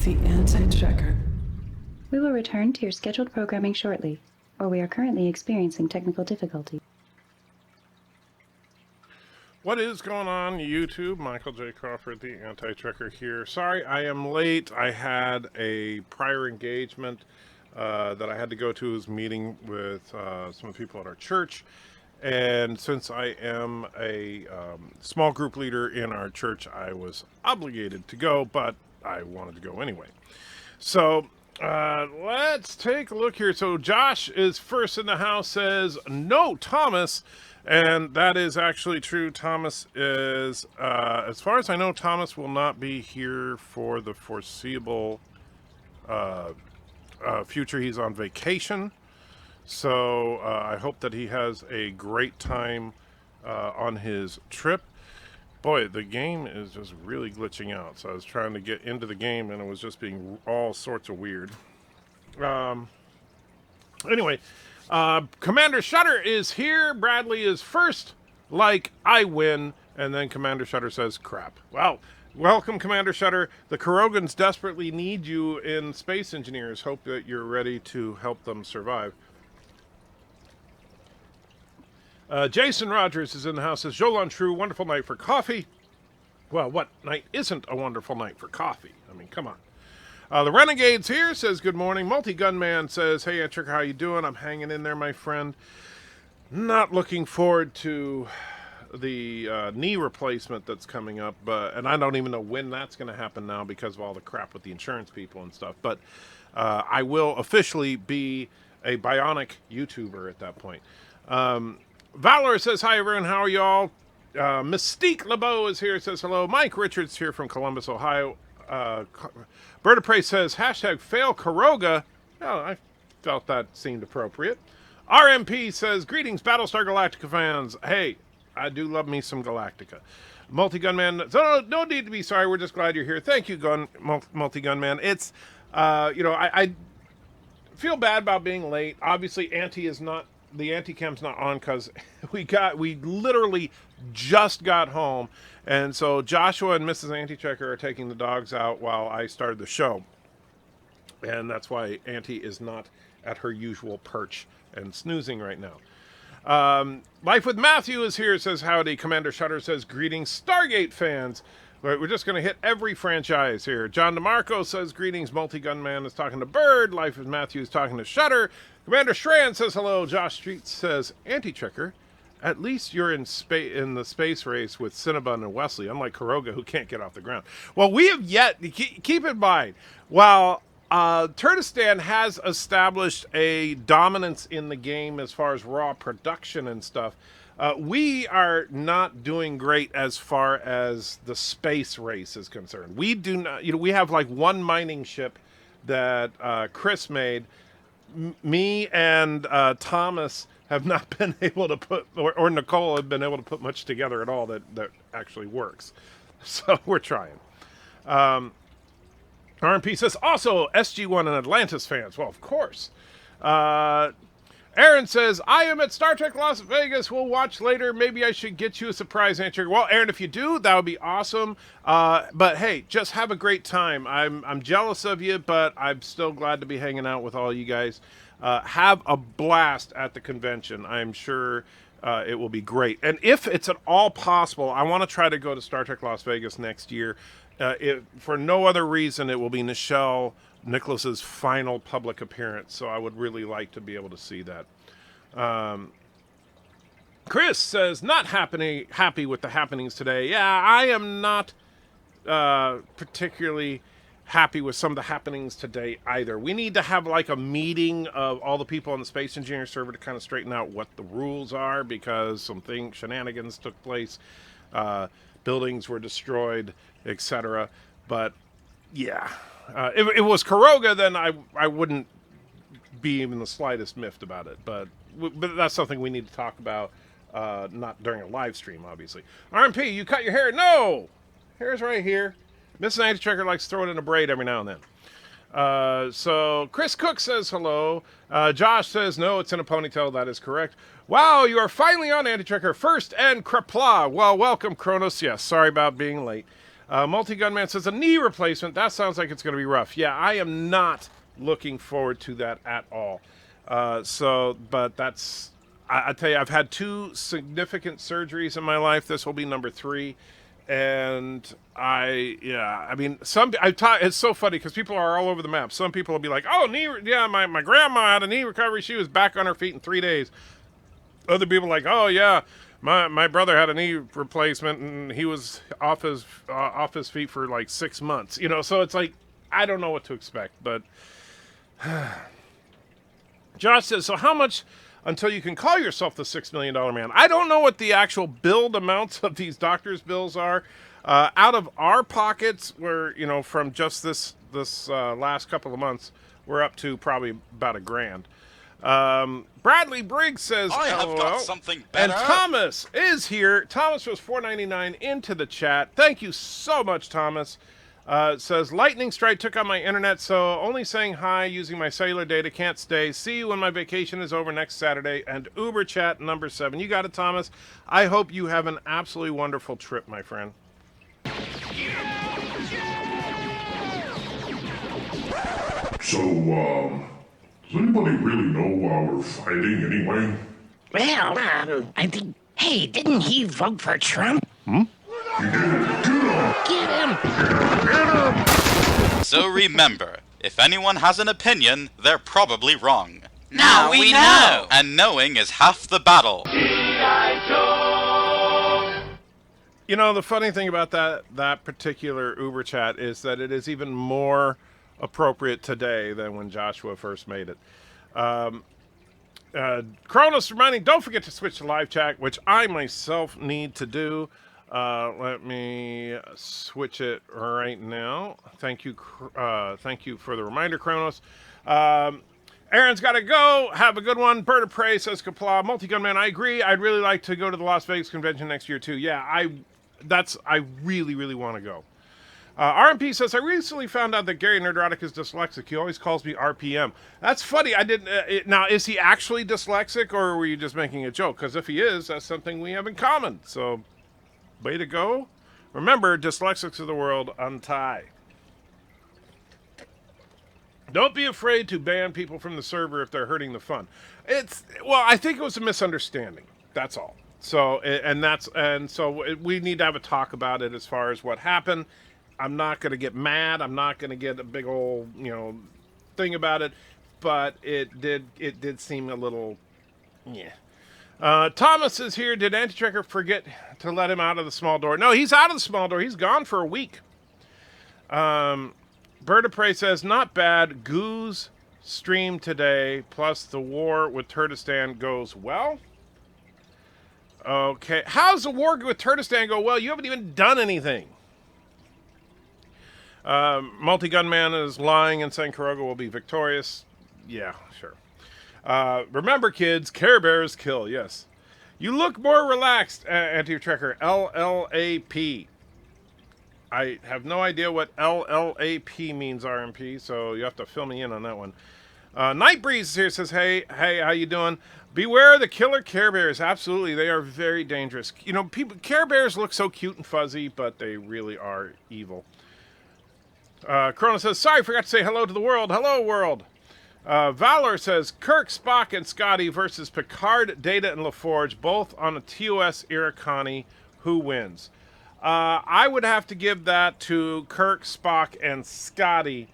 the anti-checker. We will return to your scheduled programming shortly, or we are currently experiencing technical difficulty. What is going on, YouTube? Michael J. Crawford, the anti-checker here. Sorry, I am late. I had a prior engagement that I had to go to. It was a meeting with some people at our church. And since I am a small group leader in our church, I was obligated to go, but I wanted to go anyway. So let's take a look here. So Josh is first in the house, says, no, Thomas. And that is actually true. Thomas is, as far as I know, Thomas will not be here for the foreseeable future. He's on vacation. So I hope that he has a great time on his trip. Boy, the game is just really glitching out. So I was trying to get into the game and it was just being all sorts of weird. Anyway, Commander Shutter is here. Bradley is first, like I win. And then Commander Shutter says, crap. Well, welcome, Commander Shutter. The Kurogans desperately need you in Space Engineers. Hope that you're ready to help them survive. Jason Rogers is in the house. Says, Jolan True, wonderful night for coffee. Well, what night isn't a wonderful night for coffee? I mean, come on. The Renegade's here, says good morning. Multi-Gunman says, hey, Antricker, how you doing? I'm hanging in there, my friend. Not looking forward to the knee replacement that's coming up, and I don't even know when that's going to happen now because of all the crap with the insurance people and stuff. But I will officially be a bionic YouTuber at that point. Valor says, hi, everyone. How are y'all? Mystique LeBeau is here, says hello. Mike Richards here from Columbus, Ohio. BIRDOPREY says, hashtag fail Kuroga. Oh, I felt that seemed appropriate. RMP says, greetings, Battlestar Galactica fans. Hey, I do love me some Galactica. Multi-Gunman, so no need to be sorry. We're just glad you're here. Thank you, Multi-Gunman. It's, I feel bad about being late. Obviously, the anti-cam's not on because we literally just got home. And so Joshua and Mrs. Anti-Checker are taking the dogs out while I started the show. And that's why Auntie is not at her usual perch and snoozing right now. Life with Matthew is here, says howdy. Commander Shutter says greetings, Stargate fans. We're just going to hit every franchise here. John DeMarco says greetings. Multi-Gunman is talking to Bird. Life with Matthew is talking to Shutter. Commander Strand says hello. Josh Street says, Anti-Checker, at least you're in the space race with Cinnabon and Wesley, unlike Kuroga, who can't get off the ground. Well, we have yet, keep in mind, while Turkestan has established a dominance in the game as far as raw production and stuff, we are not doing great as far as the space race is concerned. We do not, we have like one mining ship that Chris made. Me and Thomas have not been able to put, or Nicole have been able to put much together at all that actually works. So we're trying. RMP says, also SG1 and Atlantis fans. Well, of course. Aaron says, I am at Star Trek Las Vegas. We'll watch later. Maybe I should get you a surprise answer. Well, Aaron, if you do, that would be awesome. But hey, just have a great time. I'm jealous of you, but I'm still glad to be hanging out with all you guys. Have a blast at the convention. I'm sure it will be great. And if it's at all possible, I want to try to go to Star Trek Las Vegas next year. For no other reason, it will be Nicholas's final public appearance, so I would really like to be able to see that. Chris says, not happy with the happenings today. Yeah, I am not particularly happy with some of the happenings today either. We need to have like a meeting of all the people on the Space Engineer server to kind of straighten out what the rules are, because some shenanigans took place. Buildings were destroyed, etc. But yeah, if it was Kuroga, then I wouldn't be even the slightest miffed about it. But that's something we need to talk about, not during a live stream, obviously. RMP, you cut your hair? No! Hair's right here. Mrs. Anti-Checker likes to throw it in a braid every now and then. So Chris Cook says hello. Josh says no, it's in a ponytail. That is correct. Wow, you are finally on Anti-Checker first and Krapla. Well, welcome, Kronos. Yes, sorry about being late. Multi-Gunman says, a knee replacement. That sounds like it's going to be rough. Yeah, I am not looking forward to that at all. But that's... I tell you, I've had 2 significant surgeries in my life. This will be number 3. And it's so funny because people are all over the map. Some people will be like, oh, my grandma had a knee recovery. She was back on her feet in 3 days. Other people are like, oh, yeah, my brother had a knee replacement and he was off his feet for like 6 months. You know, so it's like, I don't know what to expect. But Josh says, so how much until you can call yourself the $6 million man? I don't know what the actual billed amounts of these doctors' bills are. Out of our pockets, we're, from just this last couple of months, we're up to probably about $1,000. Bradley Briggs says, I have got something better. And Thomas is here. Thomas was $4.99 into the chat. Thank you so much, Thomas. Says, lightning strike took on my internet, so only saying hi using my cellular data, can't stay. See you when my vacation is over next Saturday. And UBERCHAT number 7. You got it, Thomas. I hope you have an absolutely wonderful trip, my friend. So, does anybody really know why we're fighting anyway? Well, I think... Hey, didn't he vote for Trump? He did. Get him! So remember, if anyone has an opinion, they're probably wrong. Now we know! And knowing is half the battle. You know, the funny thing about that particular UBERCHAT is that it is even more appropriate today than when Joshua first made it. Kronos reminding, don't forget to switch to live chat, which I myself need to do. Let me switch it right now. Thank you for the reminder, Kronos. Aaron's got to go. Have a good one. BIRDOPREY says, Kapla. Multi-Gunman, I agree. I'd really like to go to the Las Vegas convention next year, too. Yeah, I really, really want to go. RMP says, I recently found out that Gary Nerdrotic is dyslexic. He always calls me RPM. That's funny. I didn't. Now, is he actually dyslexic, or were you just making a joke? Because if he is, that's something we have in common. So, way to go. Remember, dyslexics of the world, untie. Don't be afraid to ban people from the server if they're hurting the fun. I think it was a misunderstanding. That's all. So, we need to have a talk about it as far as what happened. I'm not going to get mad. I'm not going to get a big old, thing about it. But it did seem a little, yeah. Thomas is here. Did Anti-Tracker forget to let him out of the small door? No, he's out of the small door. He's gone for a week. BIRDOPREY says, not bad. Goose stream today, plus the war with Kurdistan goes well. Okay. How's the war with Kurdistan go well? You haven't even done anything. Multi-Gunman is lying and saying Kuroga will be victorious. Yeah, sure. Remember, kids, Care Bears kill. Yes. You look more relaxed, Anti-Tracker. LLAP. I have no idea what LLAP means, RMP, so you have to fill me in on that one. Night Breeze is here, says, hey, how you doing? Beware the killer Care Bears. Absolutely, they are very dangerous. Care Bears look so cute and fuzzy, but they really are evil. Corona says, sorry, forgot to say hello to the world. Hello, world. Valor says, Kirk, Spock, and Scotty versus Picard, Data, and LaForge, both on a TOS era Connie. Who wins? I would have to give that to Kirk, Spock, and Scotty.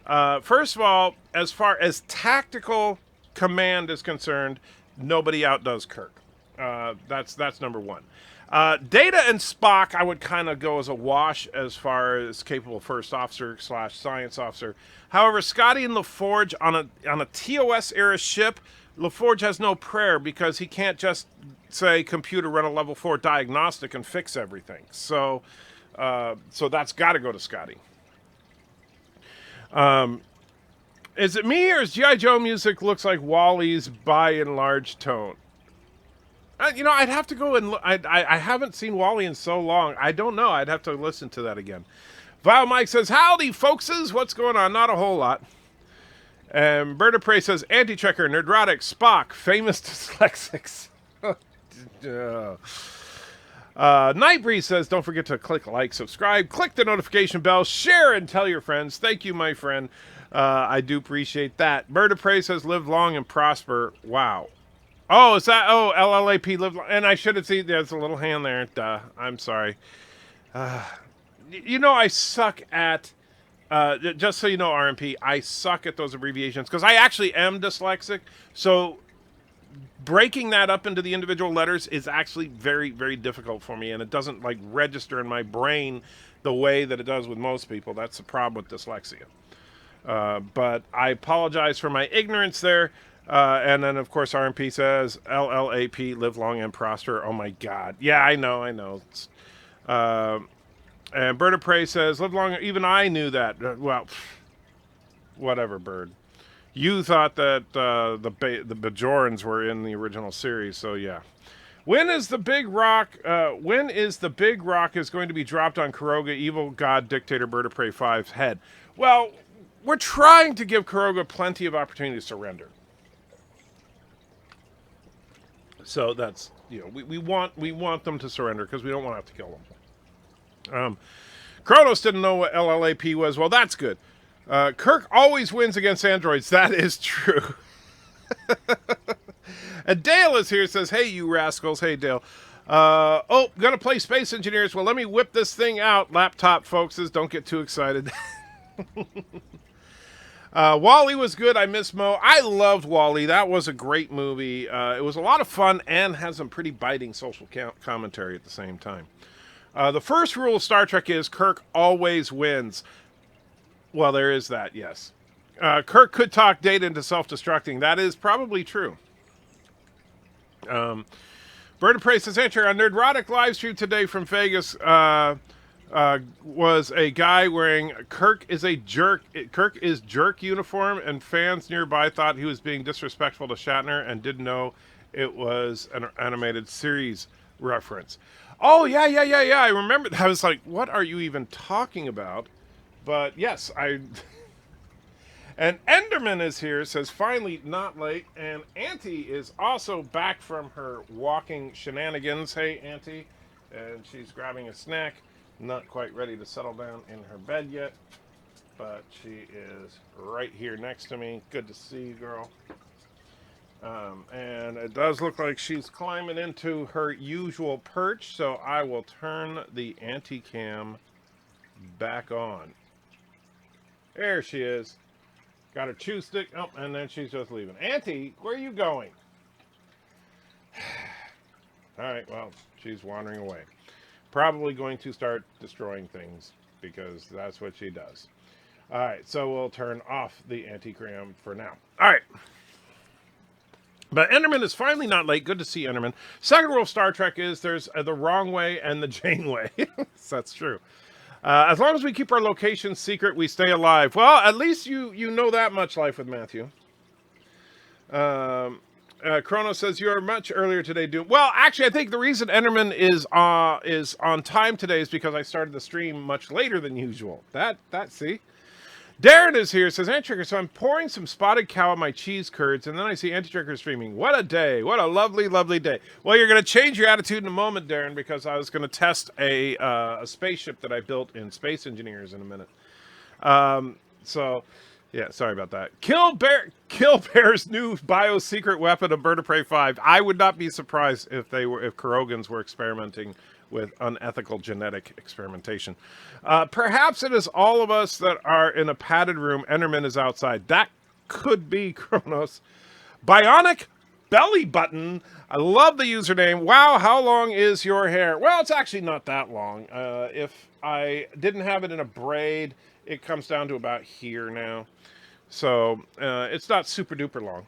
First of all, as far as tactical command is concerned, nobody outdoes Kirk. That's number one. Data and Spock, I would kind of go as a wash as far as capable first officer / science officer. However, Scotty and LaForge on a TOS era ship, LaForge has no prayer because he can't just say computer run a level 4 diagnostic and fix everything. So that's got to go to Scotty. Is it me or is G.I. Joe music looks like Wally's by and large tone? I'd have to go and look. I haven't seen Wally in so long. I don't know. I'd have to listen to that again. Vile Mike says, howdy, folkses. What's going on? Not a whole lot. BIRDOPREY says, Anti-Checker, Nerdrotic, Spock, famous dyslexics. Nightbreeze says, don't forget to click like, subscribe, click the notification bell, share, and tell your friends. Thank you, my friend. I do appreciate that. BIRDOPREY says, live long and prosper. Wow. Oh, is that? Oh, LLAP, live long. And I should have seen, there's a little hand there. Duh. I'm sorry. You know, I suck at, just so you know, RMP, I suck at those abbreviations because I actually am dyslexic. So breaking that up into the individual letters is actually very, very difficult for me, and it doesn't like register in my brain the way that it does with most people. That's the problem with dyslexia. But I apologize for my ignorance there. And then, of course, RMP says, LLAP, live long and prosper. Oh, my God. Yeah, I know. And BIRDOPREY says, live long. Even I knew that. Well, whatever, Bird. You thought that the Bajorans were in the original series, so yeah. When is the big rock is going to be dropped on Kuroga, evil god dictator BIRDOPREY 5's head? Well, we're trying to give Kuroga plenty of opportunity to surrender. So that's, you know, we want them to surrender because we don't want to have to kill them. Kronos didn't know what LLAP was. Well, that's good. Kirk always wins against androids. That is true. And Dale is here, says, hey, you rascals. Hey, Dale. Gonna play Space Engineers. Well, let me whip this thing out. Laptop, folks. Don't get too excited. Wall-E was good. I miss Mo. I loved Wall-E. That was a great movie. It was a lot of fun and has some pretty biting social commentary at the same time. The first rule of Star Trek is Kirk always wins. Well, there is that, yes. Kirk could talk Data into self-destructing. That is probably true. BIRDOPREY says, enter a Nerdrotic live stream today from Vegas. Was a guy wearing Kirk is jerk uniform, and fans nearby thought he was being disrespectful to Shatner and didn't know it was an animated series reference. Oh, yeah. I remember. I was like, what are you even talking about? But yes, And Enderman is here, says, finally, not late. And Auntie is also back from her walking shenanigans. Hey, Auntie. And she's grabbing a snack. Not quite ready to settle down in her bed yet. But she is right here next to me. Good to see you, girl. And it does look like she's climbing into her usual perch. So I will turn the Auntie-cam back on. There she is. Got her chew stick. Oh, and then she's just leaving. Auntie, where are you going? All right, well, she's wandering away. Probably going to start destroying things because that's what she does. All right, so we'll turn off the Auntie-cam for now. All right. But Enderman is finally not late. Good to see Enderman. Second rule of Star Trek is there's the wrong way and the Janeway. That's true. As long as we keep our location secret, we stay alive. Well, at least you know that much, Life with Matthew. Chrono says, you are much earlier today, Doom. Well, actually, I think the reason Enderman is on time today is because I started the stream much later than usual. See? Darren is here, says, Anti-Tricker, so I'm pouring some spotted cow on my cheese curds, and then I see Anti-Tricker streaming. What a day. What a lovely, lovely day. Well, you're going to change your attitude in a moment, Darren, because I was going to test a spaceship that I built in Space Engineers in a minute. Yeah, sorry about that. Kill Bear's new bio-secret weapon of BIRDOPREY 5. I would not be surprised if Kurogans were experimenting with unethical genetic experimentation. Perhaps it is all of us that are in a padded room. Enderman is outside. That could be Kronos. Bionic Belly Button. I love the username. Wow, how long is your hair? Well, it's actually not that long. If I didn't have it in a braid, it comes down to about here now. So it's not super duper long.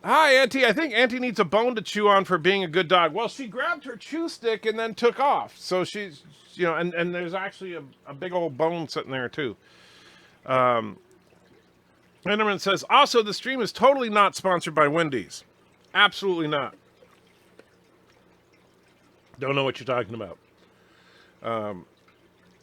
Hi, Auntie. I think Auntie needs a bone to chew on for being a good dog. Well, she grabbed her chew stick and then took off. So she's, you know, and there's actually a big old bone sitting there too. Enderman says, also, the stream is totally not sponsored by Wendy's. Absolutely not. Don't know what you're talking about.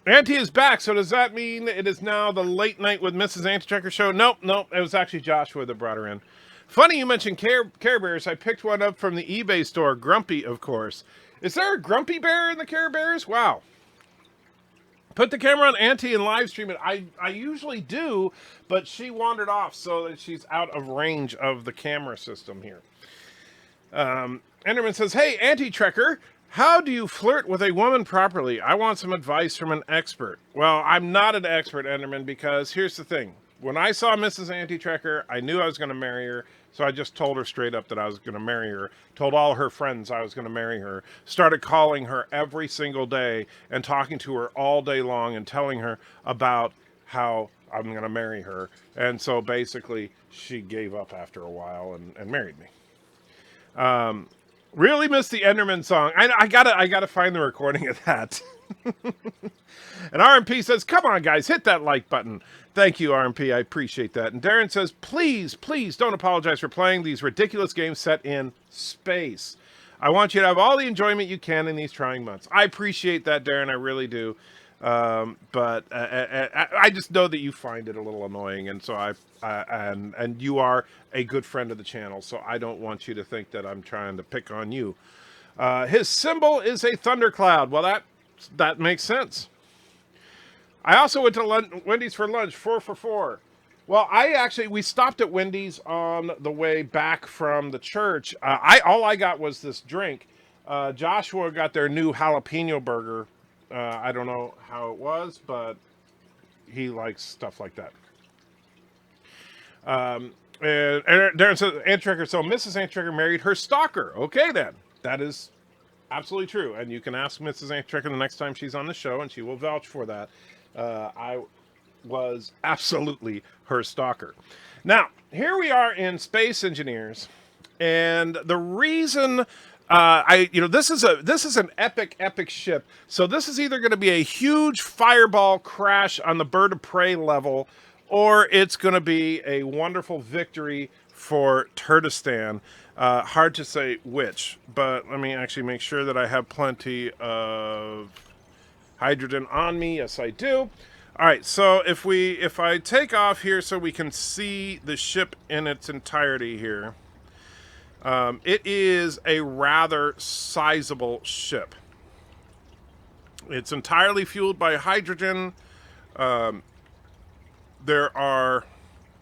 Auntie is back, so does that mean it is now the late night with Mrs. Anti-Checker show? Nope. It was actually Joshua that brought her in. Funny you mentioned Care Bears. I picked one up from the eBay store. Grumpy, of course. Is there a grumpy bear in the Care Bears? Wow. Put the camera on Auntie and live stream it. I usually do, but she wandered off so that she's out of range of the camera system here. Enderman says, hey, Anti-Trekker, how do you flirt with a woman properly? I want some advice from an expert. Well, I'm not an expert, Enderman, because here's the thing. When I saw Mrs. Anti-Trekker, I knew I was going to marry her, so I just told her straight up that I was going to marry her, told all her friends I was going to marry her, started calling her every single day and talking to her all day long and telling her about how I'm going to marry her. And so basically, she gave up after a while and married me. Really missed the Enderman song. I gotta find the recording of that. And RMP says, come on, guys, hit that like button. Thank you, RMP. I appreciate that. And Darren says, please, please don't apologize for playing these ridiculous games set in space. I want you to have all the enjoyment you can in these trying months. I appreciate that, Darren. I really do. But I just know that you find it a little annoying. And so and you are a good friend of the channel. So I don't want you to think that I'm trying to pick on you. His symbol is a thundercloud. Well, that makes sense. I also went to Wendy's for lunch, 4 for 4. Well, we stopped at Wendy's on the way back from the church. All I got was this drink. Joshua got their new jalapeno burger. I don't know how it was, but he likes stuff like that. And Darren says, Anti-Trekker, so Mrs. Anti-Trekker married her stalker. Okay, then. That is absolutely true. And you can ask Mrs. Anti-Trekker the next time she's on the show, and she will vouch for that. I was absolutely her stalker. Now, here we are in Space Engineers, and the reason this is an epic ship. So this is either going to be a huge fireball crash on the Bird of Prey level, or it's going to be a wonderful victory for Turdistan. Hard to say which, but let me actually make sure that I have plenty of hydrogen on me. Yes, I do. All right, so if I take off here so we can see the ship in its entirety here, it is a rather sizable ship. It's entirely fueled by hydrogen. There are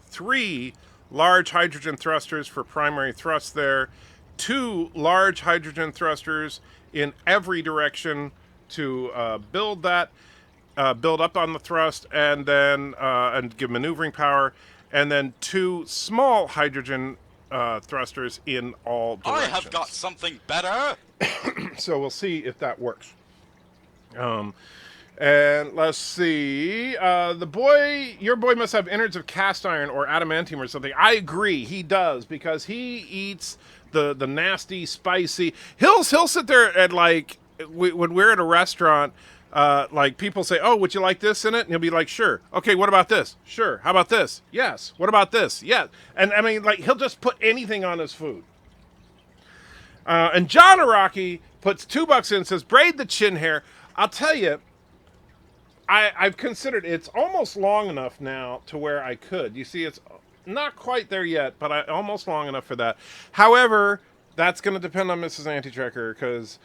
3 large hydrogen thrusters for primary thrust there, 2 large hydrogen thrusters in every direction to build up on the thrust and then and give maneuvering power, and then 2 small hydrogen thrusters in all directions. I have got something better. So we'll see if that works. And let's see. Your boy must have innards of cast iron or adamantium or something. I agree, he does, because he eats the nasty, spicy. He'll sit there and when we're at a restaurant, people say, oh, would you like this in it? And he'll be like, sure. Okay, what about this? Sure. How about this? Yes. What about this? Yeah. And I mean, he'll just put anything on his food. And John Araki puts $2 in and says, braid the chin hair. I'll tell you, I've considered it's almost long enough now to where I could. You see, it's not quite there yet, but almost long enough for that. However, that's going to depend on Mrs. Anti-Trekker because,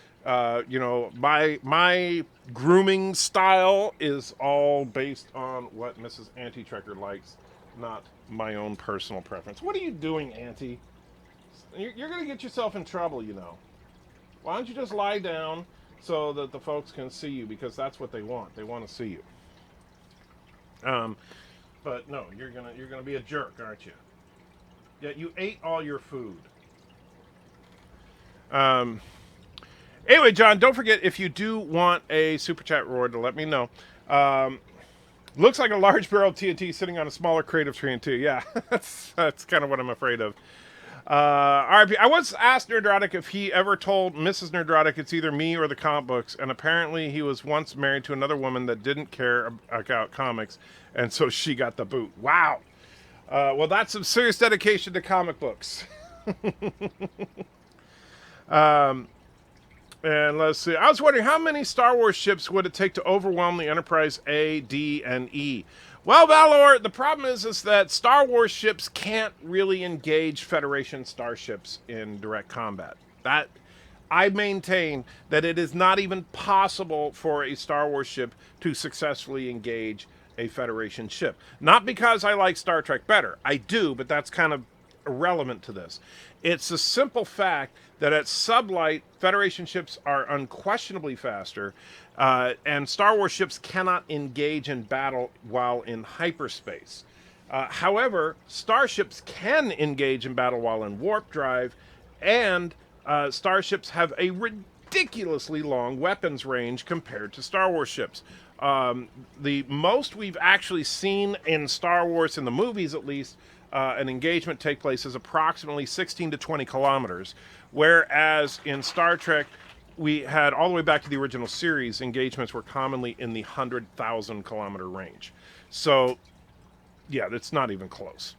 my grooming style is all based on what Mrs. Anti-Trekker likes, not my own personal preference. What are you doing, Auntie? You're going to get yourself in trouble, you know. Why don't you just lie down so that the folks can see you, because that's what they want. They want to see you. But no, you're gonna be a jerk, aren't you? Yeah, you ate all your food. Anyway, John, don't forget, if you do want a super chat reward, to let me know. Looks like a large barrel of TNT sitting on a smaller crate of TNT. Yeah, that's kind of what I'm afraid of. RP, I once asked Nerdrotic if he ever told Mrs. Nerdrotic it's either me or the comic books, and apparently he was once married to another woman that didn't care about comics, and so she got the boot. Wow. Well, that's some serious dedication to comic books. And let's see. I was wondering, how many Star Wars ships would it take to overwhelm the Enterprise A, D, and E? Well, Valor, the problem is that Star Wars ships can't really engage Federation starships in direct combat. I maintain that it is not even possible for a Star Wars ship to successfully engage a Federation ship. Not because I like Star Trek better. I do, but that's kind of irrelevant to this. It's a simple fact that at sublight, Federation ships are unquestionably faster, and Star Wars ships cannot engage in battle while in hyperspace. However, starships can engage in battle while in warp drive, and starships have a ridiculously long weapons range compared to Star Wars ships. The most we've actually seen in Star Wars, in the movies at least, an engagement take place is approximately 16 to 20 kilometers, whereas in Star Trek, we had all the way back to the original series, engagements were commonly in the 100,000 kilometer range. So, yeah, it's not even close.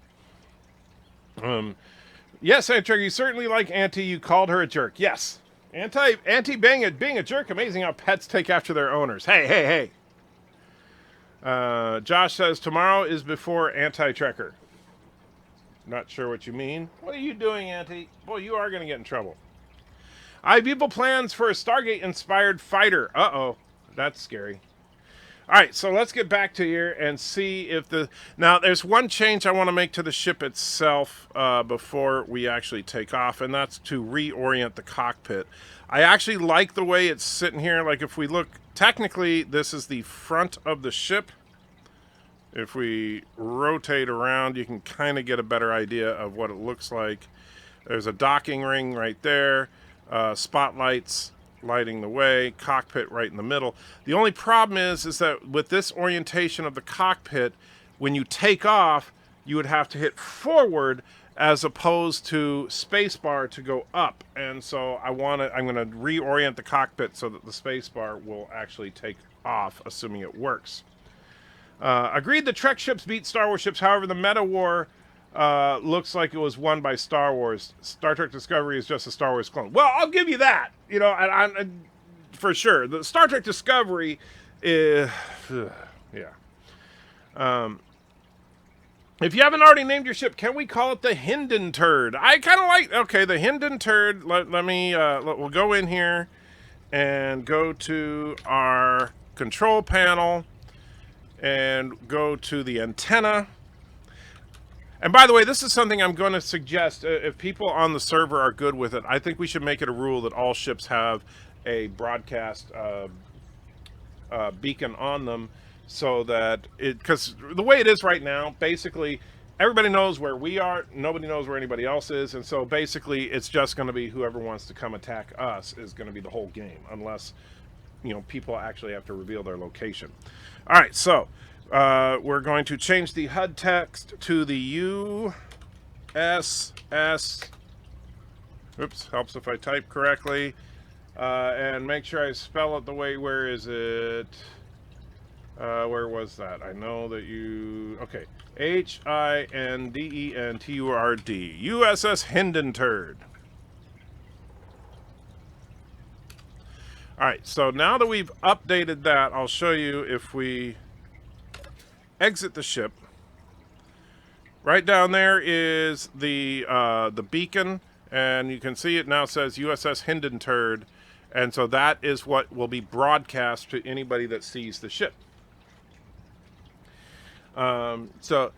Yes, Anti, you certainly like Auntie. You called her a jerk. Yes. Auntie being a jerk. Amazing how pets take after their owners. Hey. Josh says tomorrow is before Anti-Trekker. Not sure what you mean. What are you doing, Auntie? Boy, you are going to get in trouble. I have evil plans for a Stargate-inspired fighter. Uh-oh. That's scary. All right, so let's get back to here and see if the... Now, there's one change I want to make to the ship itself before we actually take off, and that's to reorient the cockpit. I actually like the way it's sitting here. Like, if we look... Technically, this is the front of the ship. If we rotate around, you can kind of get a better idea of what it looks like. There's a docking ring right there. Spotlights lighting the way, cockpit right in the middle. The only problem is that with this orientation of the cockpit, when you take off, you would have to hit forward as opposed to spacebar to go up. And so I'm going to reorient the cockpit so that the spacebar will actually take off, assuming it works. Agreed the Trek ships beat Star Wars ships. However, the meta war looks like it was won by Star Wars. Star Trek Discovery is just a Star Wars clone. Well, I'll give you that. You know, I for sure. The Star Trek Discovery is... yeah. If you haven't already named your ship, can we call it the Hinden Turd? I kind of like... Okay, the Hinden Turd. We'll go in here and go to our control panel and go to the antenna. And by the way, this is something I'm going to suggest. If people on the server are good with it, I think we should make it a rule that all ships have a broadcast beacon on them, so that because the way it is right now, basically everybody knows where we are, nobody knows where anybody else is, and so basically it's just going to be whoever wants to come attack us is going to be the whole game, unless, you know, people actually have to reveal their location. All right, so we're going to change the HUD text to the USS. Oops, helps if I type correctly. And make sure I spell it the way, where is it? Where was that? I know that you... Okay. Hindenturd. USS Hindenturd. Alright, so now that we've updated that, I'll show you if we exit the ship. Right down there is the beacon, and you can see it now says USS Hindenturd, and so that is what will be broadcast to anybody that sees the ship. So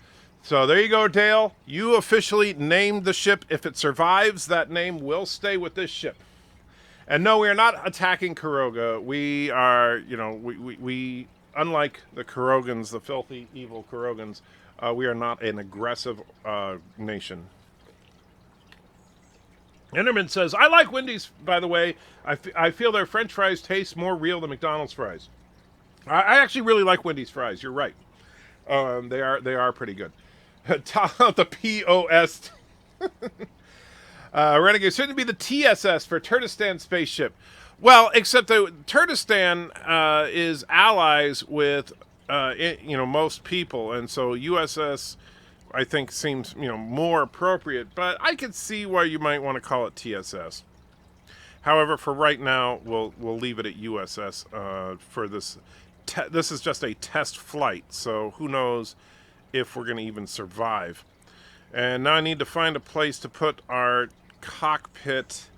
there you go, Dale. You officially named the ship. If it survives, that name will stay with this ship. And no, we are not attacking Kuroga. We are, you know, we unlike the Kurogans, the filthy, evil Kurogans, we are not an aggressive nation. Enderman says, I like Wendy's, by the way. I feel their French fries taste more real than McDonald's fries. I actually really like Wendy's fries. You're right. They are pretty good. Talk about the POS. Renegade shouldn't be the TSS for Turkestan spaceship. Well, except that Turkestan is allies with most people, and so USS I think seems more appropriate. But I could see why you might want to call it TSS. However, for right now, we'll leave it at USS for this. This is just a test flight, so who knows if we're going to even survive. And now I need to find a place to put our cockpit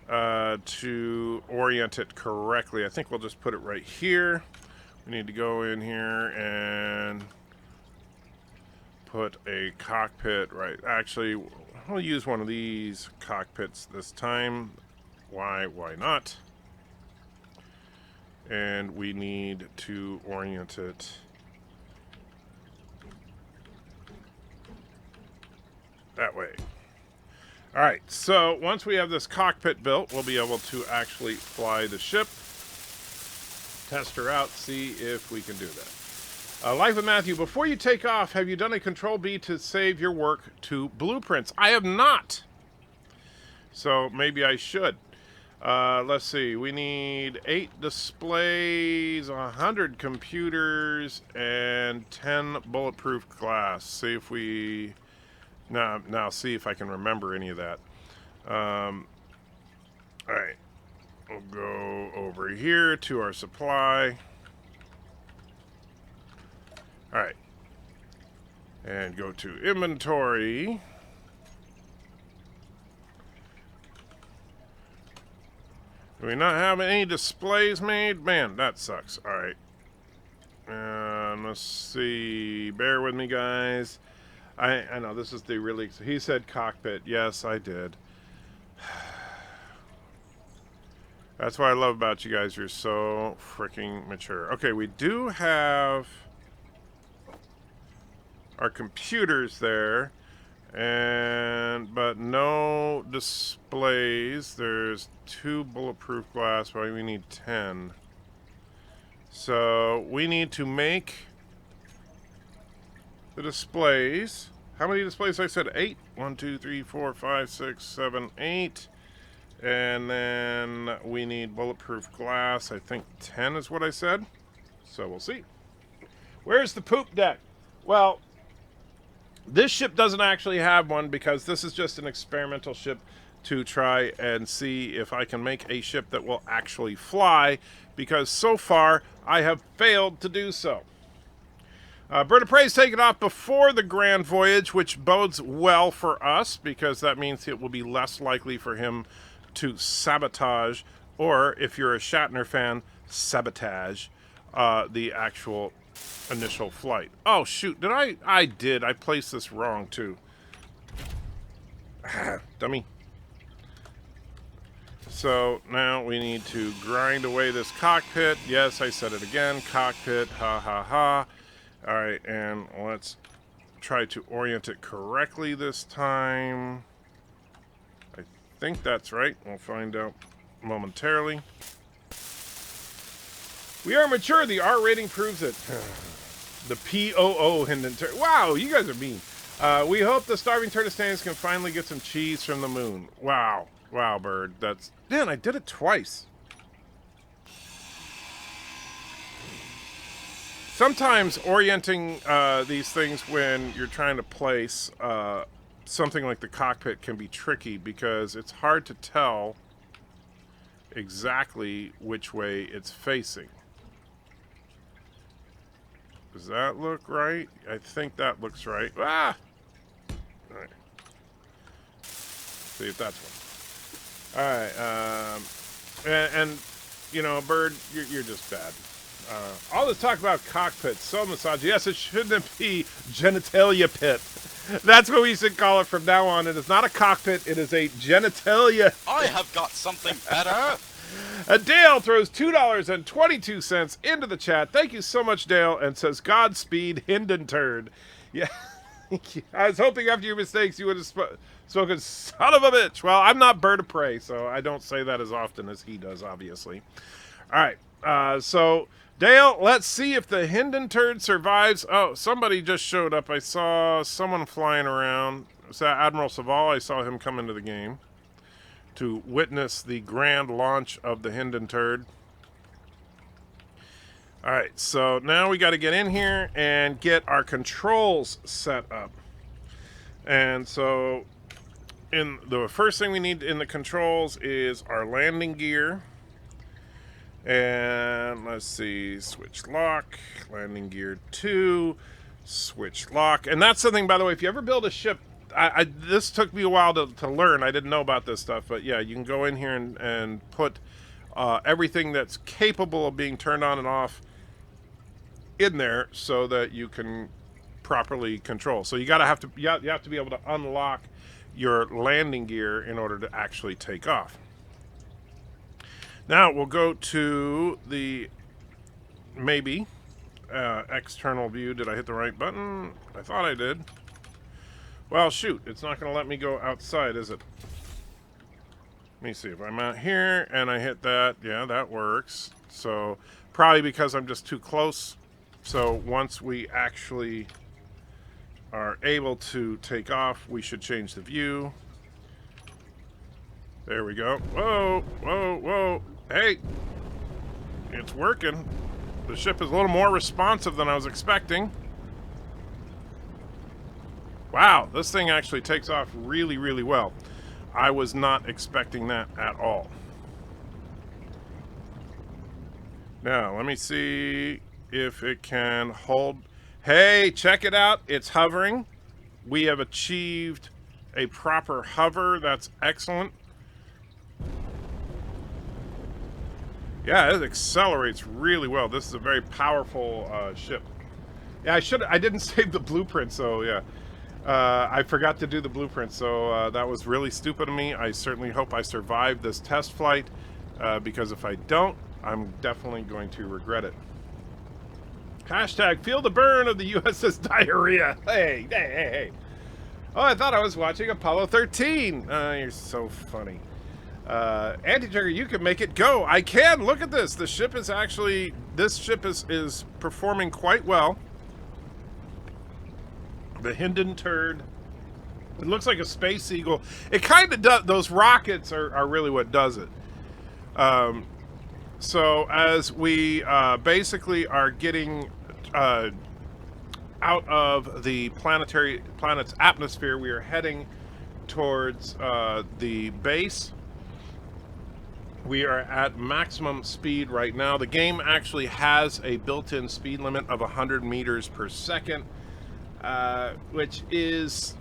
to orient it correctly. I think we'll just put it right here. We need to go in here and put a cockpit right. Actually, I'll use one of these cockpits this time. Why not? And we need to orient it that way. All right, so once we have this cockpit built, we'll be able to actually fly the ship, test her out, see if we can do that. Life with Matthew, before you take off, have you done a Control B to save your work to blueprints? I have not. So maybe I should. Let's see, we need 8 displays, 100 computers, and 10 bulletproof glass. See if we... Now see if I can remember any of that. Alright. We'll go over here to our supply. Alright. And go to inventory. Do we not have any displays made? Man, that sucks. Alright. Let's see. Bear with me, guys. I know, this is the really... He said cockpit. Yes, I did. That's what I love about you guys. You're so freaking mature. Okay, we do have our computers there. But no displays. There's 2 bulletproof glass, but we need 10. So we need to make the displays. How many displays? I said 8. 1, 2, 3, 4, 5, 6, 7, 8. And then we need bulletproof glass. I think 10 is what I said. So we'll see. Where's the poop deck? Well, this ship doesn't actually have one because this is just an experimental ship to try and see if I can make a ship that will actually fly, because so far I have failed to do so. BIRDOPREY is taken off before the grand voyage, which bodes well for us because that means it will be less likely for him to sabotage, or if you're a Shatner fan, sabotage the actual initial flight. Oh shoot, did I did. I placed this wrong too. Dummy. So now we need to grind away this cockpit. Yes, I said it again. Cockpit. Ha ha ha. Alright, and let's try to orient it correctly this time. I think that's right. We'll find out momentarily. We are mature. The R rating proves it. The POO Hinden Turd. Wow, you guys are mean. We hope the starving Turdistanes can finally get some cheese from the moon. Wow. Wow, Bird. That's... Man, I did it twice. Sometimes orienting these things when you're trying to place something like the cockpit can be tricky because it's hard to tell exactly which way it's facing. Does that look right? I think that looks right. Ah! All right. See if that's one. All right. And you know, Bird, you're just bad. All this talk about cockpits, so massage. Yes, it shouldn't be genitalia pit. That's what we should call it from now on. It is not a cockpit. It is a genitalia. I have got something better. Dale throws $2.22 into the chat. Thank you so much, Dale, and says, Godspeed, Hinden Turd. Yeah, I was hoping after your mistakes you would have spoken, son of a bitch. Well, I'm not BIRDOPREY, so I don't say that as often as he does, obviously. All right, so... Dale, let's see if the Hinden Turd survives. Oh, somebody just showed up. I saw someone flying around. Was that Admiral Saval? I saw him come into the game to witness the grand launch of the Hinden Turd. Alright, so now we got to get in here and get our controls set up. And so in the first thing we need in the controls is our landing gear. And let's see, switch lock, landing gear 2, switch lock. And that's something, by the way, if you ever build a ship this took me a while to learn. I didn't know about this stuff, but yeah, you can go in here and put everything that's capable of being turned on and off in there so that you can properly control. So you have to be able to unlock your landing gear in order to actually take off. Now we'll go to the maybe external view. Did I hit the right button? I thought I did. Well, shoot, it's not going to let me go outside, is it? Let me see if I'm out here and I hit that. Yeah, that works. So probably because I'm just too close. So once we actually are able to take off, we should change the view. There we go. Whoa, whoa, whoa. Hey, it's working. The ship is a little more responsive than I was expecting. Wow, this thing actually takes off really, really well. I was not expecting that at all. Now, let me see if it can hold. Hey, check it out. It's hovering. We have achieved a proper hover. That's excellent. Yeah, it accelerates really well. This is a very powerful ship. Yeah, I didn't save the blueprint, so yeah. I forgot to do the blueprint, so that was really stupid of me. I certainly hope I survive this test flight, because if I don't, I'm definitely going to regret it. Hashtag feel the burn of the USS Diarrhea. Hey, hey, hey, hey. Oh, I thought I was watching Apollo 13. You're so funny. Anti-Trigger, you can make it go. I can. Look at this. This ship is performing quite well. The Hinden turd. It looks like a space eagle. It kind of does. Those rockets are really what does it. So as we basically are getting out of the planet's atmosphere, we are heading towards the base. We are at maximum speed right now. The game actually has a built-in speed limit of 100 meters per second, which is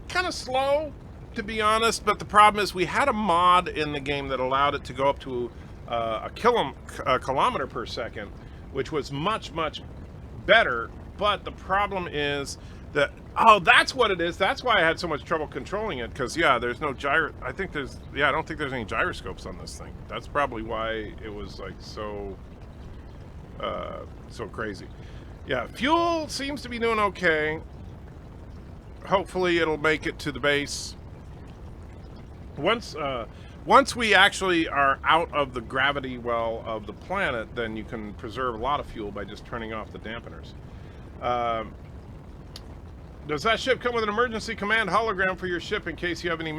kind of slow, to be honest. But the problem is we had a mod in the game that allowed it to go up to a kilometer per second, which was much, much better. But the problem is that, oh, that's what it is. That's why I had so much trouble controlling it, because yeah, there's no I don't think there's any gyroscopes on this thing. That's probably why it was like so crazy. Yeah, fuel seems to be doing okay. Hopefully it'll make it to the base. Once we actually are out of the gravity well of the planet, then you can preserve a lot of fuel by just turning off the dampeners. Does that ship come with an emergency command hologram for your ship in case you have need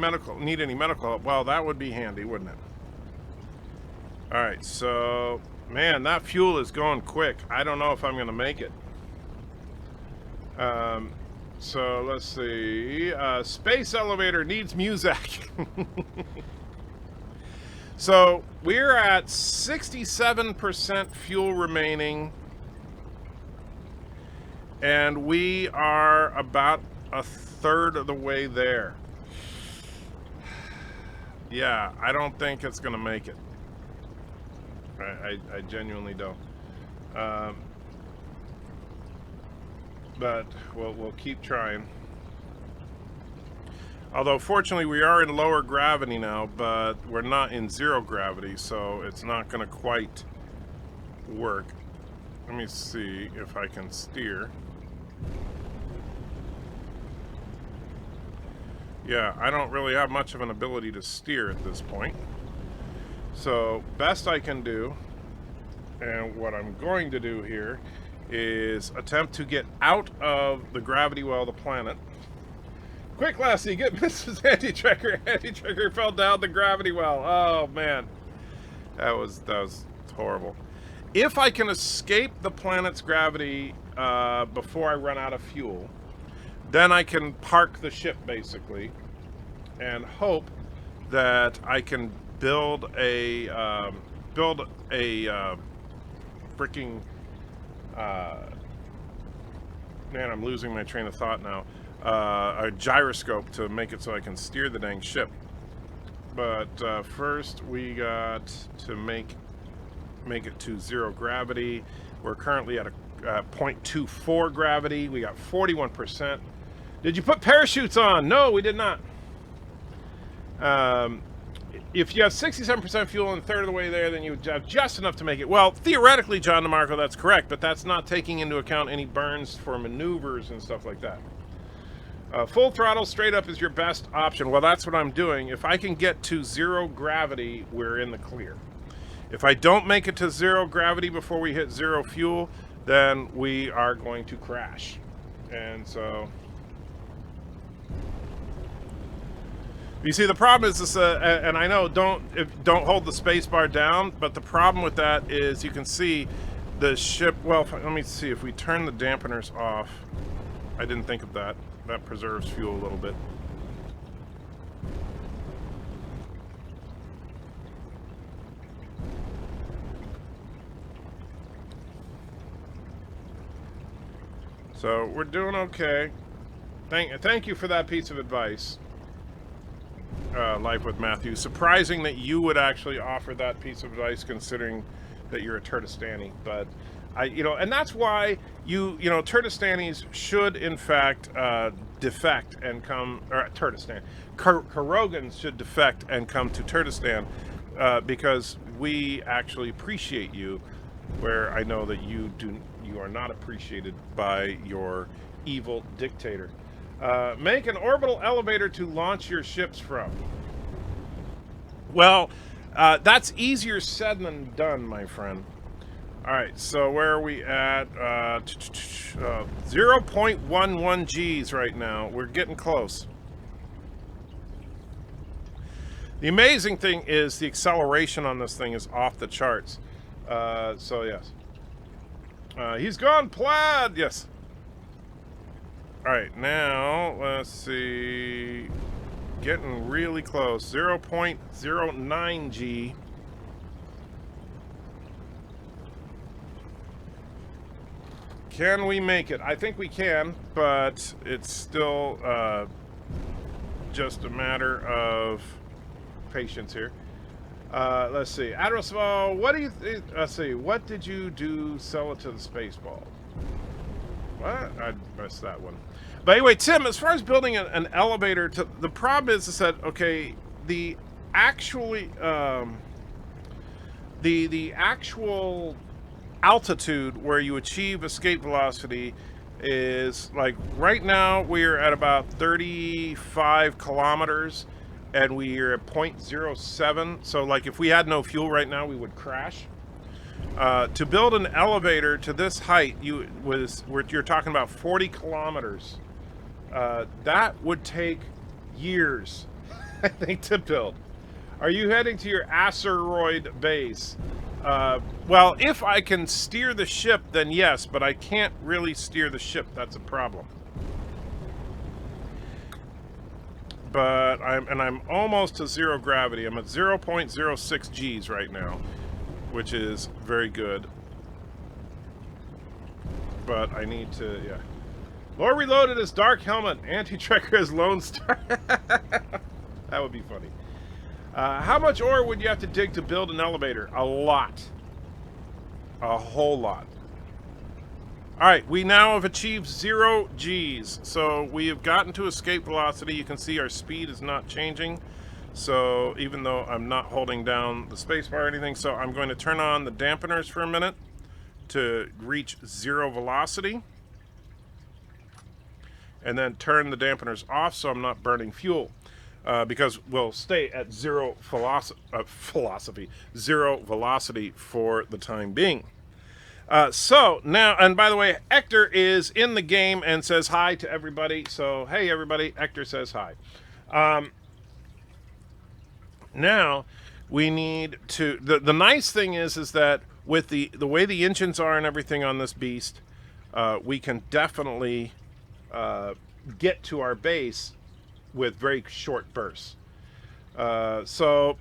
any medical help? Well, that would be handy, wouldn't it? All right, so man, that fuel is going quick. I don't know if I'm going to make it. So let's see. Space elevator needs music. So we're at 67% fuel remaining. And we are about a third of the way there. Yeah, I don't think it's going to make it. I genuinely don't. But we'll keep trying. Although, fortunately, we are in lower gravity now, but we're not in zero gravity, so it's not going to quite work. Let me see if I can steer. Yeah, I don't really have much of an ability to steer at this point. So, best I can do, and what I'm going to do here, is attempt to get out of the gravity well of the planet. Quick, Lassie, get Mrs. Anti-Tracker. Anti-Tracker fell down the gravity well. Oh, man. That was horrible. If I can escape the planet's gravity before I run out of fuel, then I can park the ship, basically, and hope that I can build a freaking man, I'm losing my train of thought now. a gyroscope to make it so I can steer the dang ship. But first we got to make it to 0 gravity. We're currently at a 0.24 gravity. We got 41%. Did you put parachutes on? No, we did not. If you have 67% fuel and a third of the way there, then you have just enough to make it. Well, theoretically, John DeMarco, that's correct, but that's not taking into account any burns for maneuvers and stuff like that. Full throttle straight up is your best option. Well, that's what I'm doing. If I can get to 0 gravity, we're in the clear. If I don't make it to 0 gravity before we hit 0 fuel, then we are going to crash. And so... You see, the problem is this, and I know don't hold the space bar down, but the problem with that is you can see the ship. Well, let me see if we turn the dampeners off. I didn't think of that. That preserves fuel a little bit. So we're doing okay. Thank you for that piece of advice. Life with Matthew. Surprising that you would actually offer that piece of advice, considering that you're a Turtistani. But and that's why Turtistanis should in fact defect and come, or Turtistan, Kurogans should defect and come to Turtistan, because we actually appreciate you, where I know that you are not appreciated by your evil dictator. Make an orbital elevator to launch your ships from. Well, that's easier said than done, my friend. All right, so where are we at? 0.11 Gs right now. We're getting close. The amazing thing is the acceleration on this thing is off the charts. So yes. He's gone plaid, yes. All right, now let's see. Getting really close. 0.09 G. Can we make it? I think we can, but it's still just a matter of patience here. Let's see. Adrosval, what do you think? Let's see. What did you do? Sell it to the Spaceball. What? I missed that one. But anyway, Tim, as far as building an elevator, the problem is that, okay, the actually the actual altitude where you achieve escape velocity is, like, right now we're at about 35 kilometers and we are at 0.07. So, like, if we had no fuel right now, we would crash. To build an elevator to this height, you're talking about 40 kilometers. That would take years, I think, to build. Are you heading to your asteroid base? Well, if I can steer the ship, then yes, but I can't really steer the ship. That's a problem. But I'm almost to 0 gravity. I'm at 0.06 Gs right now, which is very good. But I need to, yeah. Lore Reloaded is Dark Helmet. Anti-Trekker is Lone Star. That would be funny. How much ore would you have to dig to build an elevator? A lot. A whole lot. Alright, we now have achieved 0 Gs. So we have gotten to escape velocity. You can see our speed is not changing. So even though I'm not holding down the spacebar or anything, so I'm going to turn on the dampeners for a minute to reach 0 velocity. And then turn the dampeners off so I'm not burning fuel. Because we'll stay at 0 velocity for the time being. So now, and by the way, Hector is in the game and says hi to everybody. So, hey everybody, Hector says hi. Now, we need to, the nice thing is that with the way the engines are and everything on this beast, we can definitely get to our base with very short bursts. So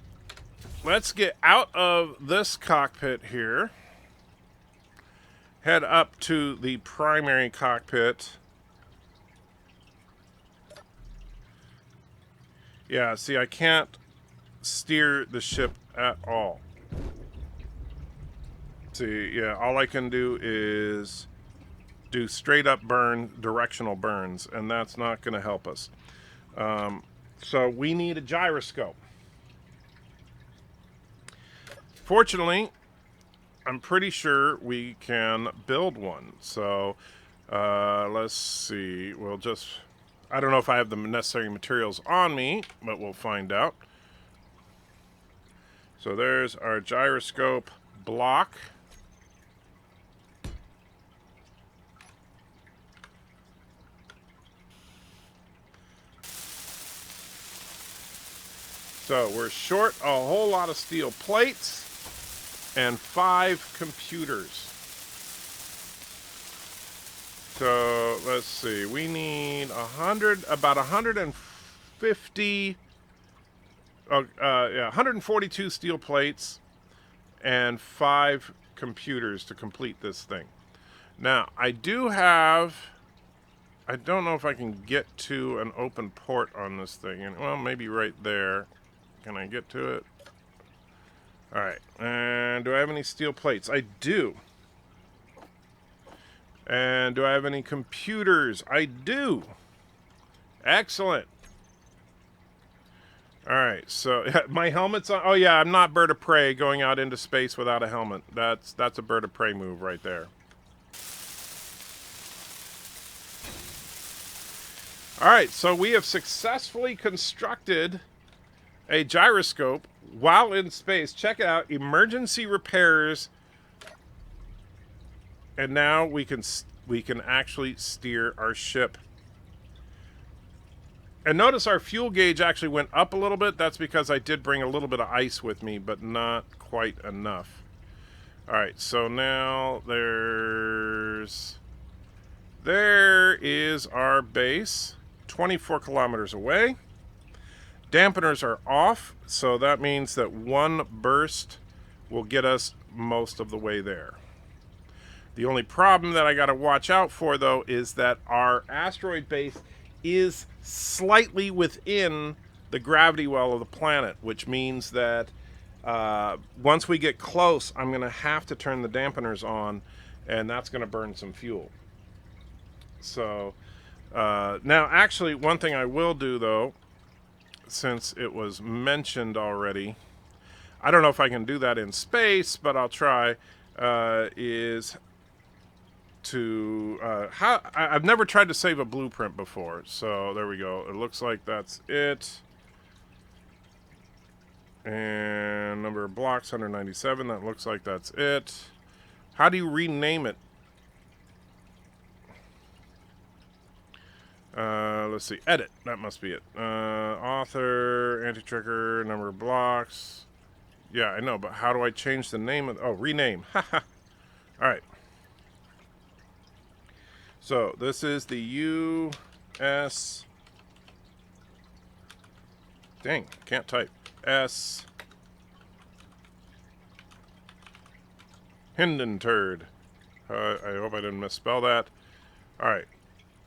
let's get out of this cockpit here, head up to the primary cockpit, Yeah, see, I can't steer the ship at all. See, yeah, all I can do is do straight up directional burns, and that's not going to help us. So we need a gyroscope. Fortunately, I'm pretty sure we can build one. So let's see. We'll just... I don't know if I have the necessary materials on me, but we'll find out. So there's our gyroscope block. So we're short a whole lot of steel plates and 5 computers. So let's see, we need about 150, 142 steel plates and 5 computers to complete this thing. Now, I don't know if I can get to an open port on this thing. And well, maybe right there. Can I get to it? All right. And do I have any steel plates? I do. And do I have any computers? I do. Excellent. All right. So my helmet's on. Oh yeah, I'm not bird of prey going out into space without a helmet. That's a bird of prey move right there. All right. So we have successfully constructed a gyroscope while in space. Check it out, emergency repairs, and now we can actually steer our ship. And notice our fuel gauge actually went up a little bit. That's because I did bring a little bit of ice with me, but not quite enough. All right, so now there is our base, 24 kilometers away. Dampeners are off, so that means that one burst will get us most of the way there. The only problem that I got to watch out for, though, is that our asteroid base is slightly within the gravity well of the planet, which means that once we get close, I'm going to have to turn the dampeners on, and that's going to burn some fuel. So now, actually, one thing I will do, though, since it was mentioned already, I don't know if I can do that in space, but I'll try, is to I've never tried to save a blueprint before, so there we go. It looks like that's it. And number of blocks 197, that looks like that's it. How do you rename it? Let's see, edit, that must be it. Author, anti-trigger, number of blocks. Yeah, I know, but how do I change the name of, oh, rename. All right. So this is the U.S. Dang, can't type. S. Hindenturd. I hope I didn't misspell that. All right.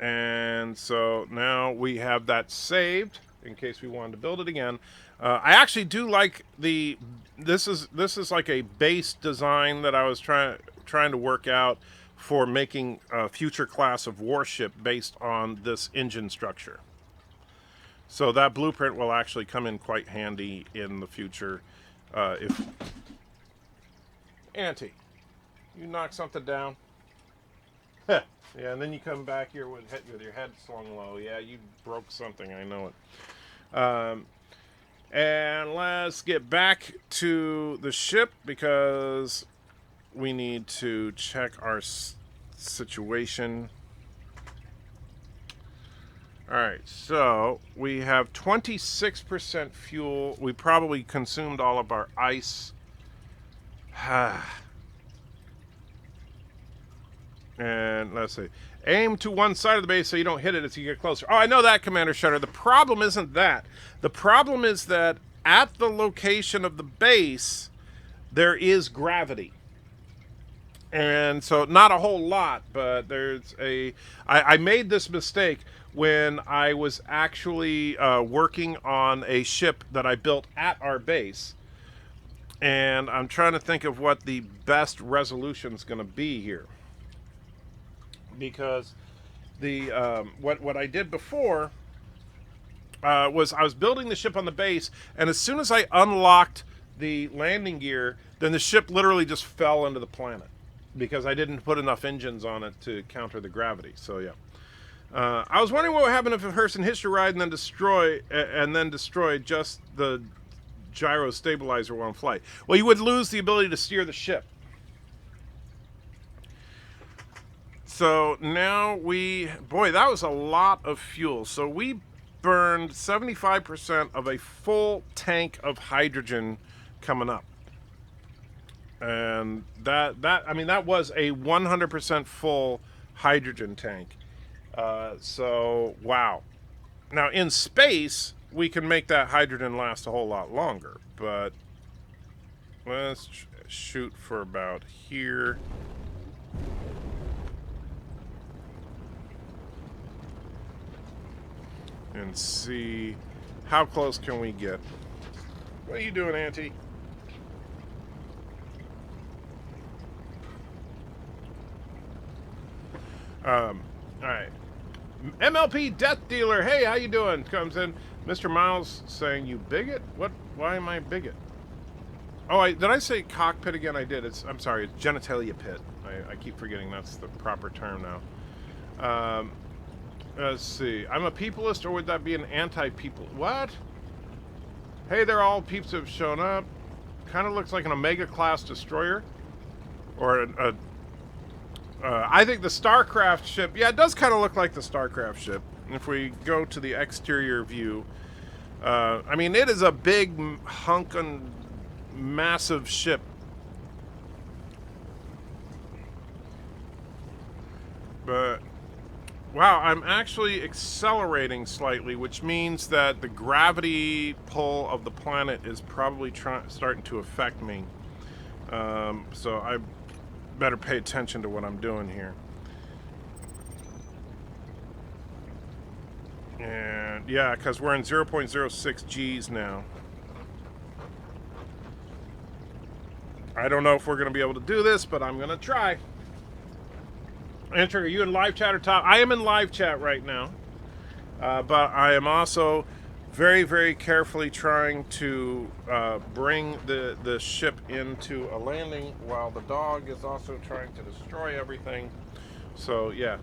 And so now we have that saved in case we wanted to build it again. I actually do like this is like a base design that I was trying to work out for making a future class of warship based on this engine structure. So that blueprint will actually come in quite handy in the future. If Auntie, you knock something down. Yeah, and then you come back here with your head slung low. Yeah, you broke something. I know it. And let's get back to the ship because we need to check our situation. All right, so we have 26% fuel. We probably consumed all of our ice. And let's see. Aim to one side of the base so you don't hit it as you get closer. Oh, I know that, Commander Shutter. The problem isn't that. The problem is that at the location of the base, there is gravity. And so not a whole lot, but there's I made this mistake when I was actually working on a ship that I built at our base. And I'm trying to think of what the best resolution is going to be here. Because the what I did before was I was building the ship on the base, and as soon as I unlocked the landing gear, then the ship literally just fell into the planet because I didn't put enough engines on it to counter the gravity. So yeah, I was wondering what would happen if a person hitched a ride and then destroyed just the gyro stabilizer while in flight. Well, you would lose the ability to steer the ship. So now boy, that was a lot of fuel. So we burned 75% of a full tank of hydrogen coming up. And that was a 100% full hydrogen tank. So wow. Now in space, we can make that hydrogen last a whole lot longer, but let's shoot for about here. And see how close can we get. What are you doing, Auntie? All right. MLP Death Dealer, hey, how you doing? Comes in. Mr. Miles saying, you bigot? What? Why am I bigot? Oh, did I say cockpit again? I did. I'm sorry, it's genitalia pit. I keep forgetting that's the proper term now. Let's see. I'm a peopleist, or would that be an anti-people? What? Hey there, all peeps have shown up. Kind of looks like an Omega-class destroyer. Or I think the StarCraft ship. Yeah, it does kind of look like the StarCraft ship. If we go to the exterior view. I mean, it is a big, hunkin', massive ship. But wow, I'm actually accelerating slightly, which means that the gravity pull of the planet is probably starting to affect me. So I better pay attention to what I'm doing here. And yeah, because we're in 0.06 Gs now. I don't know if we're going to be able to do this, but I'm going to try. Enter, are you in live chat or top? I am in live chat right now. But I am also very, very carefully trying to bring the ship into a landing while the dog is also trying to destroy everything. So, yeah.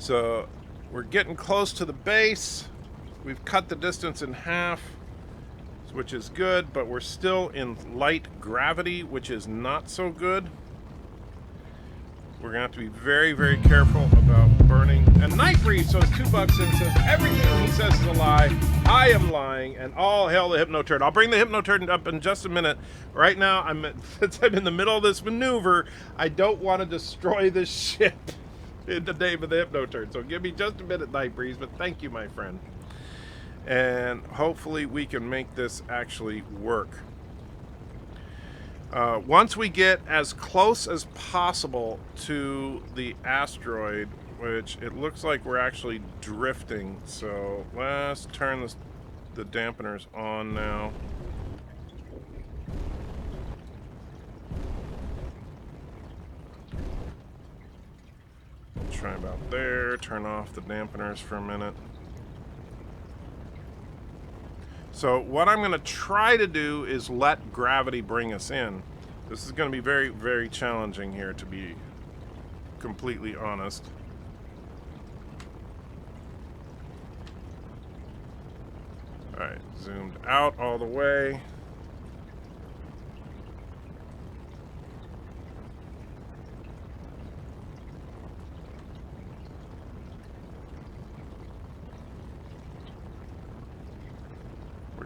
So, we're getting close to the base. We've cut the distance in half, which is good, but we're still in light gravity, which is not so good. We're gonna have to be very, very careful about burning. And Nightbreed, so it's $2 and says everything he says is a lie. I am lying, and all hail the Hypno-Turd. I'll bring the Hypno-Turd up in just a minute. Right now, since I'm in the middle of this maneuver, I don't want to destroy this ship in the name of the Hypno-Turd. So give me just a minute, Nightbreeze, but thank you, my friend. And hopefully we can make this actually work. Once we get as close as possible to the asteroid, which it looks like we're actually drifting, so let's turn the dampeners on now. Try about there, turn off the dampeners for a minute. So what I'm going to try to do is let gravity bring us in. This is going to be very, very challenging here, to be completely honest. Alright, zoomed out all the way.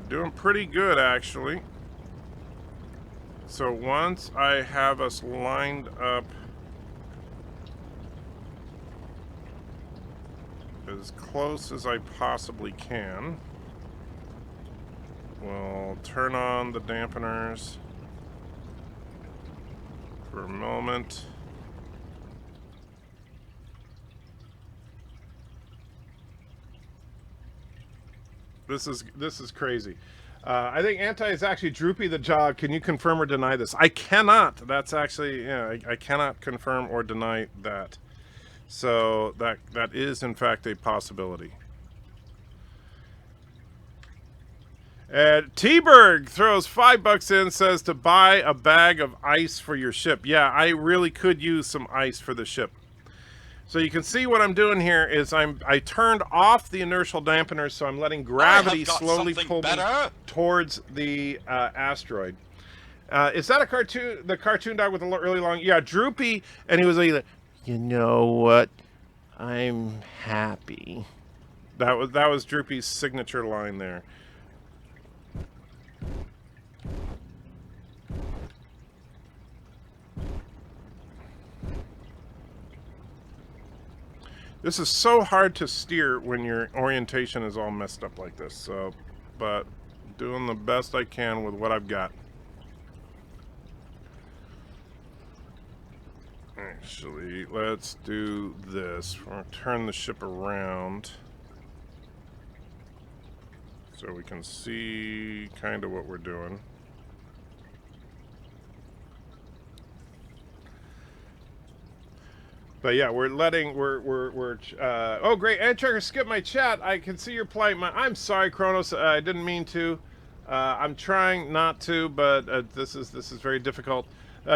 Doing pretty good, actually. So once I have us lined up as close as I possibly can, We'll turn on the dampeners for a moment. This is crazy. I think Anti is actually Droopy the Jog. Can you confirm or deny this? I cannot. That's actually, yeah, I cannot confirm or deny that. So that is in fact a possibility. And T-Berg throws $5 in, says to buy a bag of ice for your ship. Yeah, I really could use some ice for the ship. So you can see what I'm doing here is I turned off the inertial dampeners, so I'm letting gravity slowly pull me towards the asteroid. Is that a cartoon? The cartoon dog with the really long? Yeah, Droopy, and he was like, you know what? I'm happy. That was Droopy's signature line there. This is so hard to steer when your orientation is all messed up like this. So, but doing the best I can with what I've got. Actually, let's do this. We're going to turn the ship around so we can see kind of what we're doing. But yeah, oh great, Ed Tracker skipped my chat. I can see your plight. I'm sorry, Kronos. I didn't mean to. I'm trying not to, but this is very difficult.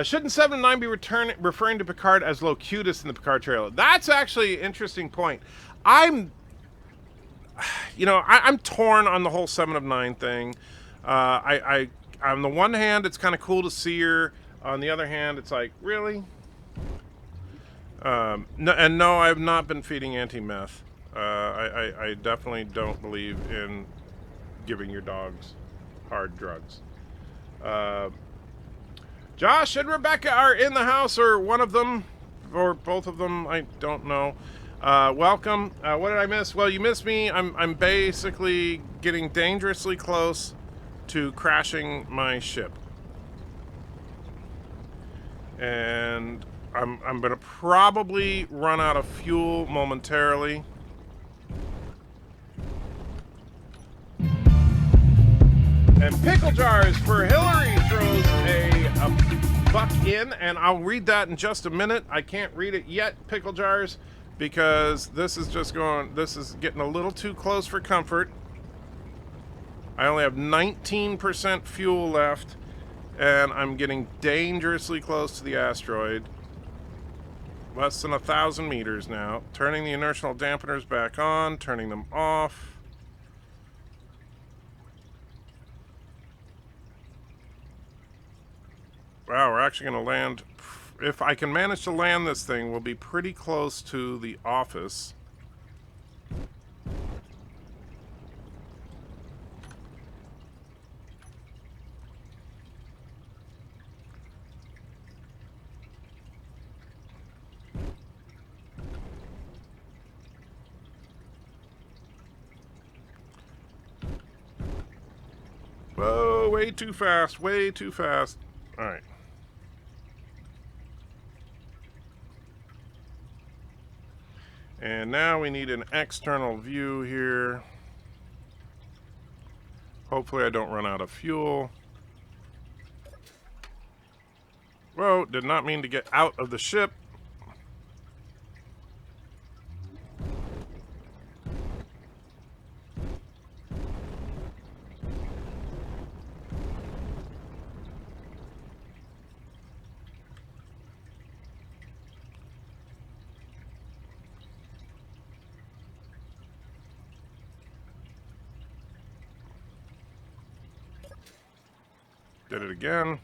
Shouldn't 7 and 9 be referring to Picard as Locutus in the Picard trailer? That's actually an interesting point. I'm torn on the whole 7 of 9 thing. On the one hand, it's kind of cool to see her. On the other hand, it's like, really? No, I have not been feeding anti-meth. I definitely don't believe in giving your dogs hard drugs. Josh and Rebecca are in the house, or one of them, or both of them, I don't know. Welcome. What did I miss? Well, you missed me. I'm basically getting dangerously close to crashing my ship. And I'm going to probably run out of fuel momentarily. And Pickle Jars for Hillary throws a buck in, and I'll read that in just a minute. I can't read it yet, Pickle Jars, because this is getting a little too close for comfort. I only have 19% fuel left, and I'm getting dangerously close to the asteroid. Less than 1,000 meters now. Turning the inertial dampeners back on, turning them off. Wow, we're actually going to land. If I can manage to land this thing, we'll be pretty close to the office. Whoa, way too fast, way too fast. All right. And now we need an external view here. Hopefully I don't run out of fuel. Whoa, did not mean to get out of the ship. Did it again.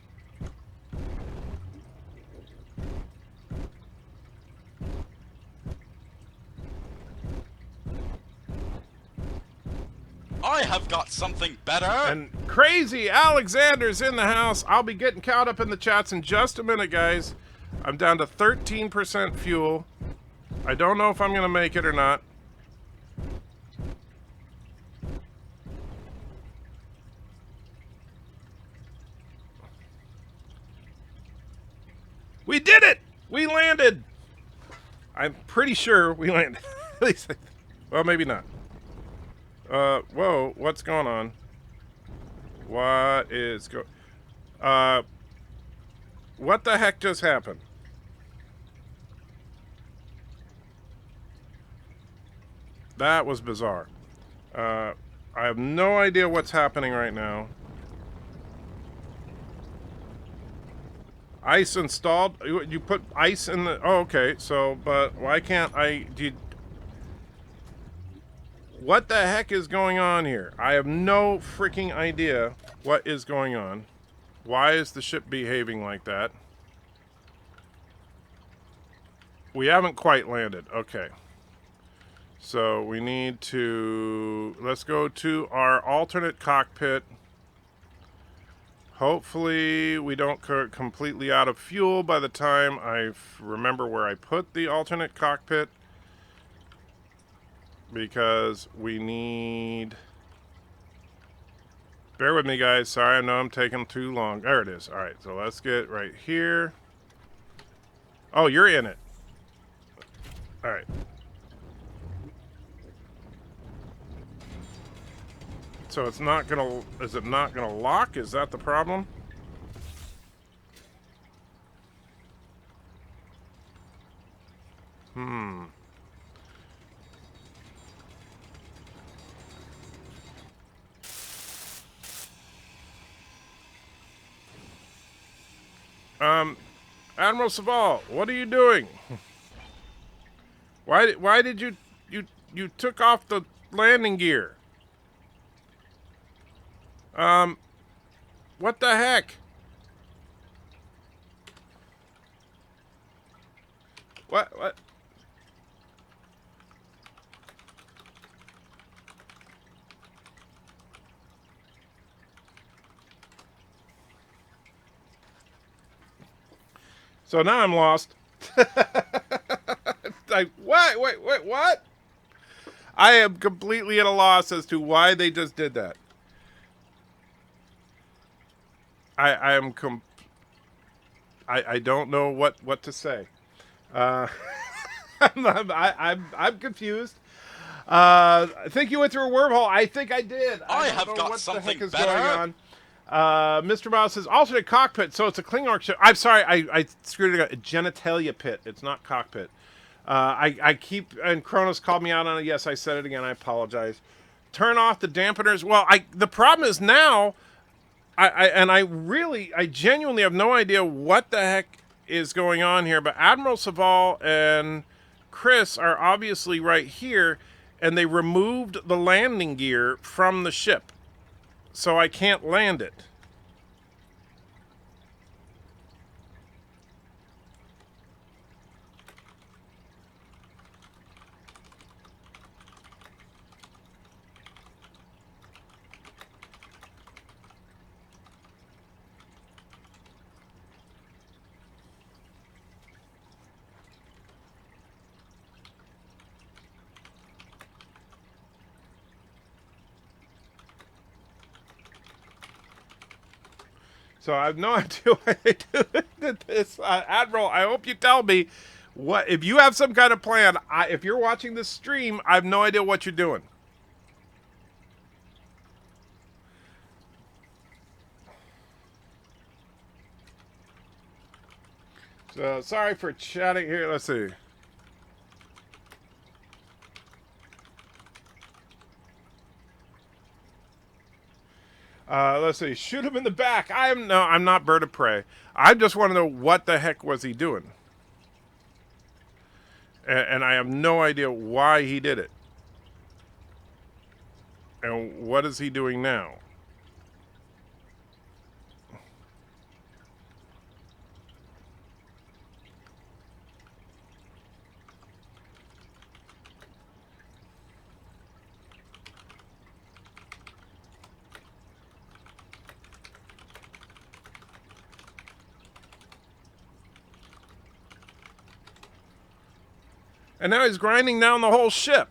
I have got something better. And Crazy Alexander's in the house. I'll be getting caught up in the chats in just a minute, guys. I'm down to 13% fuel. I don't know if I'm going to make it or not. We did it! We landed! I'm pretty sure we landed. At least, well, maybe not. Whoa, what's going on? What is what the heck just happened? That was bizarre. I have no idea what's happening right now. Ice installed? You put ice in the... Oh, okay. So, but why can't I... What the heck is going on here? I have no freaking idea what is going on. Why is the ship behaving like that? We haven't quite landed. Okay. So we need to... Let's go to our alternate cockpit. Hopefully we don't completely out of fuel by the time I remember where I put the alternate cockpit. Because we need... Bear with me, guys. Sorry, I know I'm taking too long. There it is. All right, so let's get right here. Oh, you're in it. All right. So it's not gonna... Is it not gonna lock? Is that the problem? Admiral Saval, what are you doing? Why did you took off the landing gear? What the heck? What? So now I'm lost. Like, what? Wait, what? I am completely at a loss as to why they just did that. I don't know what to say. I'm confused. I think you went through a wormhole. I think I did. I don't have know got what something the heck is better. going on. Mr. Mouse says alternate cockpit, so it's a Klingon ship. I'm sorry, I screwed it up. A genitalia pit. It's not cockpit. I keep, and Kronos called me out on it. Yes, I said it again. I apologize. Turn off the dampeners. Well, the problem is now, I genuinely have no idea what the heck is going on here. But Admiral Saval and Chris are obviously right here, and they removed the landing gear from the ship. So I can't land it. So I have no idea why they did this. Admiral, I hope you tell me what if you have some kind of plan. If you're watching this stream, I have no idea what you're doing. So sorry for chatting here. Let's see. Let's see. Shoot him in the back. I'm not Bird of Prey. I just want to know what the heck was he doing. And I have no idea why he did it. And what is he doing now? And now he's grinding down the whole ship.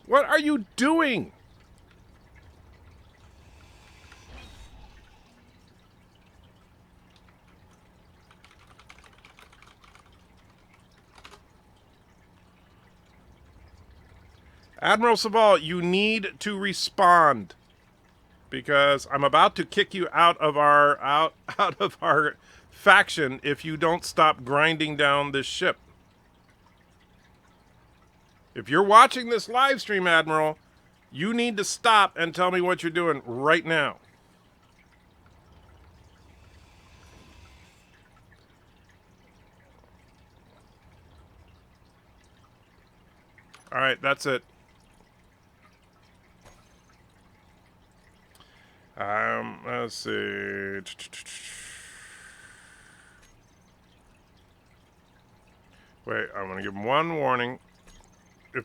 What are you doing? Admiral Saval, you need to respond because I'm about to kick you out of our faction if you don't stop grinding down this ship. If you're watching this live stream, Admiral, you need to stop and tell me what you're doing right now. All right, that's it. Let's see. Wait, I'm gonna give him one warning. If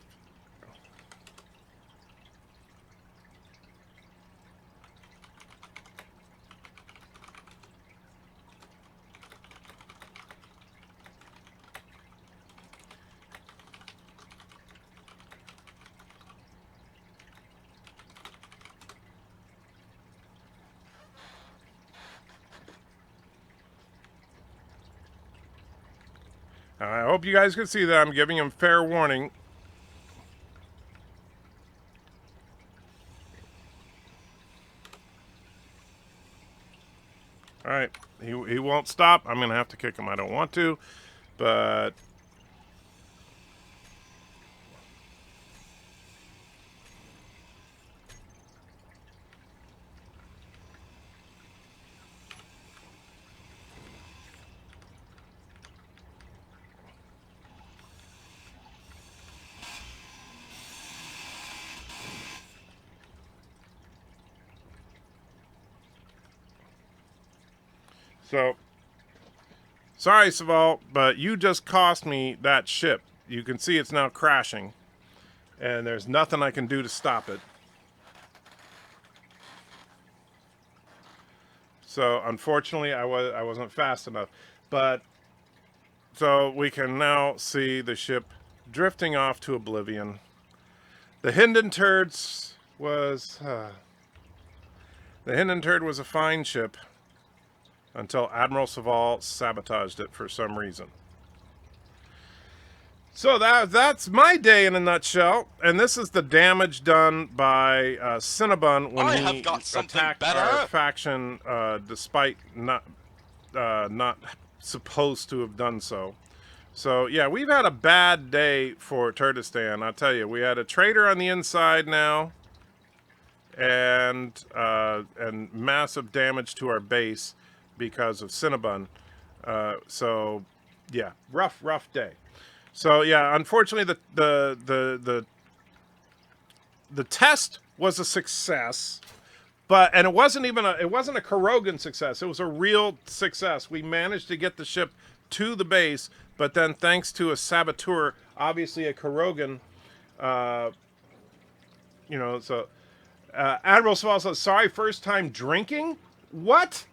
I hope you guys can see that I'm giving him fair warning. All right, he won't stop. I'm gonna have to kick him. I don't want to, but so, sorry, Saval, but you just cost me that ship. You can see it's now crashing, and there's nothing I can do to stop it. So, unfortunately, I wasn't fast enough. But, so we can now see the ship drifting off to oblivion. The Hindenturd was... the Hindenturd was a fine ship. Until Admiral Saval sabotaged it for some reason. So that's my day in a nutshell. And this is the damage done by Cinnabon when he attacked our faction, despite not supposed to have done so. So yeah, we've had a bad day for Turdistan. I tell you, we had a traitor on the inside now, and massive damage to our base because of Cinnabon. So yeah, rough day. So yeah, unfortunately the test was a success, and it wasn't a Kurogan success. It was a real success. We managed to get the ship to the base, but then thanks to a saboteur, obviously a Kurogan, Admiral Saval says, sorry, first time drinking? What?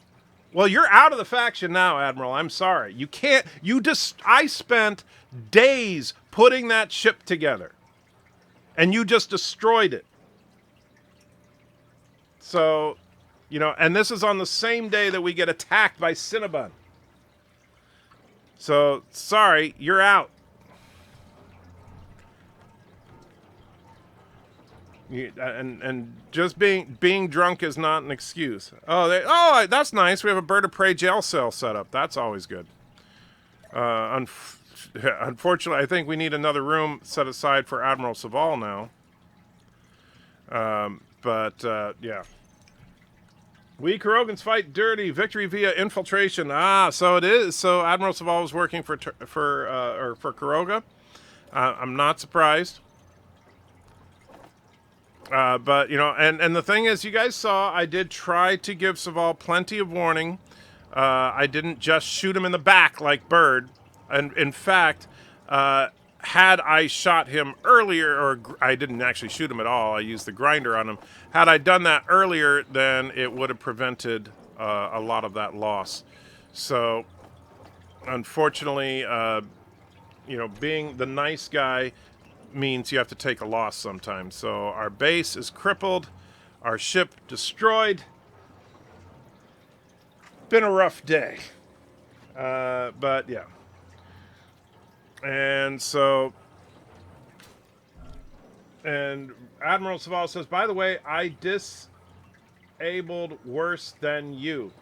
Well, you're out of the faction now, Admiral. I'm sorry. You can't... I spent days putting that ship together. And you just destroyed it. So, and this is on the same day that we get attacked by Cinnabon. So, sorry, you're out. And just being drunk is not an excuse. Oh, that's nice. We have a BIRDOPREY jail cell set up. That's always good. Unfortunately, I think we need another room set aside for Admiral Saval now. Yeah. We Kurogans fight dirty. Victory via infiltration. So it is. So Admiral Saval was working for Kuroga. I'm not surprised. But, and the thing is, you guys saw, I did try to give Saval plenty of warning. I didn't just shoot him in the back like Bird. And in fact, had I shot him earlier, or I didn't actually shoot him at all, I used the grinder on him. Had I done that earlier, then it would have prevented a lot of that loss. So, unfortunately, being the nice guy means you have to take a loss sometimes. So our base is crippled, our ship destroyed. Been a rough day. But yeah. And so And Admiral Saval says, by the way, I disabled worse than you.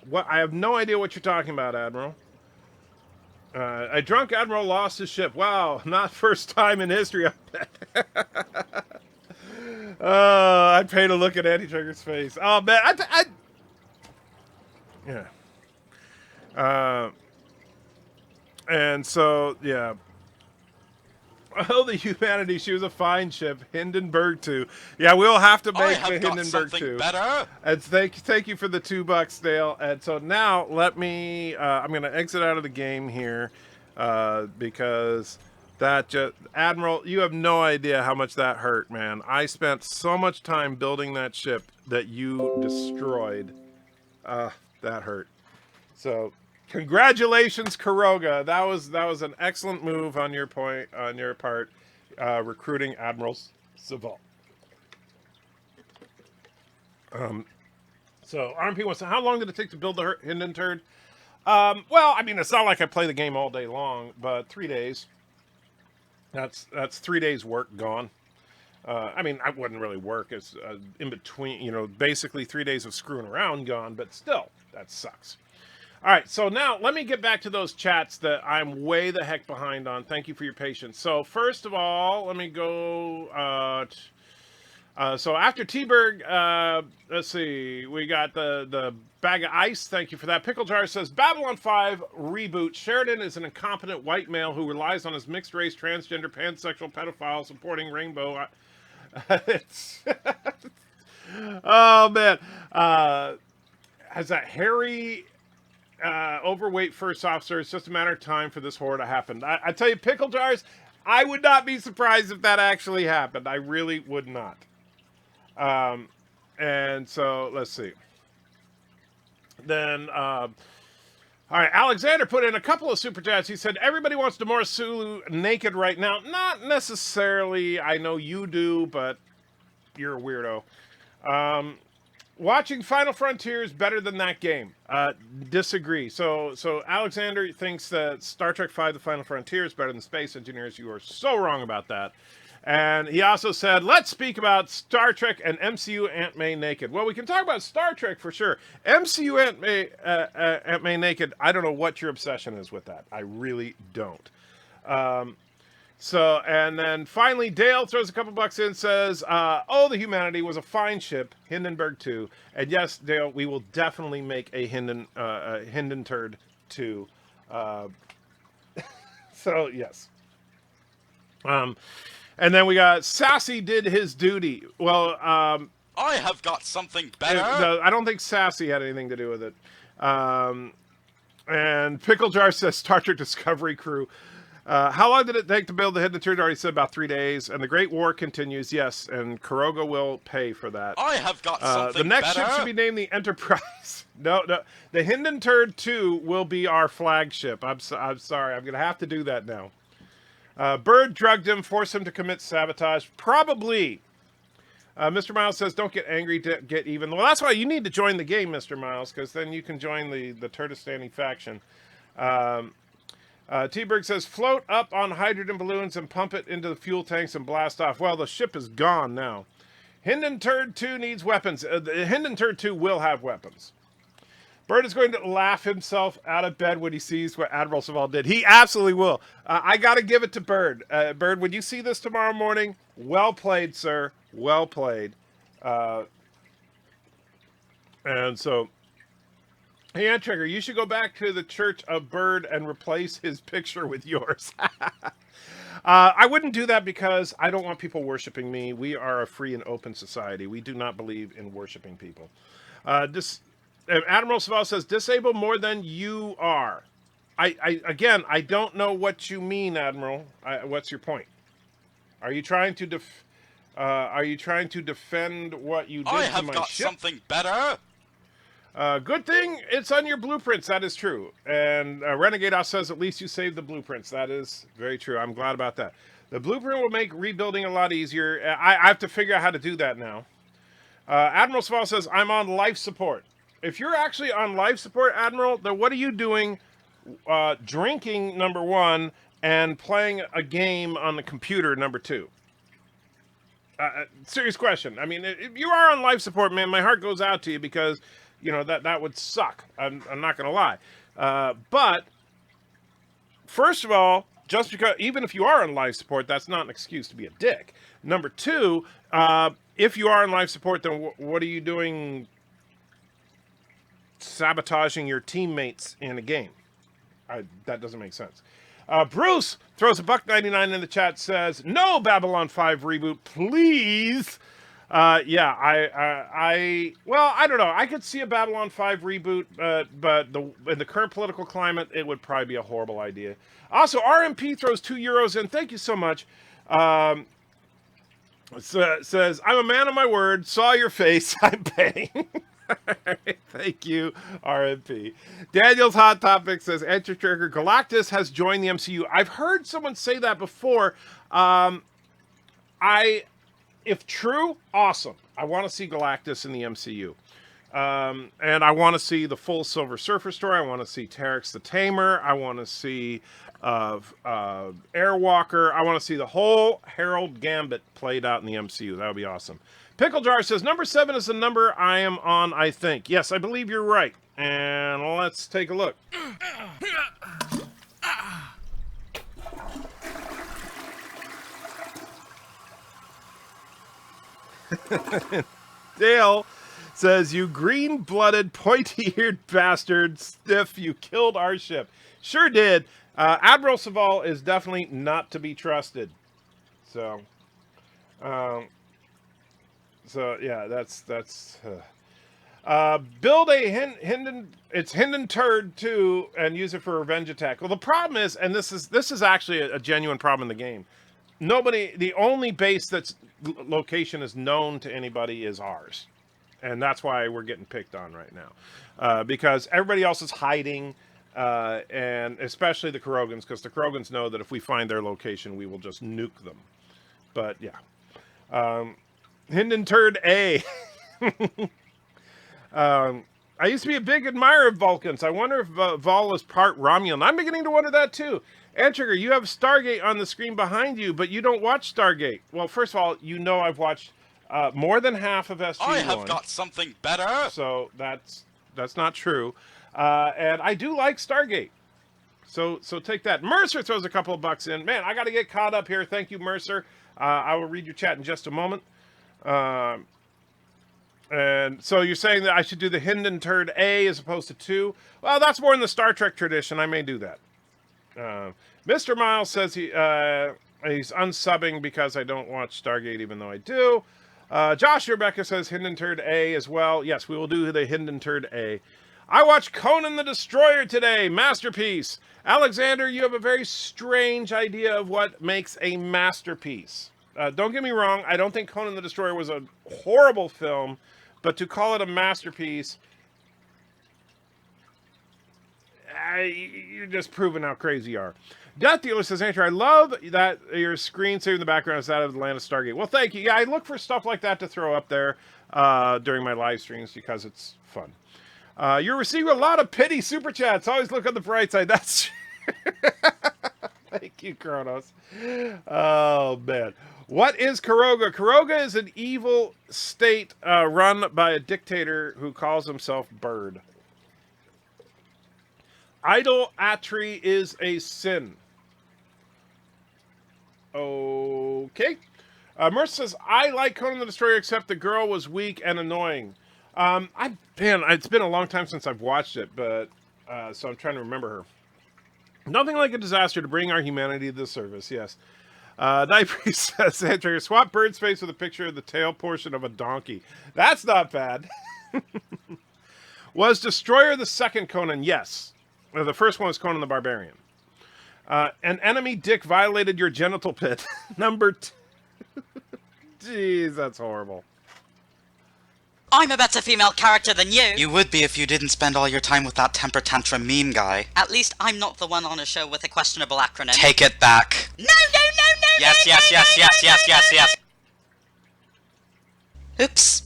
What? I have no idea what you're talking about, Admiral. A drunk admiral lost his ship. Wow, not first time in history, I bet. I'd pay to look at Andy Trigger's face. Oh, man. Yeah. And so, yeah. Oh, the Humanity. She was a fine ship. Hindenburg 2. Yeah, we'll have to make the Hindenburg 2. Better. And thank you for the $2, Dale. And so now let me. I'm going to exit out of the game here because that just Admiral. You have no idea how much that hurt, man. I spent so much time building that ship that you destroyed. That hurt. So. Congratulations, Kuroga. That was an excellent move on your part, recruiting Admiral Saval. So RMP wants to. How long did it take to build the Hinden turd? Well, I mean, it's not like I play the game all day long, but 3 days. That's 3 days work gone. I mean, I wouldn't really work. It's in between, basically 3 days of screwing around gone, but still, that sucks. All right, so now let me get back to those chats that I'm way the heck behind on. Thank you for your patience. So first of all, let me go. So after T-Berg, let's see, we got the bag of ice. Thank you for that. Pickle Jar says, Babylon 5 reboot. Sheridan is an incompetent white male who relies on his mixed race, transgender, pansexual pedophile supporting Rainbow. It's oh, man. Has that hairy... overweight first officer. It's just a matter of time for this horror to happen. I tell you, Pickle Jars, I would not be surprised if that actually happened. I really would not. And so, let's see. Then, all right, Alexander put in a couple of super chats. He said, everybody wants Demora Sulu naked right now. Not necessarily. I know you do, but you're a weirdo. Watching Final Frontier is better than that game. Disagree. So Alexander thinks that Star Trek V: The Final Frontier is better than Space Engineers. You are so wrong about that. And he also said, let's speak about Star Trek and MCU Aunt May naked. Well, we can talk about Star Trek for sure. MCU Aunt May naked, I don't know what your obsession is with that. I really don't. So, and then finally, Dale throws a couple bucks in, says, the Humanity was a fine ship, Hindenburg 2. And yes, Dale, we will definitely make a Hinden turd 2. So, yes. And then we got Sassy did his duty. Well, I have got something better. No, I don't think Sassy had anything to do with it. And Pickle Jar says Star Trek Discovery Crew. How long did it take to build the Hidden Turd? Already said about 3 days. And the Great War continues, yes. And Kuroga will pay for that. I have got something The next better. ship should be named the Enterprise. No. The Hinden Turd 2 will be our flagship. I'm sorry. I'm going to have to do that now. Bird drugged him, forced him to commit sabotage. Probably. Mr. Miles says, don't get angry, get even. Well, that's why you need to join the game, Mr. Miles, because then you can join the Turdistani faction. T-Berg says, float up on hydrogen balloons and pump it into the fuel tanks and blast off. Well, the ship is gone now. Hinden Turd 2 needs weapons. The Hinden Turd 2 will have weapons. Bird is going to laugh himself out of bed when he sees what Admiral Saval did. He absolutely will. I got to give it to Bird. Bird, when you see this tomorrow morning, well played, sir. Well played. And so... Hey, Antrigger, you should go back to the Church of Bird and replace his picture with yours. I wouldn't do that because I don't want people worshiping me. We are a free and open society. We do not believe in worshiping people. Admiral Saval says, disable more than you are. Again, I don't know what you mean, Admiral. What's your point? Are you trying to defend what you did to my ship? I have got something better. Good thing it's on your blueprints. That is true. And Renegade Off says, at least you saved the blueprints. That is very true. I'm glad about that. The blueprint will make rebuilding a lot easier. I have to figure out how to do that now. Admiral Saval says, I'm on life support. If you're actually on life support, Admiral, then what are you doing drinking, number one, and playing a game on the computer, number two? Serious question. I mean, if you are on life support, man, my heart goes out to you because, you know, that would suck. I'm not going to lie. But, first of all, just because, even if you are on life support, that's not an excuse to be a dick. Number two, if you are on life support, then what are you doing sabotaging your teammates in a game? That doesn't make sense. Bruce throws a $1.99 in the chat, says, no Babylon 5 reboot, please. Yeah, well, I don't know. I could see a Babylon 5 reboot, but in the current political climate, it would probably be a horrible idea. Also, RMP throws €2 in. Thank you so much. Says, I'm a man of my word. Saw your face. I'm paying. Thank you, RMP. Daniel's Hot Topic says, Enter Trigger, Galactus has joined the MCU. I've heard someone say that before. If true, awesome. I want to see Galactus in the MCU. And I want to see the full Silver Surfer story. I want to see Terex the Tamer. I want to see Airwalker. I want to see the whole Herald Gambit played out in the MCU. That would be awesome. Pickle Jar says, number 7 is the number I am on, I think. Yes, I believe you're right. And let's take a look. Dale says, you green-blooded, pointy-eared bastard, Stiff, you killed our ship. Sure did. Admiral Saval is definitely not to be trusted. So yeah, that's build a Hinden turd too, and use it for a revenge attack. Well, the problem is, and this is actually a genuine problem in the game. The only base that's location is known to anybody is ours, and that's why we're getting picked on right now, because everybody else is hiding, and especially the Kurogans, because the Kurogans know that if we find their location, we will just nuke them. But yeah. Hinden Turd A. I used to be a big admirer of Vulcans. I wonder if Vol is part Romulan. I'm beginning to wonder that too. Antrigger, you have Stargate on the screen behind you, but you don't watch Stargate. Well, first of all, you know I've watched more than half of SG1. I have got something better. So that's not true. And I do like Stargate. So take that. Mercer throws a couple of bucks in. Man, I got to get caught up here. Thank you, Mercer. I will read your chat in just a moment. And so you're saying that I should do the Hinden Turd A as opposed to 2? Well, that's more in the Star Trek tradition. I may do that. Mr. Miles says he's unsubbing because I don't watch Stargate, even though I do. Josh Rebecca says Hinden Turd A as well. Yes, we will do the Hinden Turd A. I watched Conan the Destroyer today. Masterpiece. Alexander, you have a very strange idea of what makes a masterpiece. Don't get me wrong. I don't think Conan the Destroyer was a horrible film, but to call it a masterpiece, you're just proving how crazy you are. Death Dealer says, Andrew, I love that your screensaver in the background is that of Atlanta Stargate. Well, thank you. Yeah, I look for stuff like that to throw up there during my live streams because it's fun. You're receiving a lot of pity super chats. Always look on the bright side. That's thank you, Kronos. Oh, man. What is Karoga? Karoga is an evil state run by a dictator who calls himself Bird. Idolatry is a sin. Okay. Merce says, I like Conan the Destroyer, except the girl was weak and annoying. It's been a long time since I've watched it, but so I'm trying to remember her. Nothing like a disaster to bring our humanity to the service, yes. Night Priest says, Andrew, swap Bird's face with a picture of the tail portion of a donkey. That's not bad. Was Destroyer the second Conan? Yes. The first one was Conan the Barbarian. An enemy dick violated your genital pit. Number 2. Jeez, that's horrible. I'm a better female character than you. You would be if you didn't spend all your time with that temper tantrum meme guy. At least I'm not the one on a show with a questionable acronym. Take it back. No! Yes. Oops.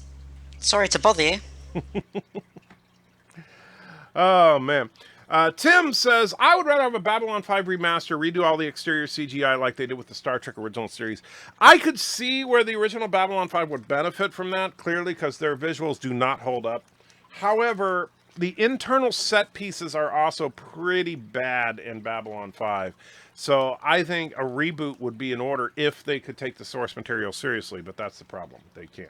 Sorry to bother you. Oh, man. Tim says, I would rather have a Babylon 5 remaster, redo all the exterior CGI like they did with the Star Trek original series. I could see where the original Babylon 5 would benefit from that, clearly, because their visuals do not hold up. However, the internal set pieces are also pretty bad in Babylon 5. So I think a reboot would be in order if they could take the source material seriously, but that's the problem. They can't.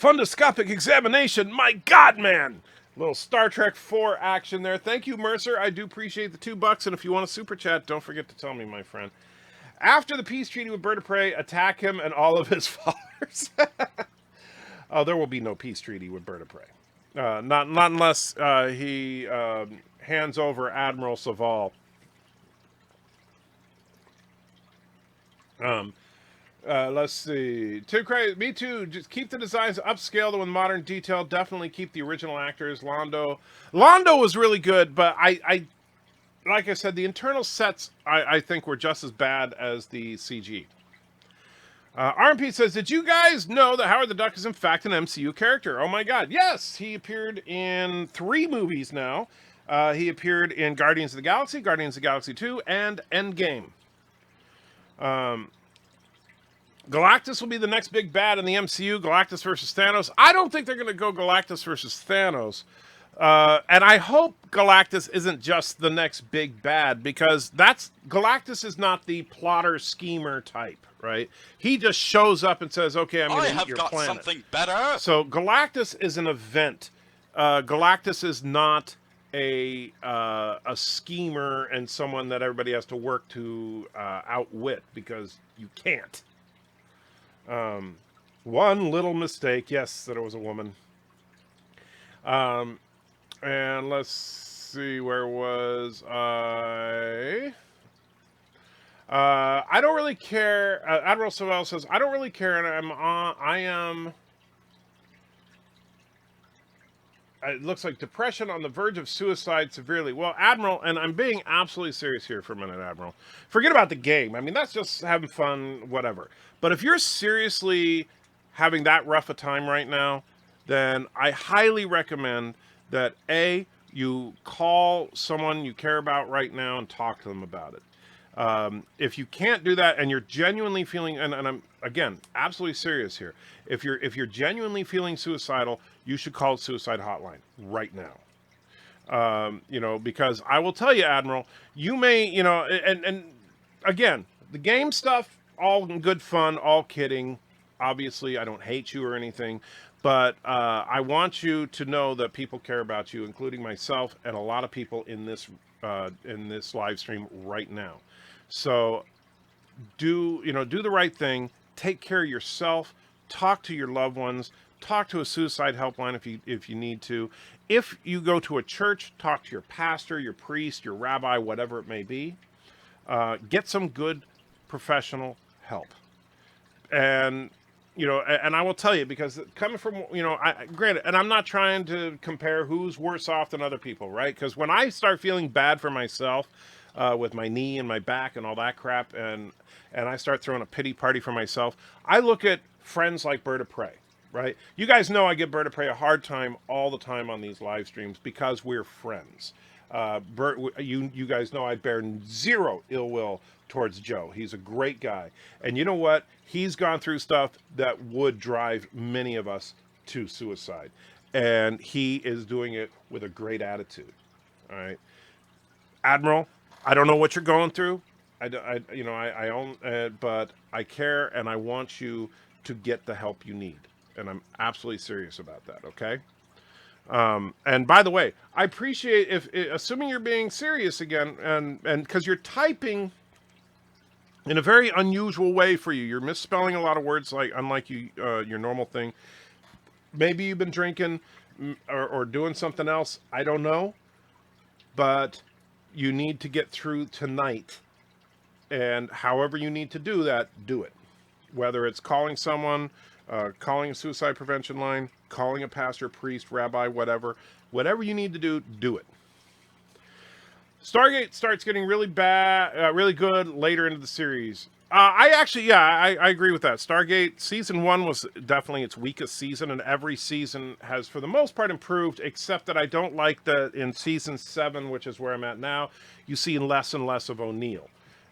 Fundoscopic examination, my God, man! Little Star Trek 4 action there. Thank you, Mercer. I do appreciate the $2. And if you want a super chat, don't forget to tell me, my friend. After the peace treaty with BIRDOPREY, attack him and all of his followers. Oh, there will be no peace treaty with BIRDOPREY. Not unless he hands over Admiral Saval. Let's see. Me too. Just keep the designs upscale them with modern detail. Definitely keep the original actors. Londo was really good, but I like I said, the internal sets I think were just as bad as the CG. RMP says, did you guys know that Howard the Duck is in fact an MCU character? Oh my God, yes! He appeared in 3 movies now. He appeared in Guardians of the Galaxy, Guardians of the Galaxy 2, and Endgame. Galactus will be the next big bad in the MCU, Galactus versus Thanos. I don't think they're going to go Galactus versus Thanos. And I hope Galactus isn't just the next big bad, because Galactus is not the plotter schemer type, right? He just shows up and says, okay, I'm going to eat your planet. I have got something better. So Galactus is an event. Galactus is not a schemer and someone that everybody has to work to outwit, because you can't. One little mistake. Yes, that it was a woman. And let's see, where was I? I don't really care. Admiral Saval says, I don't really care, and I am. It looks like depression on the verge of suicide severely. Well, Admiral, and I'm being absolutely serious here for a minute, Admiral. Forget about the game. I mean, that's just having fun, whatever. But if you're seriously having that rough a time right now, then I highly recommend that, A, you call someone you care about right now and talk to them about it. If you can't do that and you're genuinely feeling, and I'm, again, absolutely serious here, if you're genuinely feeling suicidal, you should call the suicide hotline right now. Because I will tell you, Admiral, you may, and again, the game stuff, all good fun, all kidding. Obviously, I don't hate you or anything, but I want you to know that people care about you, including myself and a lot of people in this live stream right now. So do the right thing. Take care of yourself. Talk to your loved ones. Talk to a suicide helpline if you need to. If you go to a church, talk to your pastor, your priest, your rabbi, whatever it may be. Get some good professional help. And and I will tell you, because coming from, granted, and I'm not trying to compare who's worse off than other people, right? Because when I start feeling bad for myself with my knee and my back and all that crap, and I start throwing a pity party for myself, I look at friends like BIRDOPREY, right? You guys know I give BIRDOPREY a hard time all the time on these live streams because we're friends. You guys know I bear zero ill will towards Joe. He's a great guy. And you know what? He's gone through stuff that would drive many of us to suicide. And he is doing it with a great attitude. All right. Admiral, I don't know what you're going through. But I care, and I want you to get the help you need. And I'm absolutely serious about that, okay? And by the way, I appreciate assuming you're being serious again, and because you're typing in a very unusual way for you. You're misspelling a lot of words, unlike your normal thing. Maybe you've been drinking or doing something else. I don't know. But you need to get through tonight. And however you need to do that, do it. Whether it's calling someone, calling a suicide prevention line, calling a pastor, priest, rabbi, whatever you need to do, do it. Stargate starts getting really bad, really good later into the series. I agree with that. Stargate Season 1 was definitely its weakest season, and every season has, for the most part, improved, except that I don't like that in Season 7, which is where I'm at now, you see less and less of O'Neill.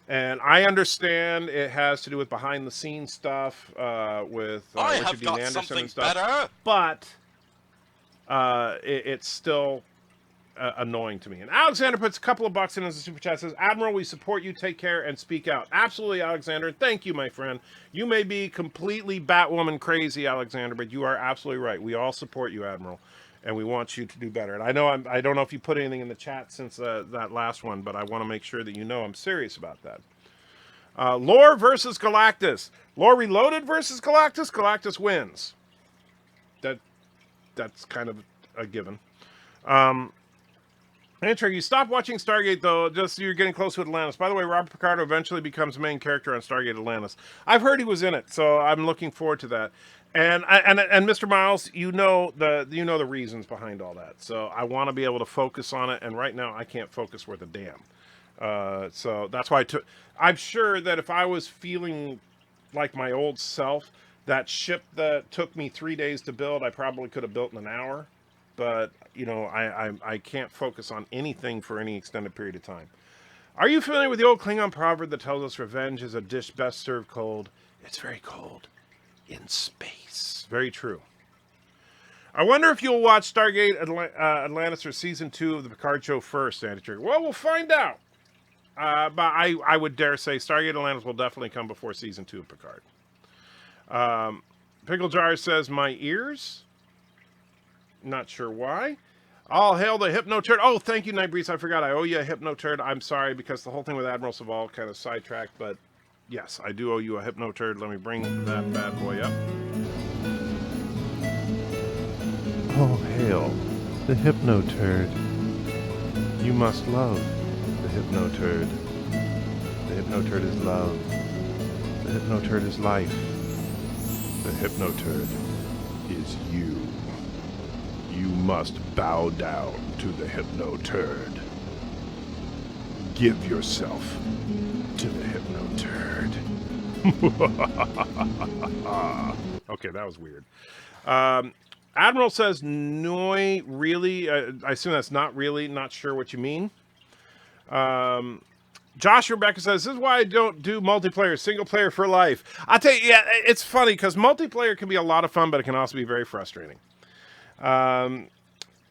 And I understand it has to do with behind-the-scenes stuff with I Richard have Dean got Anderson something and stuff. better. But it's still annoying to me. And Alexander puts a couple of bucks in as a super chat, says, Admiral, we support you, take care, and speak out. Absolutely, Alexander. Thank you, my friend. You may be completely Batwoman crazy, Alexander, but you are absolutely right. We all support you, Admiral, and we want you to do better. And I know I don't know if you put anything in the chat since that last one, but I want to make sure that you know I'm serious about that. Lore versus Galactus. Lore Reloaded versus Galactus. Galactus wins. That's kind of a given. Andrew, you stop watching Stargate, though, just so you're getting close to Atlantis. By the way, Robert Picardo eventually becomes main character on Stargate Atlantis. I've heard he was in it, so I'm looking forward to that. And Mr. Miles, you know the reasons behind all that. So I want to be able to focus on it, and right now I can't focus worth a damn. So that's why I'm sure that if I was feeling like my old self, that ship that took me 3 days to build, I probably could have built in an hour. But, you know, I can't focus on anything for any extended period of time. Are you familiar with the old Klingon proverb that tells us revenge is a dish best served cold? It's very cold in space. Very true. I wonder if you'll watch Stargate Atlantis or Season 2 of the Picard show first, Andy. Well, we'll find out. But I would dare say Stargate Atlantis will definitely come before Season 2 of Picard. Pickle Jar says, my ears? Not sure why. All hail the Hypno Turd. Oh, thank you, Nightbreeze. I forgot I owe you a Hypno Turd. I'm sorry because the whole thing with Admiral Saval kind of sidetracked, but yes, I do owe you a Hypno Turd. Let me bring that bad boy up. All hail the Hypno Turd. You must love the Hypno Turd. The Hypno Turd is love. The Hypno Turd is life. The Hypno Turd is you. You must bow down to the Hypno Turd. Give yourself to the Hypno Turd. Okay, that was weird. Admiral says, "Noi, really?" I assume that's not really. Not sure what you mean. Josh Rebecca says, this is why I don't do multiplayer, single player for life. I'll tell you, yeah, it's funny because multiplayer can be a lot of fun, but it can also be very frustrating.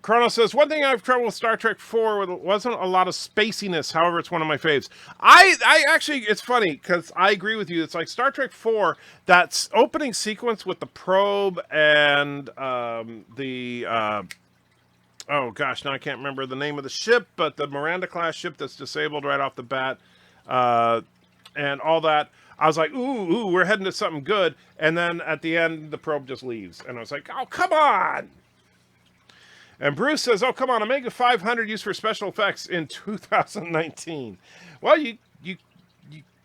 Chrono says, one thing I have trouble with Star Trek 4 wasn't a lot of spaciness. However, it's one of my faves. I actually, it's funny because I agree with you. It's like Star Trek 4, that opening sequence with the probe and oh gosh, now I can't remember the name of the ship, but the Miranda class ship that's disabled right off the bat, and all that. I was like, ooh, we're heading to something good. And then at the end, the probe just leaves. And I was like, oh, come on. And Bruce says, oh, come on, Omega 500 used for special effects in 2019. Well, you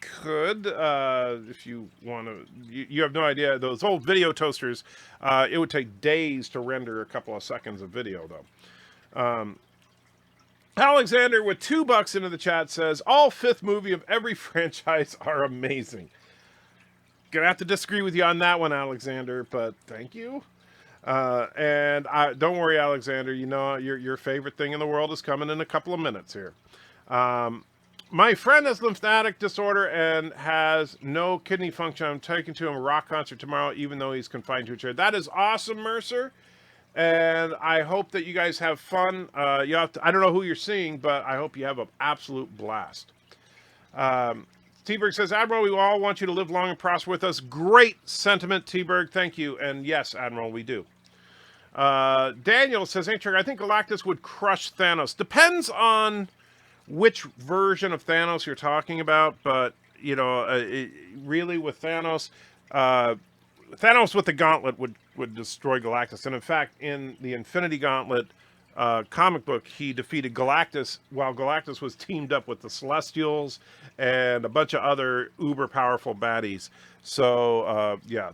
could, if you want to. You have no idea. Those old video toasters, it would take days to render a couple of seconds of video, though. Alexander with $2 into the chat says, all fifth movie of every franchise are amazing. Gonna have to disagree with you on that one, Alexander, but thank you. And don't worry, Alexander. You know your favorite thing in the world is coming in a couple of minutes here. My friend has lymphatic disorder and has no kidney function. I'm taking to him a rock concert tomorrow, even though he's confined to a chair. That is awesome, Mercer. And I hope that you guys have fun. I don't know who you're seeing, but I hope you have an absolute blast. T-Berg says, Admiral, we all want you to live long and prosper with us. Great sentiment, T-Berg. Thank you. And yes, Admiral, we do. Daniel says, I think Galactus would crush Thanos. Depends on which version of Thanos you're talking about. But, you know, really with Thanos, Thanos with the gauntlet would destroy Galactus. And in fact, in the Infinity Gauntlet comic book, he defeated Galactus while Galactus was teamed up with the Celestials and a bunch of other uber powerful baddies. So, yeah,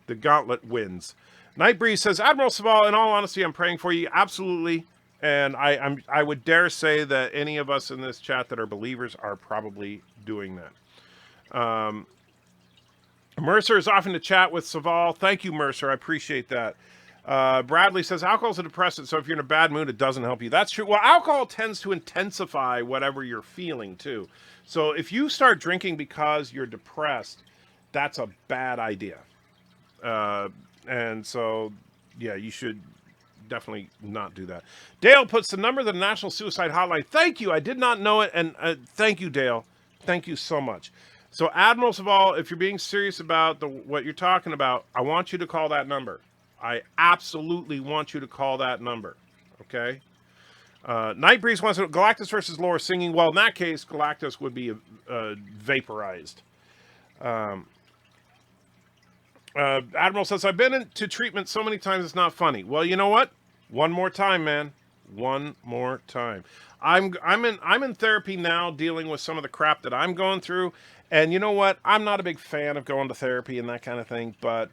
the Gauntlet wins. Nightbreeze says, Admiral Saval, in all honesty, I'm praying for you. Absolutely. And I would dare say that any of us in this chat that are believers are probably doing that. Mercer is often to chat with Saval. Thank you, Mercer. I appreciate that. Bradley says alcohol's a depressant, so if you're in a bad mood, it doesn't help you. That's true. Well, alcohol tends to intensify whatever you're feeling, too. So if you start drinking because you're depressed, that's a bad idea. And so, yeah, you should definitely not do that. Dale puts the number of the National Suicide Hotline. Thank you. I did not know it, and thank you, Dale. Thank you so much. So, Admiral Saval, if you're being serious about what you're talking about, I want you to call that number. I absolutely want you to call that number. Okay? Night Breeze wants to know, Galactus versus Lore singing. Well, in that case, Galactus would be vaporized. Admiral says, I've been into treatment so many times it's not funny. Well, you know what? One more time, man. One more time. I'm in therapy now, dealing with some of the crap that I'm going through. And you know what? I'm not a big fan of going to therapy and that kind of thing, but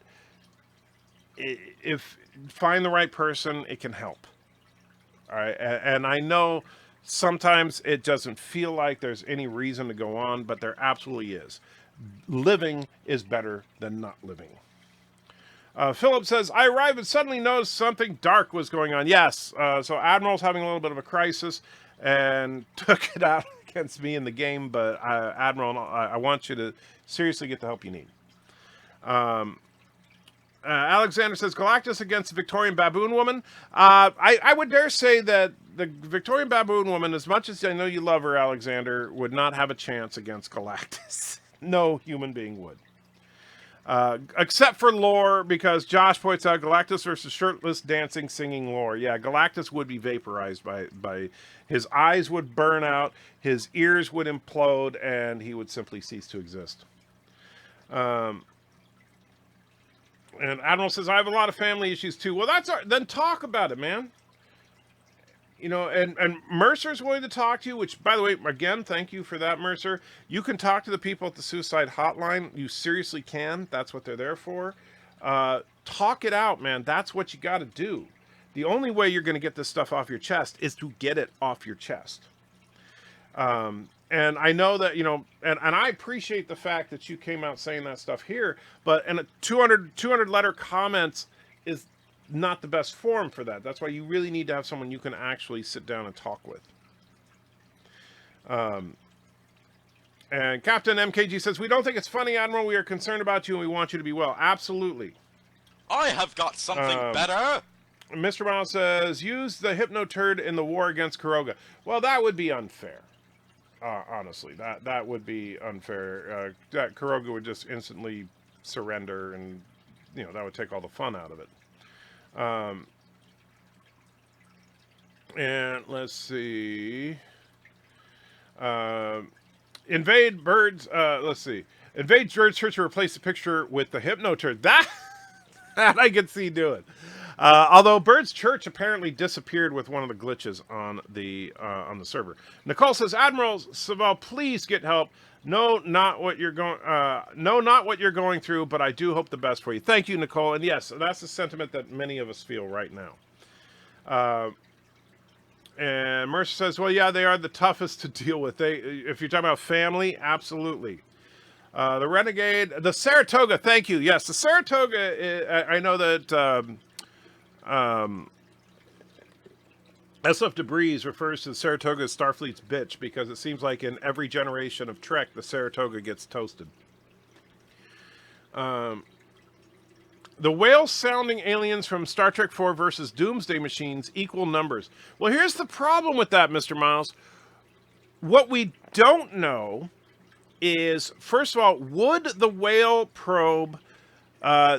if find the right person, it can help. All right, and I know sometimes it doesn't feel like there's any reason to go on, but there absolutely is. Living is better than not living. Philip says, I arrived and suddenly noticed something dark was going on. Yes, so Admiral's having a little bit of a crisis and took it out against me in the game, but Admiral, I want you to seriously get the help you need. Alexander says, Galactus against the Victorian Baboon Woman. I would dare say that the Victorian Baboon Woman, as much as I know you love her, Alexander, would not have a chance against Galactus. No human being would. Except for Lore, because Josh points out Galactus versus shirtless, dancing, singing Lore. Yeah, Galactus would be vaporized by his eyes would burn out, his ears would implode, and he would simply cease to exist. And Admiral says, I have a lot of family issues too. Well, then talk about it, man. You know, and Mercer's willing to talk to you, which, by the way, again, thank you for that, Mercer. You can talk to the people at the suicide hotline. You seriously can. That's what they're there for. Talk it out, man. That's what you got to do. The only way you're going to get this stuff off your chest is to get it off your chest. And I know that, you know, and I appreciate the fact that you came out saying that stuff here, but and a 200 letter comments is not the best forum for that. That's why you really need to have someone you can actually sit down and talk with. And Captain MKG says, we don't think it's funny, Admiral. We are concerned about you and we want you to be well. Absolutely. I have got something better. Mr. Miles says, use the Hypno-Turd in the war against Kuroga. Well, that would be unfair. Honestly, that would be unfair. That Kuroga would just instantly surrender, and you know that would take all the fun out of it. And let's see. Invade Birds. Let's see. Invade Birds Church to replace the picture with the Hypno-Turd. That I could see doing. Although Bird's Church apparently disappeared with one of the glitches on the server. Nicole says, Admiral Saval, please get help. No, not what you're going through, but I do hope the best for you. Thank you, Nicole. And yes, that's the sentiment that many of us feel right now. And Mercer says, well, yeah, they are the toughest to deal with. If you're talking about family, absolutely. The Renegade, the Saratoga, thank you. Yes, the Saratoga, I know that SF Debris refers to the Saratoga as Starfleet's bitch because it seems like in every generation of Trek, the Saratoga gets toasted. The whale-sounding aliens from Star Trek IV versus Doomsday Machines equal numbers. Well, here's the problem with that, Mr. Miles. What we don't know is, first of all, would the whale probe...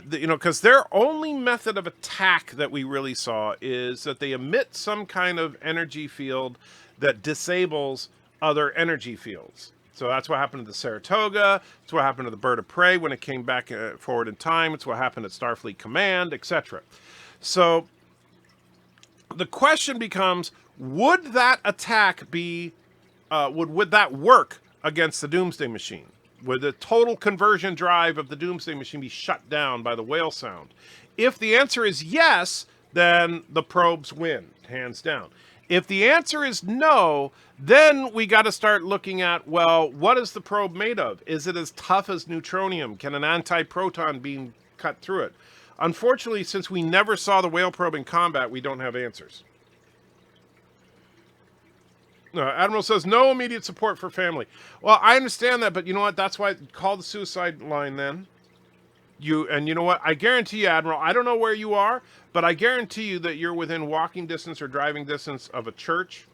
because their only method of attack that we really saw is that they emit some kind of energy field that disables other energy fields. So that's what happened to the Saratoga. It's what happened to the Bird of Prey when it came back forward in time. It's what happened at Starfleet Command, etc. So the question becomes, would that attack be, would that work against the Doomsday Machine? Would the total conversion drive of the Doomsday Machine be shut down by the whale sound? If the answer is yes, then the probes win, hands down. If the answer is no, then we got to start looking at, well, what is the probe made of? Is it as tough as neutronium? Can an antiproton beam cut through it? Unfortunately, since we never saw the whale probe in combat, we don't have answers. Admiral says, no immediate support for family. Well, I understand that, but you know what? That's why call the suicide line then. And you know what? I guarantee you, Admiral, I don't know where you are, but I guarantee you that you're within walking distance or driving distance of a church.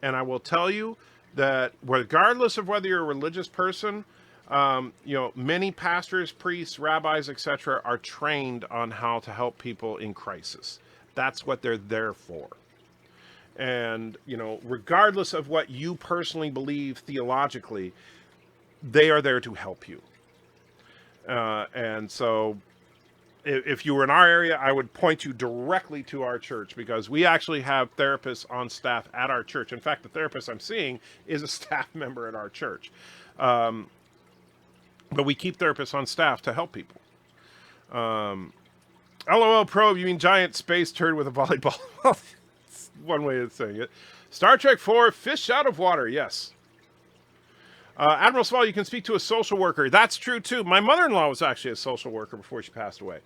And I will tell you that regardless of whether you're a religious person, many pastors, priests, rabbis, etc., are trained on how to help people in crisis. That's what they're there for. And, regardless of what you personally believe theologically, they are there to help you. And so if you were in our area, I would point you directly to our church, because we actually have therapists on staff at our church. In fact, the therapist I'm seeing is a staff member at our church. But we keep therapists on staff to help people. LOL probe, you mean giant space turd with a volleyball? That's one way of saying it. Star Trek 4, fish out of water, yes. Admiral Swall, you can speak to a social worker. That's true, too. My mother-in-law was actually a social worker before she passed away.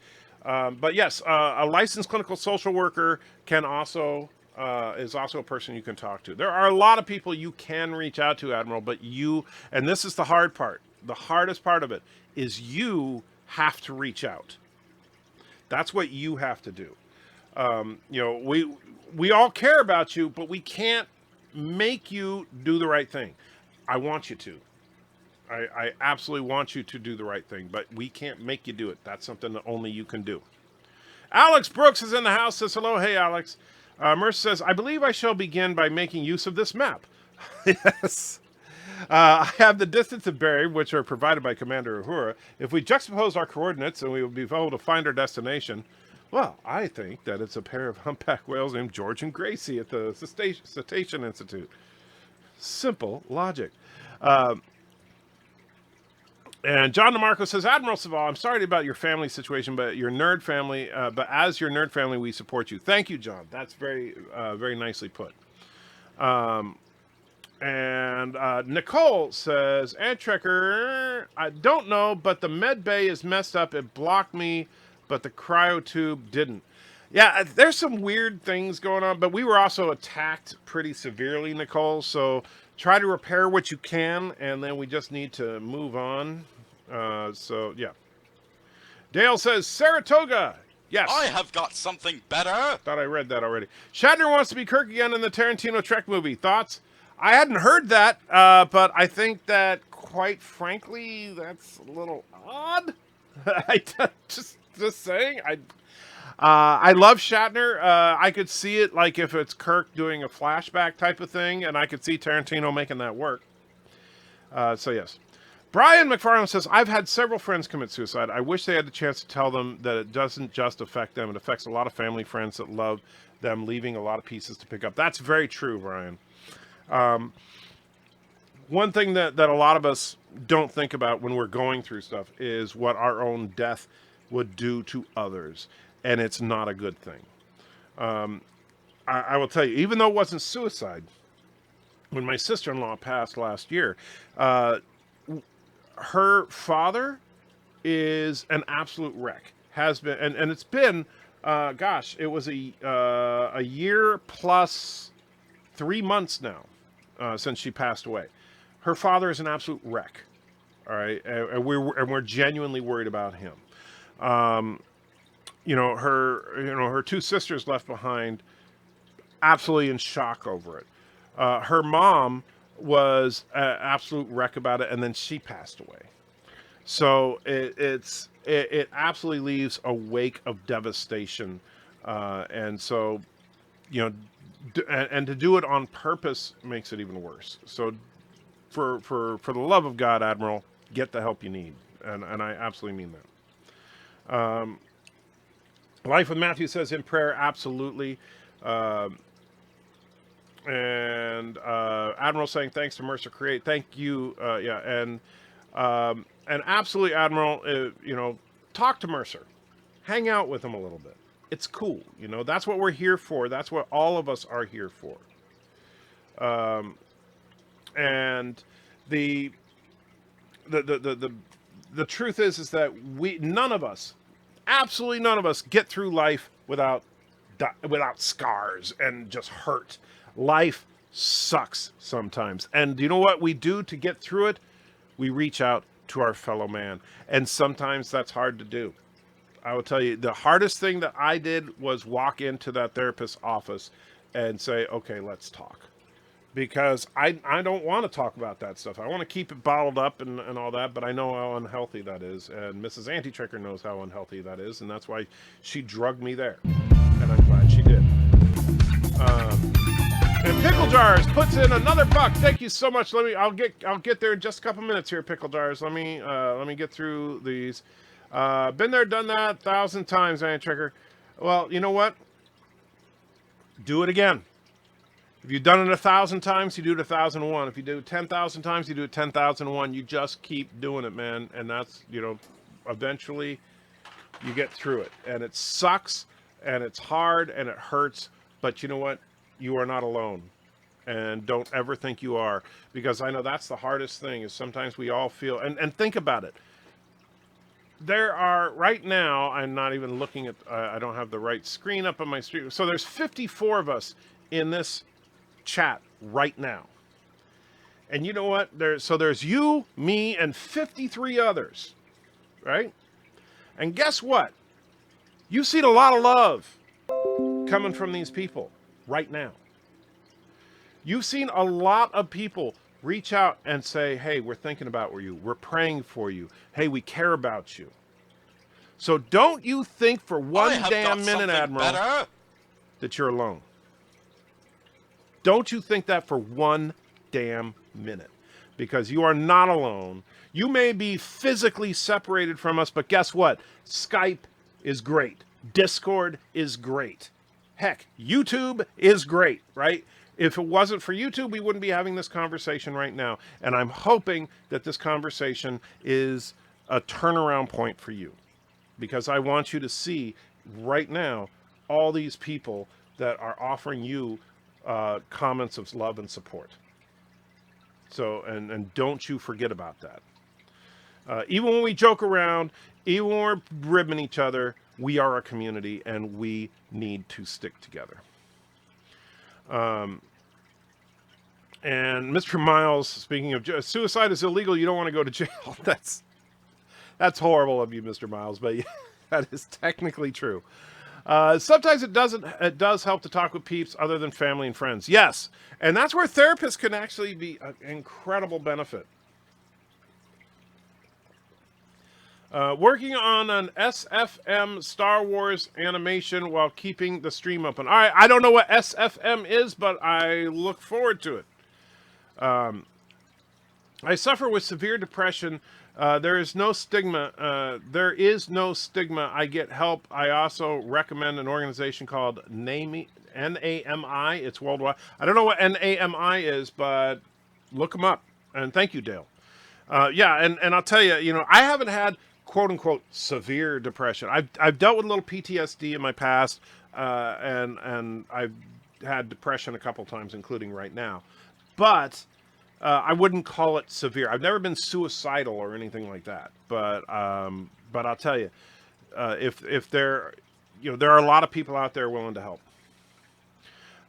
But yes, a licensed clinical social worker is also a person you can talk to. There are a lot of people you can reach out to, Admiral, but and this is the hard part. The hardest part of it is you have to reach out. That's what you have to do. We all care about you, but we can't make you do the right thing. I want you to. I absolutely want you to do the right thing, but we can't make you do it. That's something that only you can do. Alex Brooks is in the house, says hello. Hey, Alex. Mercer says, I believe I shall begin by making use of this map. Yes. I have the distance and bearing, which are provided by Commander Uhura. If we juxtapose our coordinates, and we will be able to find our destination, well, I think that it's a pair of humpback whales named George and Gracie at the Cetacean Institute. Simple logic. And John DeMarco says, Admiral Saval, I'm sorry about your family situation, but your nerd family, but as your nerd family, we support you. Thank you, John. That's very, very nicely put. And Nicole says, Antrekker, I don't know, but the med bay is messed up. It blocked me, but the cryo tube didn't. Yeah, there's some weird things going on, but we were also attacked pretty severely, Nicole. So try to repair what you can, and then we just need to move on. Yeah. Dale says, Saratoga. Yes. I have got something better. Thought I read that already. Shatner wants to be Kirk again in the Tarantino Trek movie. Thoughts? I hadn't heard that, but I think that, quite frankly, that's a little odd. Just saying. I love Shatner. I could see it like if it's Kirk doing a flashback type of thing, and I could see Tarantino making that work. So yes. Brian McFarland says, I've had several friends commit suicide. I wish they had the chance to tell them that it doesn't just affect them. It affects a lot of family friends that love them, leaving a lot of pieces to pick up. That's very true, Brian. One thing that a lot of us don't think about when we're going through stuff is what our own death would do to others. And it's not a good thing. I will tell you, even though it wasn't suicide, when my sister-in-law passed last year, her father is an absolute wreck. Has been, and it's been, it was a year plus 3 months now since she passed away. Her father is an absolute wreck. All right, and we're genuinely worried about him. Her two sisters left behind, absolutely in shock over it. Her mom was an absolute wreck about it, and then she passed away. So it absolutely leaves a wake of devastation, and so and to do it on purpose makes it even worse. So for the love of God, Admiral, get the help you need, and I absolutely mean that. Life with Matthew says in prayer, absolutely. And Admiral saying thanks to Mercer Create. Thank you. And absolutely, Admiral. Talk to Mercer, hang out with him a little bit. it's cool. You know, that's what we're here for. That's what all of us are here for. And the truth is that none of us, absolutely none of us, get through life without scars and just hurt. Life sucks sometimes. And you know what we do to get through it? We reach out to our fellow man. And sometimes that's hard to do. I will tell you, the hardest thing that I did was walk into that therapist's office and say, okay, let's talk. Because I don't want to talk about that stuff. I want to keep it bottled up and all that, but I know how unhealthy that is. And Mrs. Anti-Tricker knows how unhealthy that is, and that's why she drugged me there. And I'm glad she did. And Pickle Jars puts in another $1. Thank you so much. I'll get there in just a couple minutes here, Pickle Jars. Let me get through these. Been there, done that 1,000 times, Anti-Tricker. Well, you know what? Do it again. If you've done it 1,000 times, you do it 1,001. If you do it 10,000 times, you do it 10,001. You just keep doing it, man. And that's, you know, eventually you get through it. And it sucks, and it's hard, and it hurts. But you know what? You are not alone. And don't ever think you are. Because I know that's the hardest thing, is sometimes we all feel, and think about it. There are, right now, I'm not even looking at, I don't have the right screen up on my screen. So there's 54 of us in this chat right now. And you know what? There's you, me, and 53 others, right? And guess what? You've seen a lot of love coming from these people right now. You've seen a lot of people reach out and say, hey, we're thinking about you. We're praying for you. Hey, we care about you. So don't you think for one damn minute, Admiral, that you're alone. Don't you think that for one damn minute. Because you are not alone. You may be physically separated from us, but guess what? Skype is great. Discord is great. Heck, YouTube is great, right? If it wasn't for YouTube, we wouldn't be having this conversation right now. And I'm hoping that this conversation is a turnaround point for you. Because I want you to see right now all these people that are offering you comments of love and support. So, and don't you forget about that. Even when we joke around, even when we're ribbing each other, we are a community and we need to stick together. And Mr. Miles, speaking of suicide is illegal, you don't want to go to jail. That's horrible of you, Mr. Miles, but yeah, that is technically true. Sometimes it does help to talk with peeps other than family and friends. Yes, and that's where therapists can actually be an incredible benefit. Working on an SFM Star Wars animation while keeping the stream open. All right, I don't know what SFM is, but I look forward to it. I suffer with severe depression. There is no stigma. I get help. I also recommend an organization called NAMI. It's worldwide. I don't know what NAMI is, but look them up. And thank you, Dale. Yeah, and I'll tell you, you know, I haven't had quote unquote severe depression. I've dealt with a little PTSD in my past, and I've had depression a couple times, including right now. But I wouldn't call it severe. I've never been suicidal or anything like that. But I'll tell you, if there, you know, there are a lot of people out there willing to help.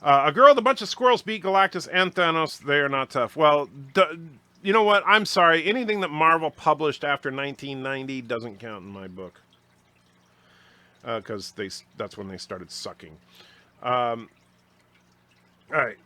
A girl with a bunch of squirrels beat Galactus and Thanos. They are not tough. Well, you know what? I'm sorry. Anything that Marvel published after 1990 doesn't count in my book. Because that's when they started sucking. All right.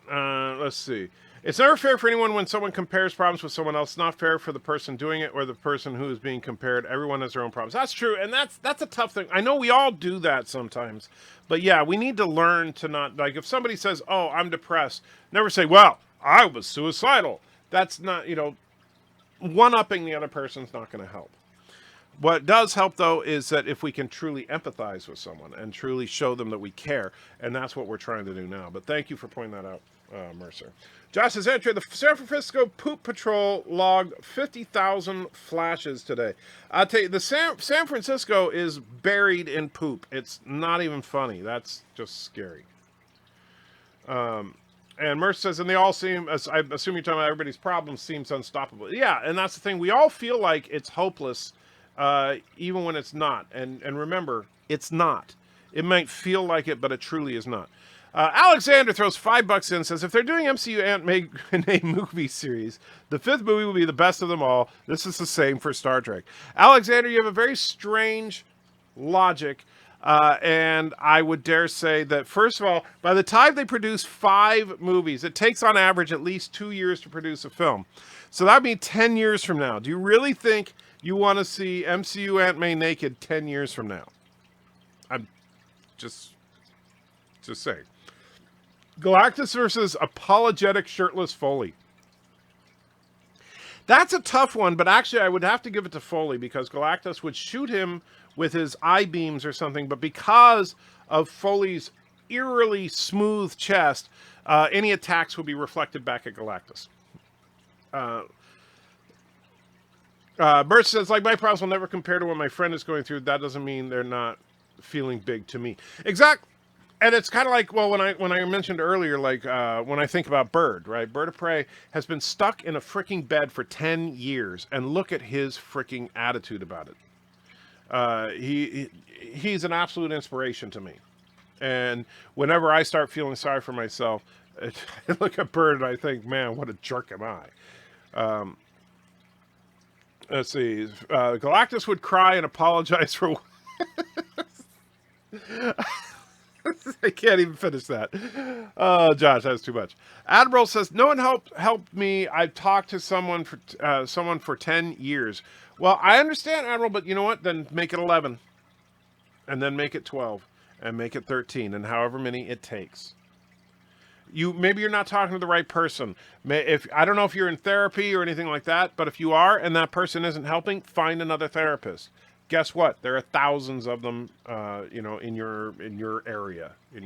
Let's see. It's never fair for anyone when someone compares problems with someone else. It's not fair for the person doing it or the person who is being compared. Everyone has their own problems. That's true, and that's a tough thing. I know we all do that sometimes. But yeah, we need to learn to not, like, if somebody says, oh, I'm depressed, never say, well, I was suicidal. That's not, you know, one-upping the other person's not going to help. What does help, though, is that if we can truly empathize with someone and truly show them that we care, and that's what we're trying to do now. But thank you for pointing that out, Mercer. Josh says, entry, the San Francisco Poop Patrol logged 50,000 flashes today. I'll tell you, the San Francisco is buried in poop. It's not even funny. That's just scary. And Mercer says, and they all seem, as I assume you're talking about everybody's problems, seems unstoppable. Yeah, and that's the thing. We all feel like it's hopeless, even when it's not. And remember, it's not. It might feel like it, but it truly is not. Alexander throws $5 in, says, if they're doing MCU Aunt May in a movie series, the 5th movie will be the best of them all. This is the same for Star Trek. Alexander, you have a very strange logic. And I would dare say that, first of all, by the time they produce 5 movies, it takes on average at least 2 years to produce a film. So that would be 10 years from now. Do you really think you want to see MCU Aunt May naked 10 years from now? I'm just saying. Galactus versus apologetic shirtless Foley. That's a tough one, but actually I would have to give it to Foley because Galactus would shoot him with his eye beams or something, but because of Foley's eerily smooth chest, any attacks will be reflected back at Galactus. Birch says, like, my problems will never compare to what my friend is going through. That doesn't mean they're not feeling big to me. Exactly. And it's kind of like, well, when I mentioned earlier, like when I think about Bird, right? Birdoprey has been stuck in a freaking bed for 10 years, and look at his freaking attitude about it. He's an absolute inspiration to me. And whenever I start feeling sorry for myself, I look at Bird and I think, man, what a jerk am I? Let's see. Galactus would cry and apologize for... I can't even finish that. Oh, Josh, that's too much. Admiral says, no one helped me. I've talked to someone for 10 years. Well, I understand, Admiral, but you know what? Then make it 11. And then make it 12. And make it 13. And however many it takes. Maybe you're not talking to the right person. I don't know if you're in therapy or anything like that, but if you are and that person isn't helping, find another therapist. Guess what? There are thousands of them, in your area. I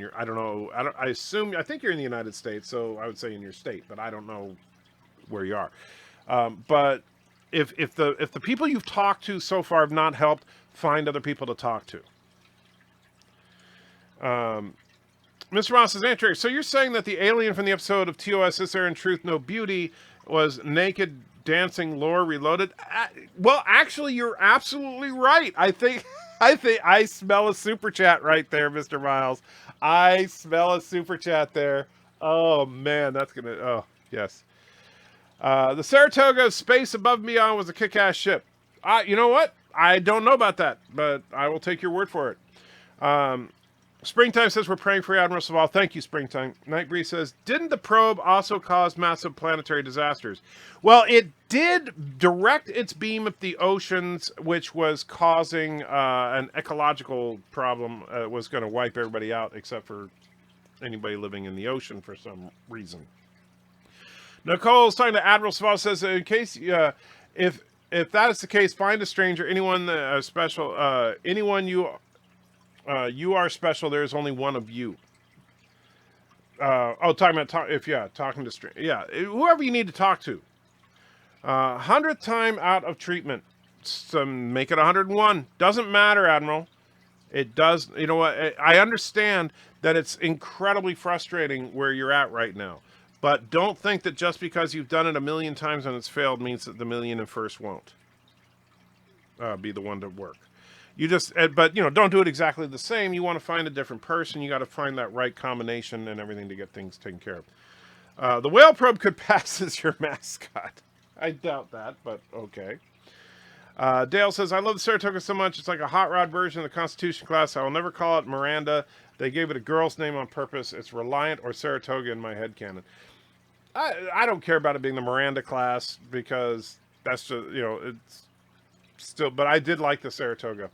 think you're in the United States, so I would say in your state, but I don't know where you are. But if the people you've talked to so far have not helped, find other people to talk to. Mr. Ross says, Andrew, so you're saying that the alien from the episode of TOS Is There in Truth No Beauty was naked dancing lore reloaded? Well, actually, you're absolutely right. I think I smell a super chat right there, Mr. Miles. I smell a super chat there. Oh man, that's gonna. Oh yes. The Saratoga Space Above and Beyond was a kick-ass ship. You know what? I don't know about that, but I will take your word for it. Springtime says we're praying for Admiral Saval. Thank you, Springtime. Night Breeze says, didn't the probe also cause massive planetary disasters? Well, it did direct its beam at the oceans, which was causing an ecological problem. Was going to wipe everybody out except for anybody living in the ocean for some reason. Nicole's talking to Admiral Saval, says, in case, if that is the case, find a stranger, anyone special, anyone you are special. There is only one of you. Talking to strangers. Yeah, whoever you need to talk to. 100th time out of treatment. Make it 101. Doesn't matter, Admiral. It does. You know what? I understand that it's incredibly frustrating where you're at right now. But don't think that just because you've done it 1,000,000 times and it's failed means that the 1,000,001st won't be the one to work. But don't do it exactly the same. You want to find a different person. You got to find that right combination and everything to get things taken care of. The whale probe could pass as your mascot. I doubt that, but okay. Dale says, I love the Saratoga so much. It's like a hot rod version of the Constitution class. I will never call it Miranda. They gave it a girl's name on purpose. It's Reliant or Saratoga in my headcanon. I don't care about it being the Miranda class because that's just, it's still, but I did like the Saratoga.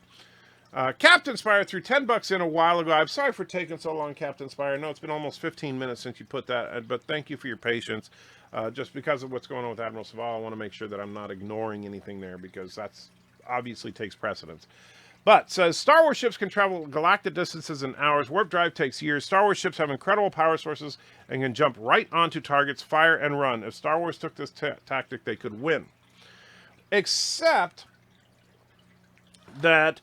Captain Spire threw $10 in a while ago. I'm sorry for taking so long, Captain Spire. No, it's been almost 15 minutes since you put that, but thank you for your patience. Just because of what's going on with Admiral Saval, I want to make sure that I'm not ignoring anything there because obviously takes precedence. But says Star Wars ships can travel galactic distances in hours. Warp drive takes years. Star Wars ships have incredible power sources and can jump right onto targets, fire, and run. If Star Wars took this tactic, they could win. Except that,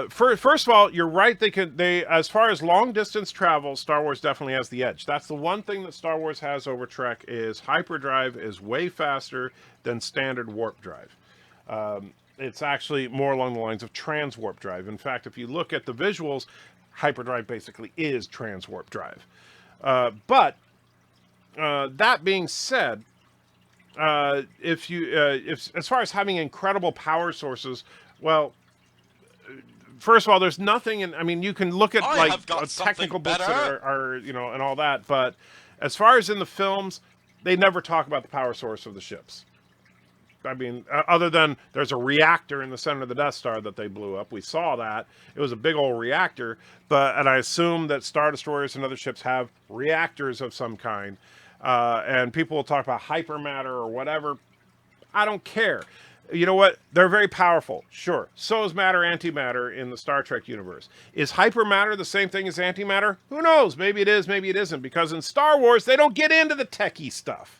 first of all, you're right. They as far as long distance travel, Star Wars definitely has the edge. That's the one thing that Star Wars has over Trek is hyperdrive is way faster than standard warp drive. It's actually more along the lines of transwarp drive. In fact, if you look at the visuals, hyperdrive basically is transwarp drive. But that being said, if as far as having incredible power sources, well, first of all, there's nothing in. I mean, you can look at I have got technical something books that better. are and all that, but as far as in the films, they never talk about the power source of the ships. I mean, other than there's a reactor in the center of the Death Star that they blew up. We saw that. It was a big old reactor, and I assume that Star Destroyers and other ships have reactors of some kind. And people will talk about hypermatter or whatever. I don't care. You know what? They're very powerful. Sure. So is matter, antimatter in the Star Trek universe. Is hypermatter the same thing as antimatter? Who knows? Maybe it is, maybe it isn't. Because in Star Wars, they don't get into the techie stuff.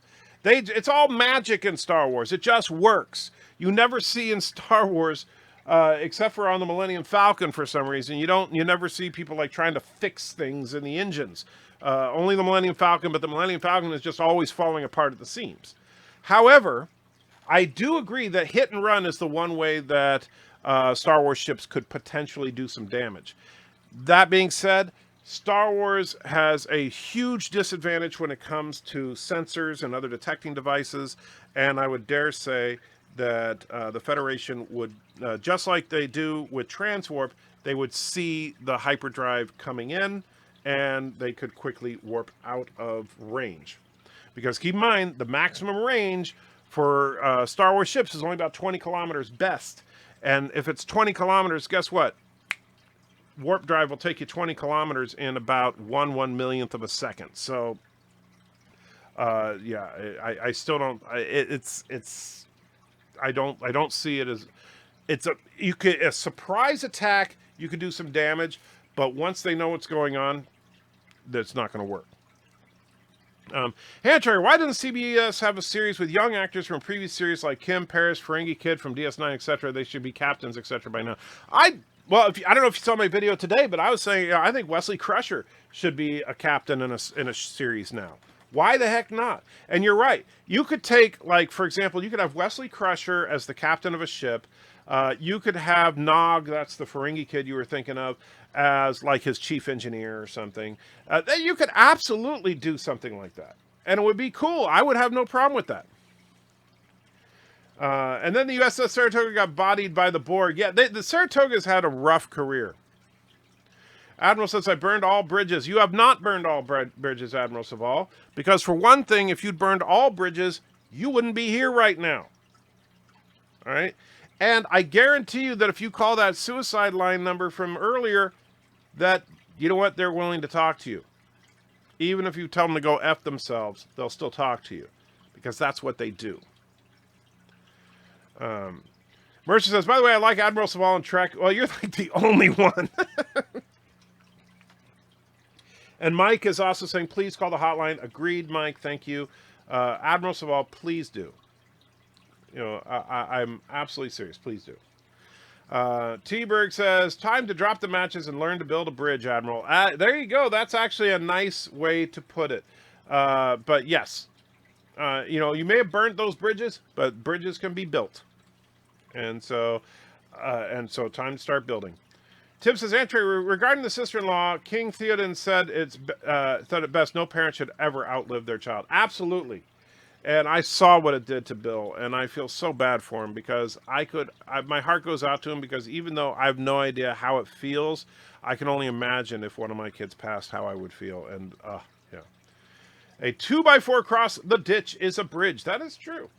It's all magic in Star Wars. It just works. You never see in Star Wars, except for on the Millennium Falcon for some reason, you never see people like trying to fix things in the engines. Only the Millennium Falcon, but the Millennium Falcon is just always falling apart at the seams. However, I do agree that hit and run is the one way that Star Wars ships could potentially do some damage. That being said, Star Wars has a huge disadvantage when it comes to sensors and other detecting devices, and I would dare say that the Federation would, just like they do with transwarp, they would see the hyperdrive coming in, and they could quickly warp out of range. Because keep in mind, the maximum range for Star Wars ships is only about 20 kilometers best. And if it's 20 kilometers, guess what? Warp drive will take you 20 kilometers in about 1/1,000,000th of a second. So, yeah, I still don't. I don't see it as a surprise attack. You could do some damage, but once they know what's going on, that's not going to work. Hey, Terry, why doesn't CBS have a series with young actors from previous series like Kim, Paris, Ferengi Kid from DS9, etc.? They should be captains, etc. by now. Well, I don't know if you saw my video today, but I was saying I think Wesley Crusher should be a captain in a series now. Why the heck not? And you're right. You could take, like, for example, you could have Wesley Crusher as the captain of a ship. You could have Nog, that's the Ferengi Kid you were thinking of, as like his chief engineer or something. You could absolutely do something like that. And it would be cool. I would have no problem with that. And then the USS Saratoga got bodied by the Borg. Yeah, the Saratoga's had a rough career. Admiral says, I burned all bridges. You have not burned all bridges, Admiral Saval. Because for one thing, if you'd burned all bridges, you wouldn't be here right now. All right? And I guarantee you that if you call that suicide line number from earlier, that, you know what, they're willing to talk to you. Even if you tell them to go F themselves, they'll still talk to you. Because that's what they do. Mercer says, by the way, I like Admiral Saval and Trek. Well, you're like the only one. And Mike is also saying, please call the hotline. Agreed, Mike. Thank you. Admiral Saval, please do. You know, I'm absolutely serious. Please do. T-Berg says, time to drop the matches and learn to build a bridge, Admiral. There you go. That's actually a nice way to put it. But yes, you know, you may have burnt those bridges, but bridges can be built. And so time to start building. Tim says, entry regarding the sister-in-law, King Theoden said it best, no parent should ever outlive their child. Absolutely. And I saw what it did to Bill, and I feel so bad for him because my heart goes out to him because even though I have no idea how it feels, I can only imagine if one of my kids passed how I would feel. And, yeah. A 2x4 across the ditch is a bridge. That is true.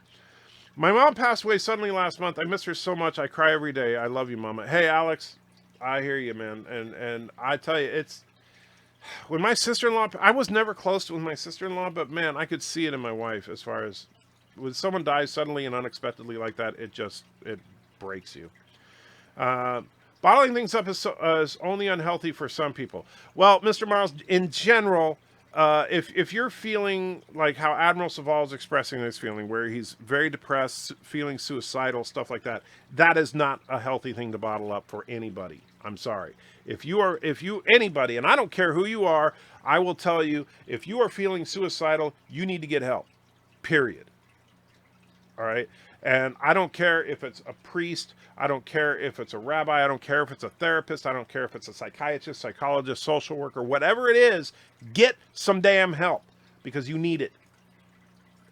My mom passed away suddenly last month. I miss her so much. I cry every day. I love you, Mama. Hey, Alex. I hear you, man. And I tell you, it's when my sister-in-law, I was never close with my sister-in-law, but man, I could see it in my wife as far as when someone dies suddenly and unexpectedly like that, breaks you. Bottling things up is only unhealthy for some people. Well, Mr. Miles, in general, if you're feeling like how Admiral Saval is expressing this feeling, where he's very depressed, feeling suicidal, stuff like that, that is not a healthy thing to bottle up for anybody. I'm sorry. Anybody, and I don't care who you are, I will tell you, if you are feeling suicidal, you need to get help. Period. All right? And I don't care if it's a priest, I don't care if it's a rabbi, I don't care if it's a therapist, I don't care if it's a psychiatrist, psychologist, social worker, whatever it is, get some damn help because you need it.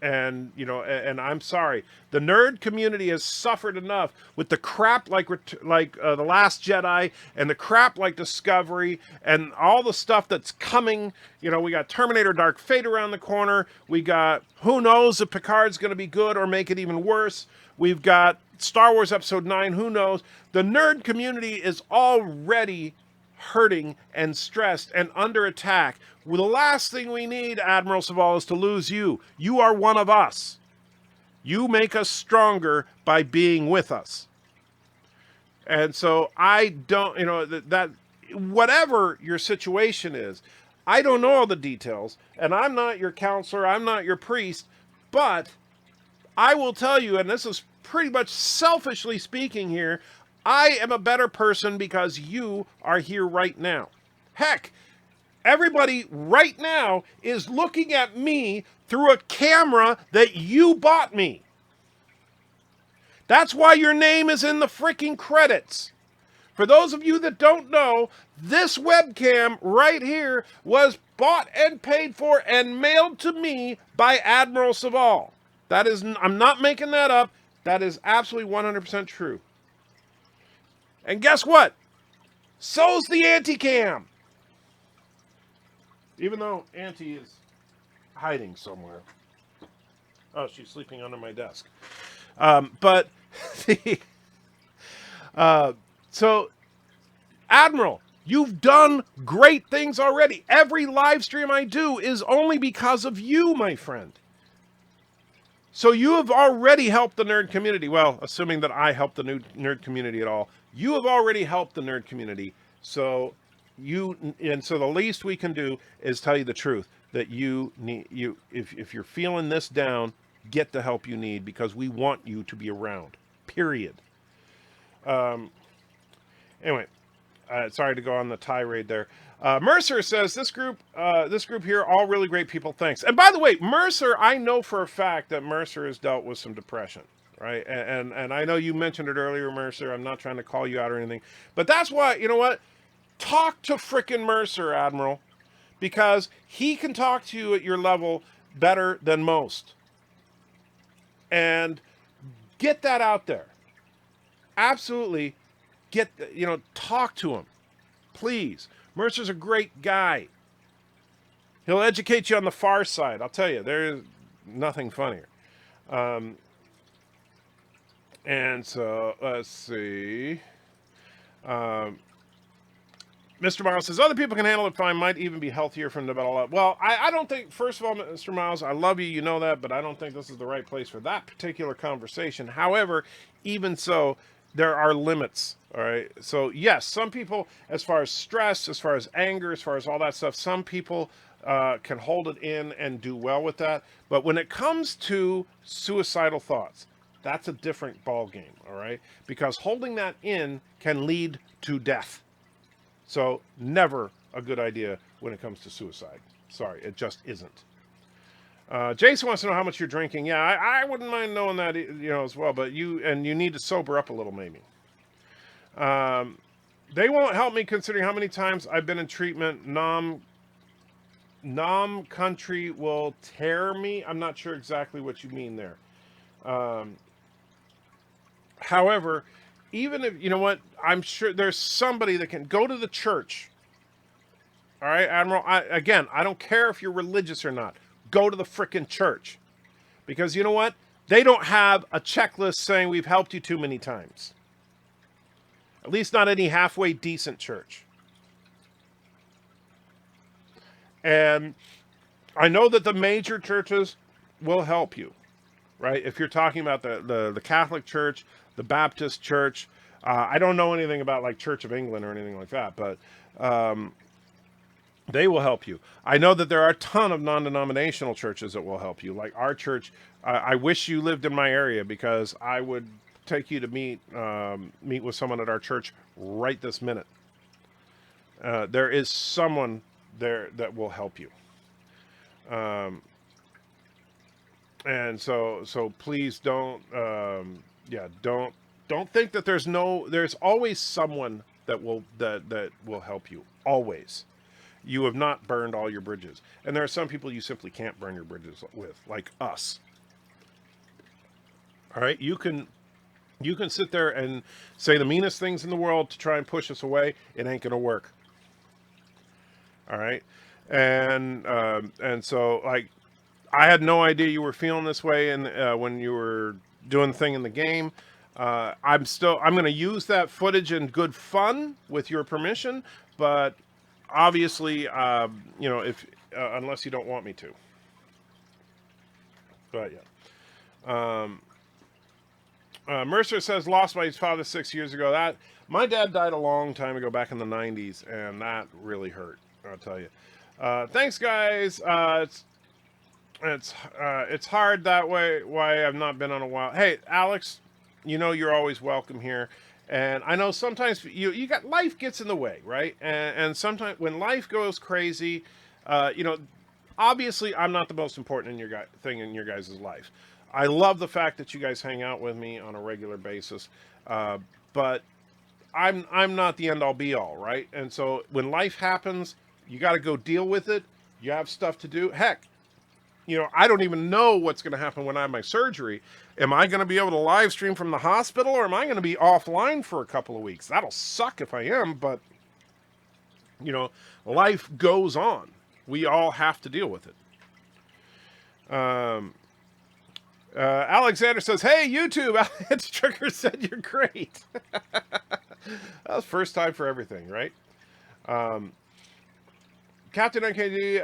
And, and I'm sorry, the nerd community has suffered enough with the crap like The Last Jedi and the crap like Discovery and all the stuff that's coming. We got Terminator Dark Fate around the corner. We got, who knows if Picard's going to be good or make it even worse. We've got Star Wars Episode 9, who knows. The nerd community is already hurting and stressed and under attack. Well, the last thing we need, Admiral Saval, is to lose you. You are one of us. You make us stronger by being with us. And so I don't, that whatever your situation is, I don't know all the details, and I'm not your counselor, I'm not your priest, but I will tell you, and this is pretty much selfishly speaking here, I am a better person because you are here right now. Heck, everybody right now is looking at me through a camera that you bought me. That's why your name is in the freaking credits. For those of you that don't know, this webcam right here was bought and paid for and mailed to me by Admiral Saval. That is, I'm not making that up. That is absolutely 100% true. And guess what? So's the Anti-Cam. Even though Auntie is hiding somewhere. Oh, she's sleeping under my desk. But so Admiral, you've done great things already. Every live stream I do is only because of you, my friend. So you have already helped the nerd community. Well, assuming that I helped the nerd community at all, you have already helped the nerd community. So the least we can do is tell you the truth that if you're feeling this down, get the help you need because we want you to be around. Period. Anyway, sorry to go on the tirade there. Mercer says this group here, all really great people. Thanks. And by the way, Mercer, I know for a fact that Mercer has dealt with some depression, right? And I know you mentioned it earlier, Mercer. I'm not trying to call you out or anything, but that's why, you know what? Talk to frickin' Mercer, Admiral, because he can talk to you at your level better than most. And get that out there. Absolutely. Talk to him. Please. Mercer's a great guy. He'll educate you on the far side. I'll tell you, there is nothing funnier. And so, let's see. Mr. Miles says, other people can handle it fine, might even be healthier from the battle up. Well, I don't think, first of all, Mr. Miles, I love you, you know that, but I don't think this is the right place for that particular conversation. However, even so, there are limits, all right? So, yes, some people, as far as stress, as far as anger, as far as all that stuff, some people can hold it in and do well with that. But when it comes to suicidal thoughts, that's a different ball game, all right? Because holding that in can lead to death. So never a good idea when it comes to suicide. Sorry, it just isn't. Jason wants to know how much you're drinking. Yeah, I wouldn't mind knowing that, as well. But you need to sober up a little, maybe. They won't help me considering how many times I've been in treatment. Nom country will tear me. I'm not sure exactly what you mean there. However, even if, you know what, I'm sure there's somebody that can go to the church. All right, Admiral, I don't care if you're religious or not. Go to the frickin' church. Because you know what? They don't have a checklist saying we've helped you too many times. At least not any halfway decent church. And I know that the major churches will help you, right? If you're talking about the Catholic Church, the Baptist Church. I don't know anything about like Church of England or anything like that, but they will help you. I know that there are a ton of non-denominational churches that will help you. Like our church, I wish you lived in my area because I would take you to meet with someone at our church right this minute. There is someone there that will help you. And so please don't think that there's always someone that will help you. Always. You have not burned all your bridges. And there are some people you simply can't burn your bridges with, like us. All right? You can sit there and say the meanest things in the world to try and push us away. It ain't going to work. All right? And so, like, I had no idea you were feeling this way when you were doing the thing in the game. I'm going to use that footage in good fun with your permission, but obviously, if unless you don't want me to. But yeah. Mercer says, lost my father 6 years ago. My dad died a long time ago, back in the 90s, and that really hurt, I'll tell you. Thanks, guys. It's hard that way, why I've not been on a while. Hey, Alex, you're always welcome here. And I know sometimes you got life gets in the way, right? And sometimes when life goes crazy, obviously I'm not the most important thing in your guys' life. I love the fact that you guys hang out with me on a regular basis, but I'm not the end all be all, right? And so when life happens, you got to go deal with it. You have stuff to do. Heck, I don't even know what's going to happen when I have my surgery. Am I going to be able to live stream from the hospital, or am I going to be offline for a couple of weeks? That'll suck if I am, but, life goes on. We all have to deal with it. Alexander says, hey, YouTube, Alex Trigger said you're great. That was first time for everything, right? Captain NKD,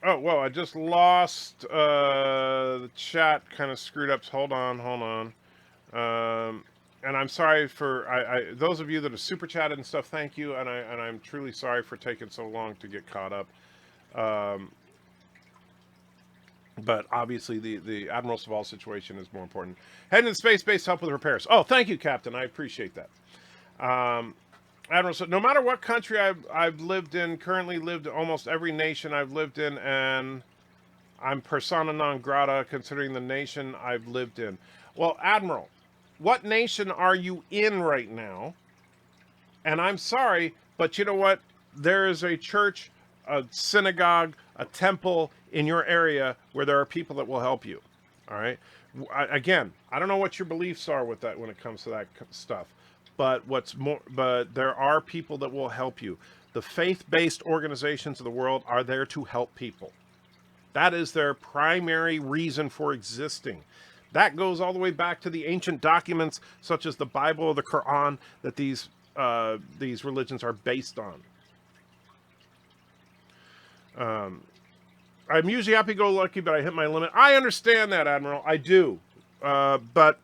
oh, well, I just lost the chat, kind of screwed up. Hold on. And I'm sorry for those of you that have super chatted and stuff. Thank you, and I'm truly sorry for taking so long to get caught up. But obviously, the Admiral Saval situation is more important. Heading to space base to help with repairs. Oh, thank you, Captain. I appreciate that. Admiral said, no matter what country I've lived in, currently lived in almost every nation I've lived in, and I'm persona non grata considering the nation I've lived in. Well, Admiral, what nation are you in right now? And I'm sorry, but you know what? There is a church, a synagogue, a temple in your area where there are people that will help you. All right? Again, I don't know what your beliefs are with that when it comes to that stuff. But there are people that will help you. The faith-based organizations of the world are there to help people. That is their primary reason for existing. That goes all the way back to the ancient documents, such as the Bible or the Quran, that these religions are based on. I'm usually happy-go-lucky, but I hit my limit. I understand that, Admiral. I do. But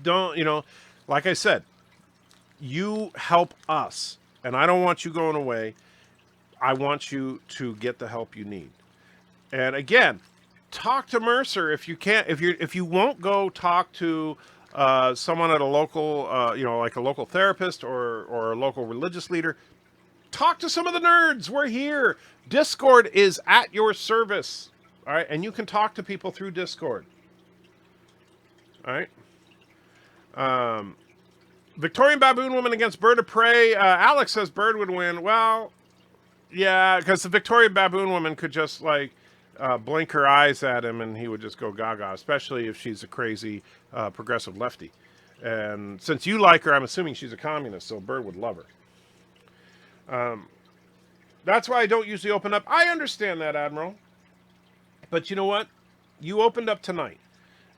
don't, like I said, you help us, and I don't want you going away. I want you to get the help you need. And again, talk to Mercer if you can't. If you won't go talk to someone at a local, like a local therapist or a local religious leader, talk to some of the nerds. We're here. Discord is at your service. All right, and you can talk to people through Discord. All right. Victorian baboon woman against bird of prey. Alex says bird would win. Well, yeah, because the Victorian baboon woman could just blink her eyes at him and he would just go gaga, especially if she's a crazy progressive lefty. And since you like her, I'm assuming she's a communist, so bird would love her. That's why I don't usually open up. I understand that, Admiral. But you know what? You opened up tonight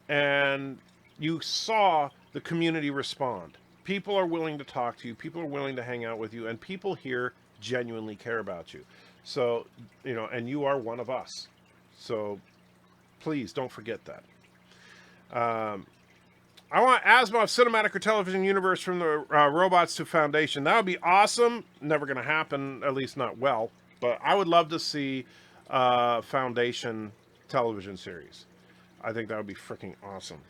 and you saw the community respond. People are willing to talk to you. People are willing to hang out with you. And people here genuinely care about you. So, and you are one of us. So please don't forget that. I want Asimov's cinematic or television universe from the robots to Foundation. That would be awesome. Never going to happen, at least not well. But I would love to see Foundation television series. I think that would be freaking awesome.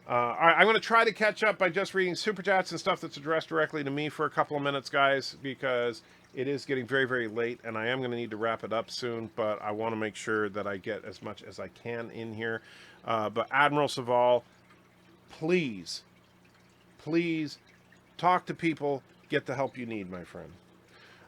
All right, I'm going to try to catch up by just reading super chats and stuff that's addressed directly to me for a couple of minutes, guys, because it is getting very, very late, and I am going to need to wrap it up soon, but I want to make sure that I get as much as I can in here. But Admiral Saval, please talk to people, get the help you need, my friend.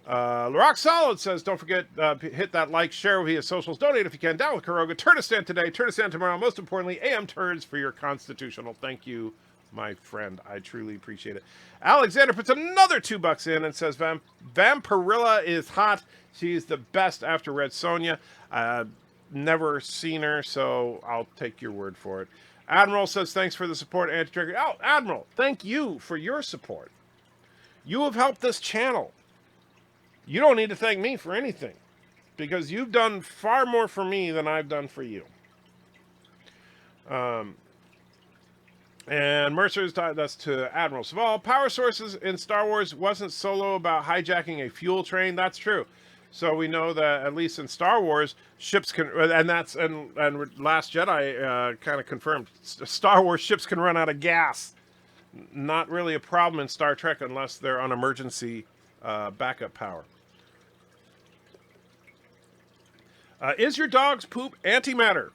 Rock Solid says, don't forget, hit that like, share via socials, donate if you can, down with Karoga, Turnistan today, Turnistan tomorrow, most importantly, AM Turds for your constitutional. Thank you, my friend. I truly appreciate it. Alexander puts another $2 in and says, Vampirilla is hot. She's the best after Red Sonja. Never seen her, so I'll take your word for it. Admiral says, thanks for the support, Anti-Trigger. Oh, Admiral, thank you for your support. You have helped this channel. You don't need to thank me for anything, because you've done far more for me than I've done for you. And Mercer's, that's to Admiral Saval. Power sources in Star Wars wasn't Solo about hijacking a fuel train. That's true. So we know that at least in Star Wars, ships can, and Last Jedi kind of confirmed, Star Wars ships can run out of gas. Not really a problem in Star Trek unless they're on emergency backup power. Is your dog's poop antimatter?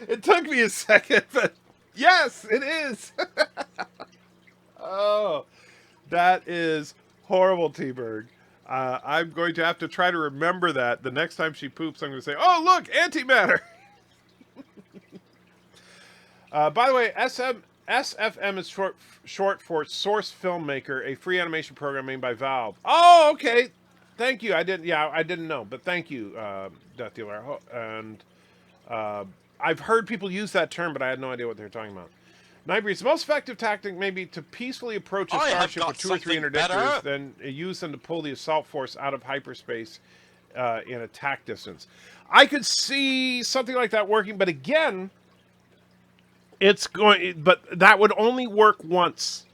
It took me a second, but yes, it is. Oh, that is horrible, T-Berg. I'm going to have to try to remember that the next time she poops. I'm going to say, oh, look, antimatter. By the way, SFM is short for Source Filmmaker, a free animation program made by Valve. Oh, okay. Thank you. I didn't know, but thank you, Death Dealer. And I've heard people use that term, but I had no idea what they were talking about. Nightbreed's the most effective tactic may be to peacefully approach a starship with 2 or 3 interdictors, then use them to pull the assault force out of hyperspace in attack distance. I could see something like that working, but again, but that would only work once.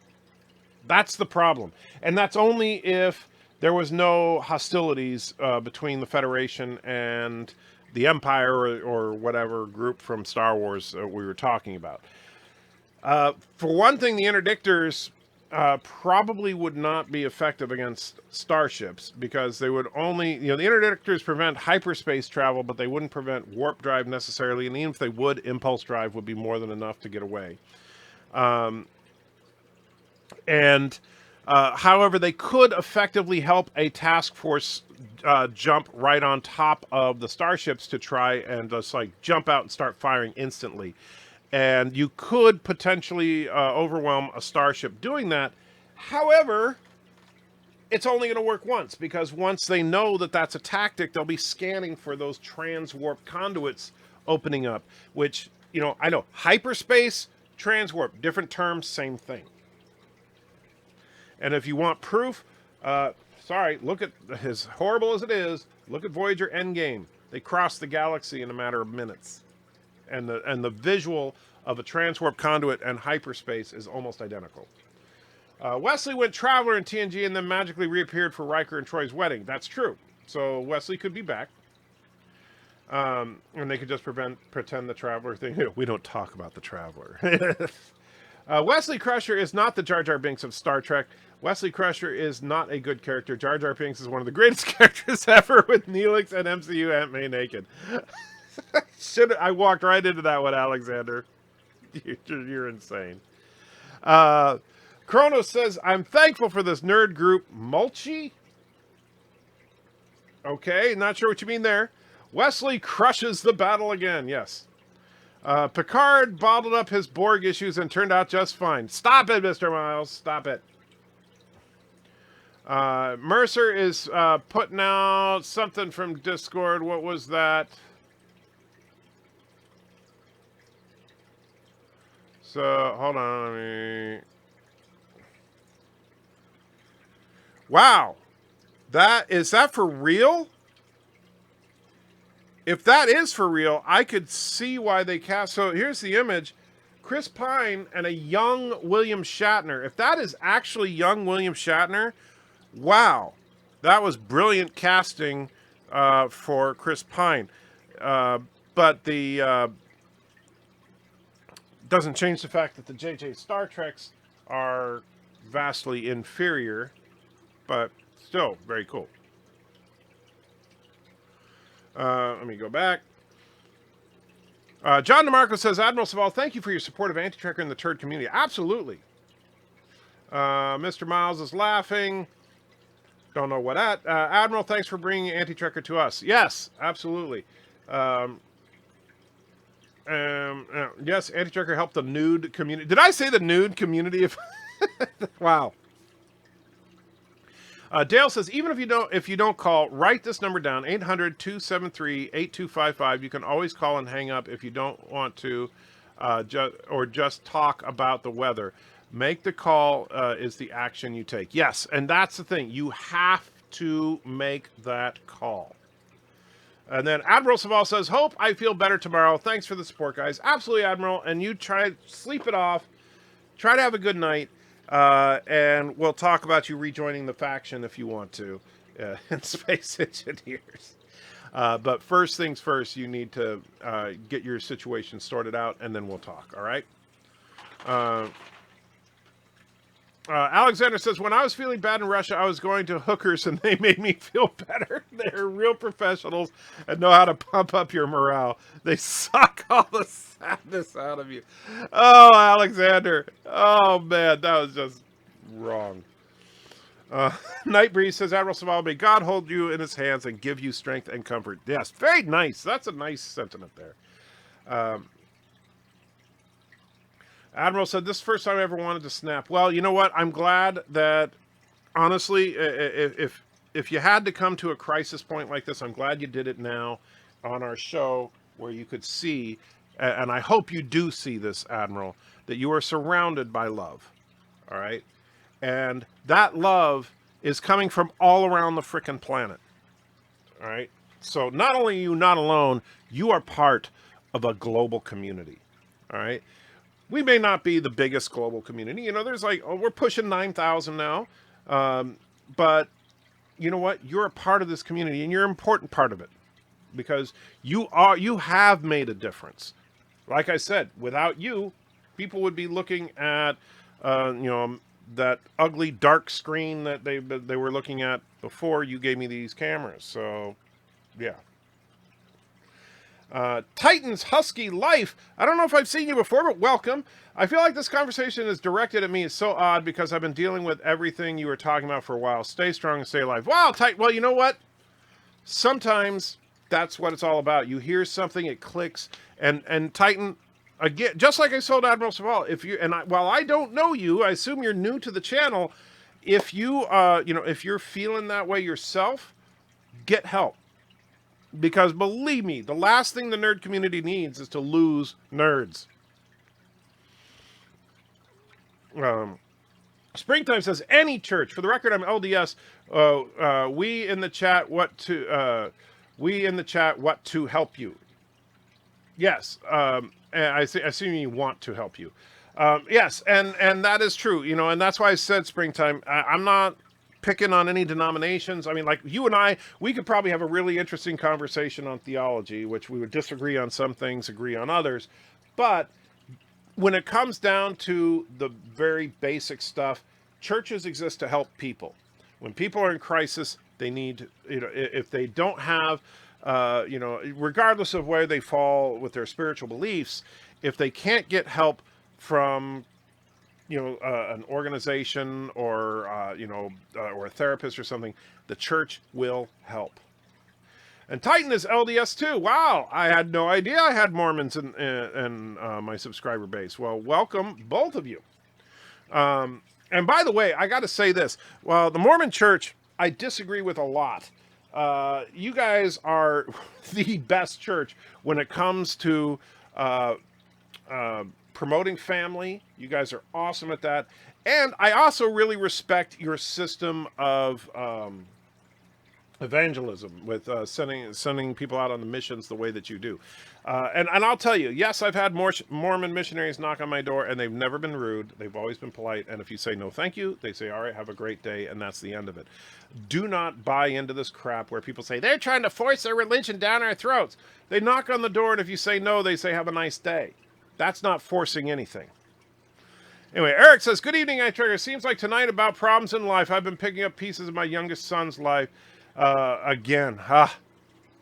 That's the problem. And that's only if there was no hostilities between the Federation and the Empire or whatever group from Star Wars we were talking about. For one thing, the interdictors probably would not be effective against starships because they would only, the interdictors prevent hyperspace travel, but they wouldn't prevent warp drive necessarily. And even if they would, impulse drive would be more than enough to get away. However, they could effectively help a task force jump right on top of the starships to try and just like jump out and start firing instantly. And you could potentially overwhelm a starship doing that. However, it's only going to work once, because once they know that that's a tactic, they'll be scanning for those transwarp conduits opening up, which, I know, hyperspace, transwarp, different terms, same thing. And if you want proof, look at, as horrible as it is, look at Voyager Endgame. They crossed the galaxy in a matter of minutes. And the visual of a transwarp conduit and hyperspace is almost identical. Wesley went Traveler in TNG and then magically reappeared for Riker and Troy's wedding. That's true. So Wesley could be back. And they could just pretend the Traveler thing. We don't talk about the Traveler. Wesley Crusher is not the Jar Jar Binks of Star Trek. Wesley Crusher is not a good character. Jar Jar Binks is one of the greatest characters ever, with Neelix and MCU Aunt May naked. I walked right into that one, Alexander. You're insane. Kronos says, I'm thankful for this nerd group. Mulchy? Okay, not sure what you mean there. Wesley crushes the battle again. Yes. Picard bottled up his Borg issues and turned out just fine. Stop it, Mr. Miles. Stop it. Mercer is putting out something from Discord. What was that? So, hold on. Wow. Is that for real? if that is for real, I could see why they cast. So here's the image. Chris Pine and a young William Shatner. If that is actually young William Shatner, wow. That was brilliant casting for Chris Pine. But the doesn't change the fact that the J.J. Star Treks are vastly inferior, but still very cool. Let me go back. John DeMarco says, Admiral Saval, thank you for your support of Anti-Trekker in the turd community. Absolutely. Mr. Miles is laughing. Don't know what at. Admiral, thanks for bringing Anti-Trekker to us. Yes, absolutely. Yes, Anti-Trekker helped the nude community. Did I say the nude community? Wow. Dale says, even if you don't call, write this number down, 800-273-8255. You can always call and hang up if you don't want to, just talk about the weather. Make the call is the action you take. Yes, and that's the thing. You have to make that call. And then Admiral Saval says, hope I feel better tomorrow. Thanks for the support, guys. Absolutely, Admiral. And you try sleep it off. Try to have a good night. And we'll talk about you rejoining the faction if you want to in Space Engineers. But first things first, you need to get your situation sorted out, and then we'll talk, all right? Alexander says, when I was feeling bad in Russia, I was going to hookers, and they made me feel better. They're real professionals and know how to pump up your morale. They suck all the sadness out of you. Oh, Alexander. Oh, man, that was just wrong. Nightbreeze says, Admiral Saval, may God hold you in his hands and give you strength and comfort. Yes, very nice. That's a nice sentiment there. Admiral said, this is the first time I ever wanted to snap. Well, you know what? I'm glad that, honestly, if you had to come to a crisis point like this, I'm glad you did it now on our show where you could see, and I hope you do see this, Admiral, that you are surrounded by love, all right? And that love is coming from all around the frickin' planet, all right? So not only are you not alone, you are part of a global community, all right? We may not be the biggest global community. You know, there's like, we're pushing 9,000 now. But you know what? You're a part of this community, and you're an important part of it because you have made a difference. Like I said, without you, people would be looking at, that ugly dark screen that they were looking at before you gave me these cameras. So, yeah. Titan's Husky Life. I don't know if I've seen you before, but welcome. I feel like this conversation is directed at me. It's so odd because I've been dealing with everything you were talking about for a while. Stay strong and stay alive. Wow, Titan. Well, you know what? Sometimes that's what it's all about. You hear something, it clicks, and Titan, again, just like I told Admiral Saval, while I don't know you, I assume you're new to the channel. If you, if you're feeling that way yourself, get help. Because believe me, the last thing the nerd community needs is to lose nerds. Springtime says, any church. For the record, I'm LDS. We in the chat, what to help you. Yes. And I assume you want to help you. Yes. And that is true. You know, and that's why I said Springtime. I'm not picking on any denominations. I mean, like you and I, we could probably have a really interesting conversation on theology, which we would disagree on some things, agree on others. But when it comes down to the very basic stuff, churches exist to help people. When people are in crisis, they need, if they don't have, regardless of where they fall with their spiritual beliefs, if they can't get help from an organization or a therapist or something, the church will help. And Titan is LDS too. Wow, I had no idea I had Mormons in my subscriber base. Well, welcome, both of you. And by the way, I got to say this. Well, the Mormon church, I disagree with a lot. You guys are the best church when it comes to promoting family. You guys are awesome at that. And I also really respect your system of evangelism, with sending people out on the missions the way that you do. And I'll tell you, yes, I've had Mormon missionaries knock on my door, and they've never been rude. They've always been polite. And if you say no, thank you, they say, all right, have a great day, and that's the end of it. Do not buy into this crap where people say they're trying to force their religion down our throats. They knock on the door, and if you say no, they say have a nice day. That's not forcing anything. Anyway, Eric says, good evening, I Trigger. Seems like tonight about problems in life. I've been picking up pieces of my youngest son's life again.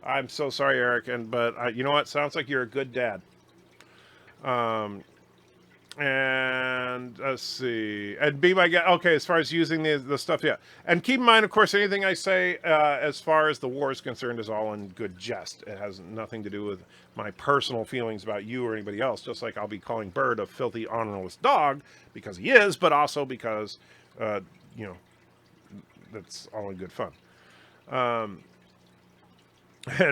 I'm so sorry, Eric, but you know what? Sounds like you're a good dad. And let's see. And be my guest. Okay, as far as using the stuff, yeah. And keep in mind, of course, anything I say as far as the war is concerned is all in good jest. It has nothing to do with my personal feelings about you or anybody else. Just like I'll be calling Bird a filthy, honorless dog because he is, but also because, that's all in good fun. And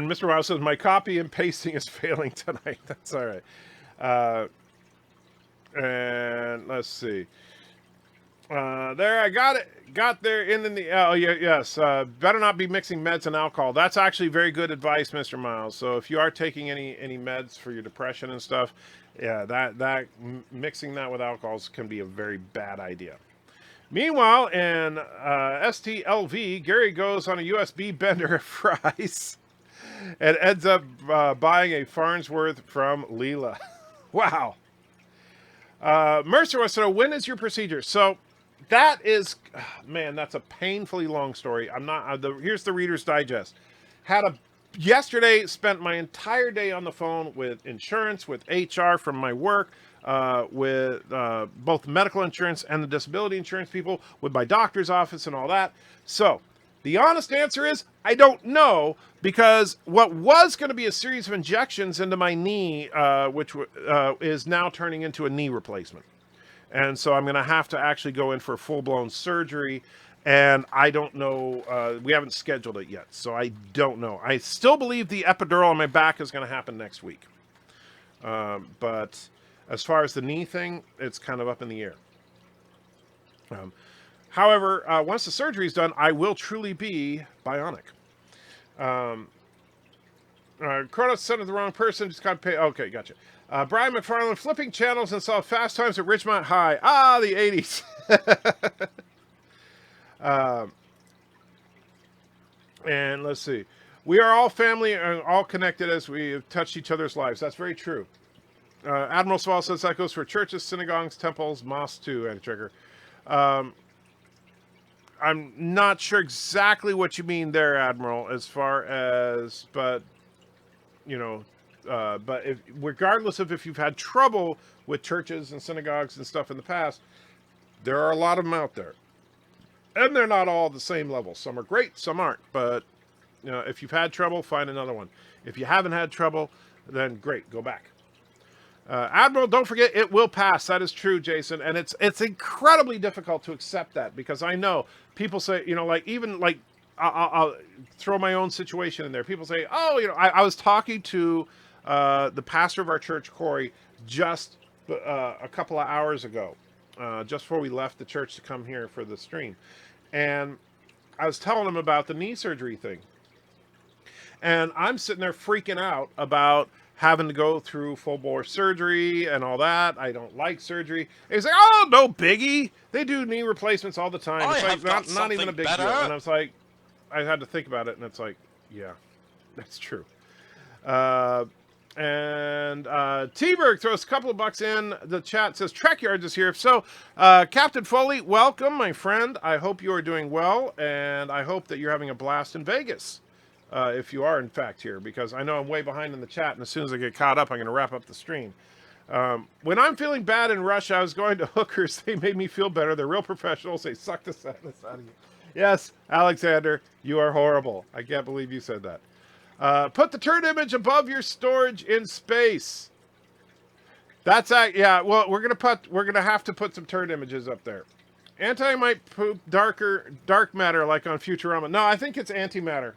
Mr. Wow says, my copy and pasting is failing tonight. That's all right. And let's see. There, I got it. Got there in the. Oh, yeah, yes. Better not be mixing meds and alcohol. That's actually very good advice, Mr. Miles. So if you are taking any meds for your depression and stuff, yeah, that mixing that with alcohols can be a very bad idea. Meanwhile, in STLV, Gary goes on a USB bender of fries and ends up buying a Farnsworth from Leela. Wow. Mercer wants to know, when is your procedure? So that is, man, that's a painfully long story. I'm not, here's the Reader's Digest. Yesterday, spent my entire day on the phone with insurance, with HR from my work, with both medical insurance and the disability insurance people, with my doctor's office and all that. So the honest answer is, I don't know, because what was going to be a series of injections into my knee, which is now turning into a knee replacement. And so I'm going to have to actually go in for full-blown surgery, and I don't know, we haven't scheduled it yet, so I don't know. I still believe the epidural on my back is going to happen next week. But as far as the knee thing, it's kind of up in the air. However, once the surgery is done, I will truly be bionic. Kronos sent it the wrong person. Just got to pay. Okay, gotcha. Brian McFarland flipping channels and saw Fast Times at Ridgemont High. Ah, the 80s. And let's see. We are all family and all connected as we have touched each other's lives. That's very true. Admiral Swall says that goes for churches, synagogues, temples, mosques too, and Trigger. I'm not sure exactly what you mean there, Admiral, as far as, but, but regardless of if you've had trouble with churches and synagogues and stuff in the past, there are a lot of them out there. And they're not all the same level. Some are great, some aren't. But, if you've had trouble, find another one. If you haven't had trouble, then great, go back. Admiral, don't forget, it will pass. That is true, Jason. And it's incredibly difficult to accept that, because I know people say, I'll throw my own situation in there. People say, I was talking to the pastor of our church, Corey, just a couple of hours ago, just before we left the church to come here for the stream. And I was telling him about the knee surgery thing. And I'm sitting there freaking out about having to go through full-bore surgery and all that. I don't like surgery. And he's like, oh, no biggie. They do knee replacements all the time. It's like not even a big deal. And I was like, I had to think about it, and it's like, yeah, that's true. And T-Berg throws a couple of bucks in the chat, says Trek Yards is here. So Captain Foley, welcome, my friend. I hope you are doing well, and I hope that you're having a blast in Vegas, if you are in fact here, because I know I'm way behind in the chat, and as soon as I get caught up, I'm going to wrap up the stream. When I'm feeling bad in Russia, I was going to hookers. They made me feel better. They're real professionals. They suck the sadness out of you. Yes, Alexander, you are horrible. I can't believe you said that. Put the turd image above your storage in space. That's yeah. Well, we're gonna have to put some turd images up there. Anti might poop dark matter like on Futurama. No, I think it's antimatter,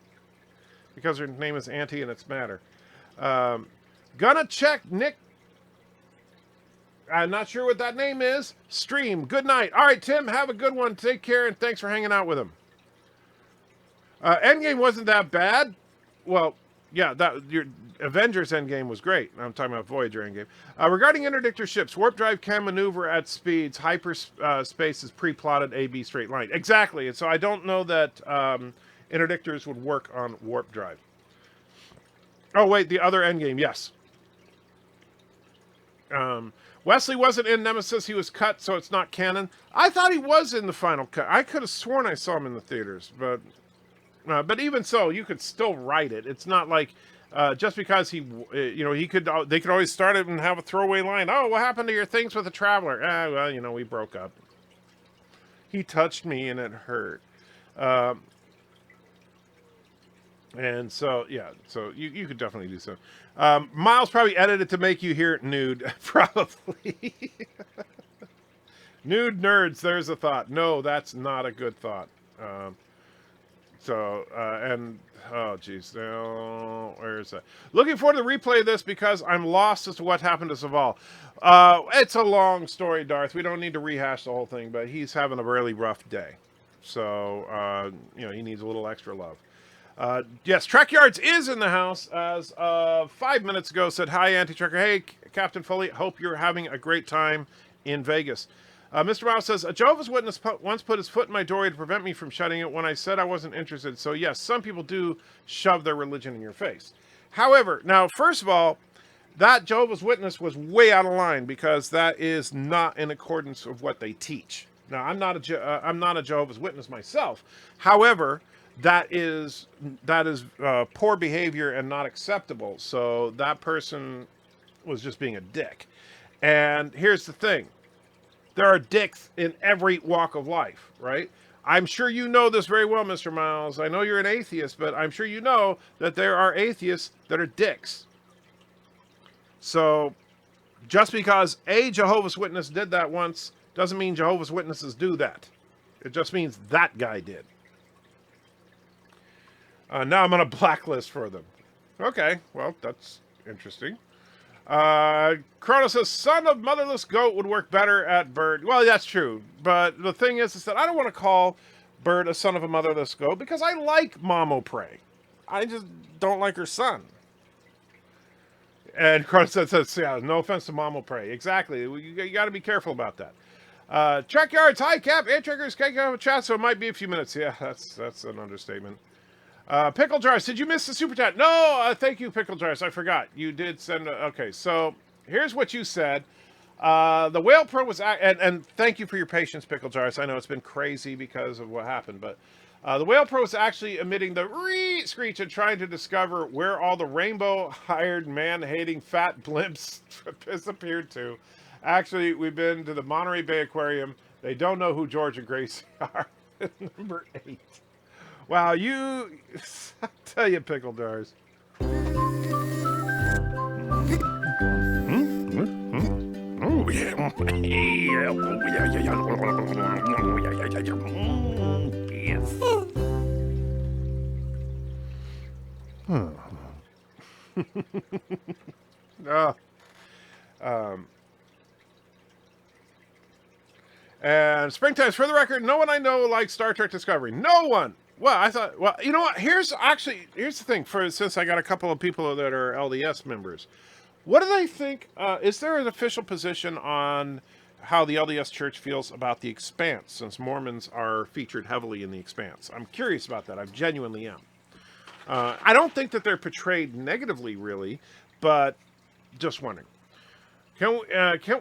because her name is Anti and it's matter. Gonna check Nick. I'm not sure what that name is. Stream. Good night. All right, Tim. Have a good one. Take care, and thanks for hanging out with him. Endgame wasn't that bad. Well, yeah, your Avengers Endgame was great. I'm talking about Voyager Endgame. Regarding interdictor ships, warp drive can maneuver at speeds. Hyperspace is pre-plotted AB straight line. Exactly. And so I don't know that interdictors would work on warp drive. Oh, wait, the other Endgame, yes. Wesley wasn't in Nemesis. He was cut, so it's not canon. I thought he was in the final cut. I could have sworn I saw him in the theaters, but even so, you could still write it. It's not like just because he could. They could always start it and have a throwaway line. Oh, what happened to your things with the Traveler? Well, we broke up. He touched me and it hurt. And so, yeah, so you could definitely do so. Miles probably edited to make you hear nude. Probably. Nude nerds, there's a thought. No, that's not a good thought. Oh, geez. No, where is that? Looking forward to the replay of this because I'm lost as to what happened to Saval. It's a long story, Darth. We don't need to rehash the whole thing, but he's having a really rough day. So, he needs a little extra love. Yes, Trek Yards is in the house as 5 minutes ago said, hi, Anti-Trekker. Hey, Captain Foley, hope you're having a great time in Vegas. Mr. Miles says, a Jehovah's Witness once put his foot in my doorway to prevent me from shutting it when I said I wasn't interested. So, yes, some people do shove their religion in your face. However, now, first of all, that Jehovah's Witness was way out of line because that is not in accordance with what they teach. Now, I'm not a Jehovah's Witness myself. However, that is poor behavior and not acceptable. So that person was just being a dick. And here's the thing. There are dicks in every walk of life, right? I'm sure you know this very well, Mr. Miles. I know you're an atheist, but I'm sure you know that there are atheists that are dicks. So just because a Jehovah's Witness did that once doesn't mean Jehovah's Witnesses do that. It just means that guy did. Now I'm on a blacklist for them. Okay, well, that's interesting. Chrono says, son of motherless goat would work better at Bird. Well, that's true. But the thing is that I don't want to call Bird a son of a motherless goat because I like BIRDOPREY. I just don't like her son. And Chrono says, yeah, no offense to BIRDOPREY. Exactly. You got to be careful about that. Trek Yards, hi, Cap. Trekkers, can't get a chat, so it might be a few minutes. Yeah, that's an understatement. Pickle Jars, did you miss the super chat? No, thank you, Pickle Jars. I forgot. You did send okay, so here's what you said. The Whale Pro was... And thank you for your patience, Pickle Jars. I know it's been crazy because of what happened, but the Whale Pro was actually emitting the screech and trying to discover where all the rainbow-hired, man-hating fat blimps disappeared to. Actually, we've been to the Monterey Bay Aquarium. They don't know who George and Gracie are. Number 8. Wow, I tell you, Pickle Jars. Oh, yeah. Yes. And Springtime's, for the record, no one I know likes Star Trek Discovery. No one. Well, I thought, well, you know what? Here's the thing. Since I got a couple of people that are LDS members, what do they think? Is there an official position on how the LDS Church feels about The Expanse, since Mormons are featured heavily in The Expanse? I'm curious about that. I genuinely am. I don't think that they're portrayed negatively, really, but just wondering. Can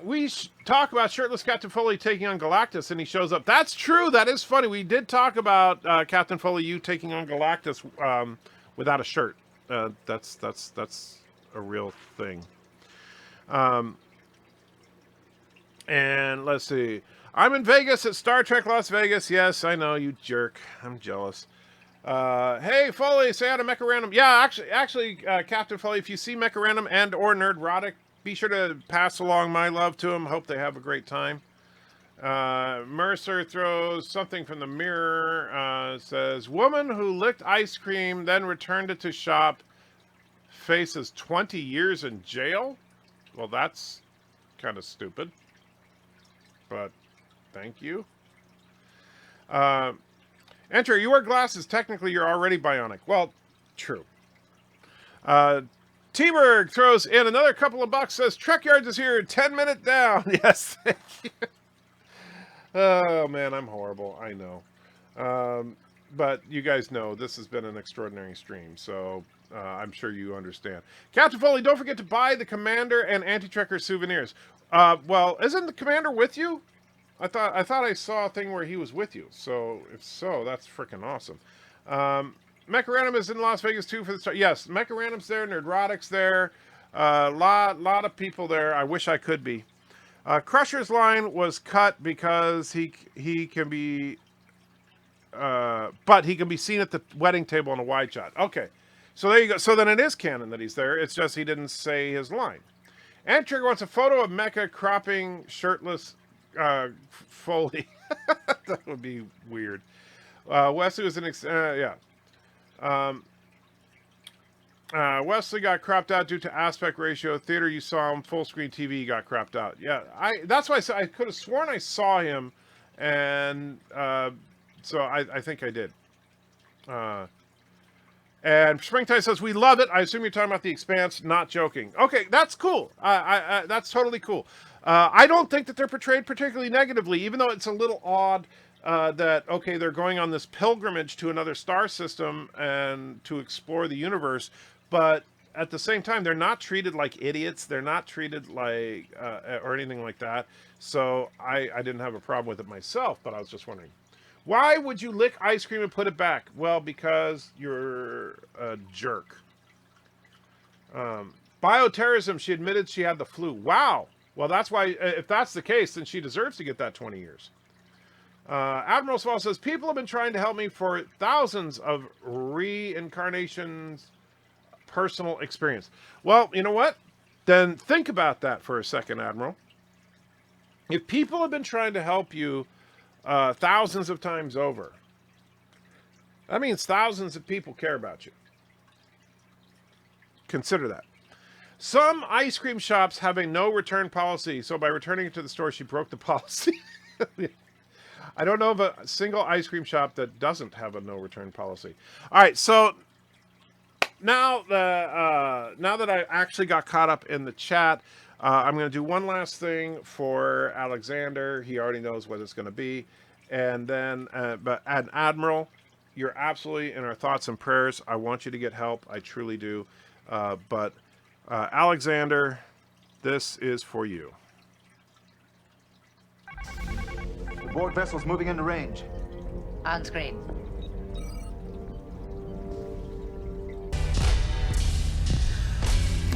we talk about shirtless Captain Foley taking on Galactus and he shows up? That's true. That is funny. We did talk about Captain Foley, you taking on Galactus without a shirt. That's a real thing. And let's see. I'm in Vegas at Star Trek Las Vegas. Yes, I know, you jerk. I'm jealous. Hey, Foley, say hi to Mecha Random. Yeah, actually, Captain Foley, if you see Mecha Random and or Nerdrotic, be sure to pass along my love to them. Hope they have a great time. Mercer throws something from the mirror. Says, woman who licked ice cream, then returned it to shop, faces 20 years in jail? Well, that's kind of stupid. But, thank you. Enter, you wear glasses. Technically, you're already bionic. Well, true. T-Berg throws in another couple of bucks, says, Trek Yards is here, 10-minute down. Yes, thank you. Oh, man, I'm horrible. I know. But you guys know this has been an extraordinary stream, so I'm sure you understand. Captain Foley, don't forget to buy the Commander and Anti-Trekker souvenirs. Well, isn't the Commander with you? I thought I saw a thing where he was with you. So if so, that's freaking awesome. Mecha is in Las Vegas too for the start. Yes, Mecha there, Nerdrotic's there, lot of people there. I wish I could be. Crusher's line was cut because he can be, but he can be seen at the wedding table in a wide shot. Okay, so there you go. So then it is canon that he's there. It's just he didn't say his line. And Trigger wants a photo of Mecha cropping shirtless Foley. That would be weird. Wesley was Wesley got cropped out due to aspect ratio. Theater, you saw him. Full screen TV got cropped out. Yeah, that's why I could have sworn I saw him, and so I think I did. And Springtime says, we love it. I assume you're talking about The Expanse. Not joking. Okay, that's cool. That's totally cool. I don't think that they're portrayed particularly negatively, even though it's a little odd that, okay, they're going on this pilgrimage to another star system and to explore the universe, but at the same time, they're not treated like idiots. They're not treated like, or anything like that. So I didn't have a problem with it myself, but I was just wondering. Why would you lick ice cream and put it back? Well, because you're a jerk. Bioterrorism, she admitted she had the flu. Wow. Well, that's why, if that's the case, then she deserves to get that 20 years. Admiral Swell says, people have been trying to help me for thousands of reincarnations personal experience. Well, you know what? Then think about that for a second, Admiral. If people have been trying to help you thousands of times over, that means thousands of people care about you. Consider that. Some ice cream shops have a no return policy, so by returning it to the store, she broke the policy. I don't know of a single ice cream shop that doesn't have a no return policy. All right, so now that I actually got caught up in the chat, I'm going to do one last thing for Alexander. He already knows what it's going to be. And then, but Admiral, you're absolutely in our thoughts and prayers. I want you to get help. I truly do. But Alexander, this is for you. Board vessels moving into range. On screen.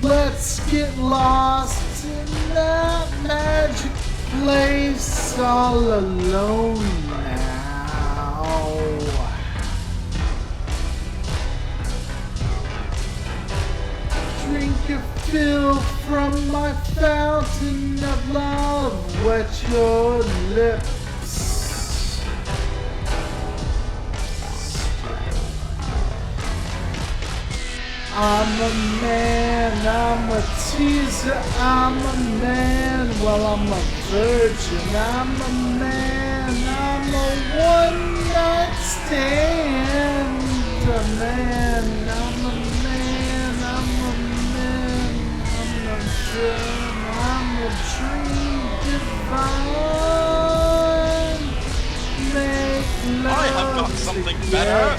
Let's get lost in that magic place all alone now. Drink your fill from my fountain of love, wet your lips. I'm a man, I'm a teaser, I'm a man, well I'm a virgin, I'm a man, I'm a one-night stand, a man, I'm a man, I'm a man, I'm a dream, I'm a dream divine, make love I have got something better.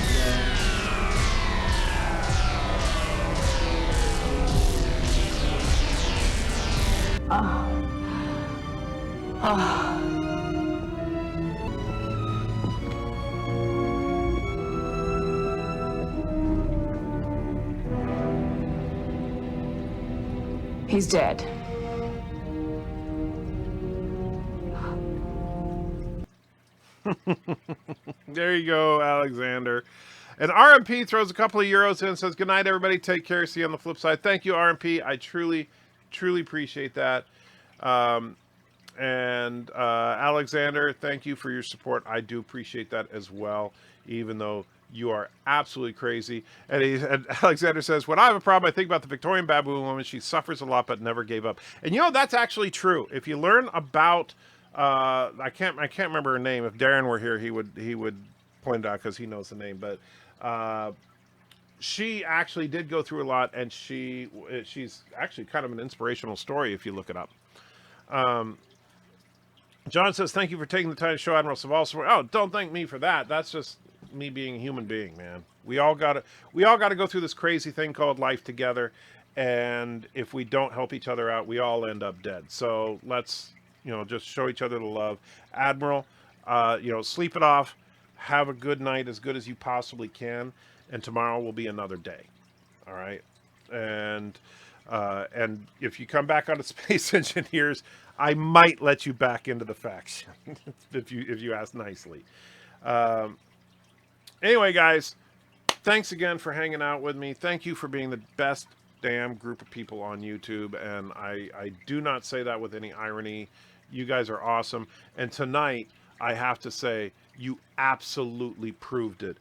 He's dead. There you go, Alexander. And RMP throws a couple of euros in and says, good night, everybody. Take care. See you on the flip side. Thank you, RMP. I truly appreciate that. And Alexander, thank you for your support. I do appreciate that as well, even though you are absolutely crazy. And Alexander says, when I have a problem, I think about the Victorian baboon woman. She suffers a lot, but never gave up. And you know, that's actually true. If you learn about, I can't remember her name. If Darren were here, he would pointed out because he knows the name, but she actually did go through a lot, and she's actually kind of an inspirational story if you look it up. John says, thank you for taking the time to show Admiral Saval support. Oh, don't thank me for that. That's just me being a human being, man. We all gotta go through this crazy thing called life together, and if we don't help each other out, we all end up dead. So let's, just show each other the love. Admiral, sleep it off. Have a good night, as good as you possibly can, and tomorrow will be another day. All right, and if you come back onto Space Engineers, I might let you back into the faction if you ask nicely. Anyway, guys, thanks again for hanging out with me. Thank you for being the best damn group of people on YouTube, and I do not say that with any irony. You guys are awesome, and tonight I have to say you absolutely proved it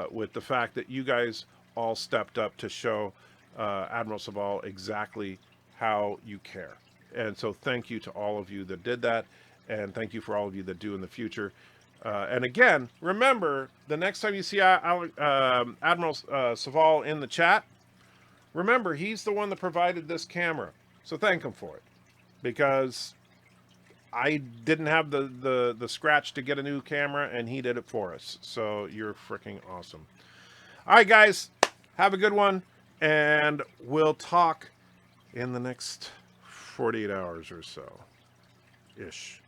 with the fact that you guys all stepped up to show Admiral Saval exactly how you care. And so thank you to all of you that did that, and thank you for all of you that do in the future. And again, remember, the next time you see Admiral Saval in the chat, remember, he's the one that provided this camera. So thank him for it, because I didn't have the scratch to get a new camera, and he did it for us. So you're freaking awesome. All right, guys, have a good one, and we'll talk in the next 48 hours or so ish.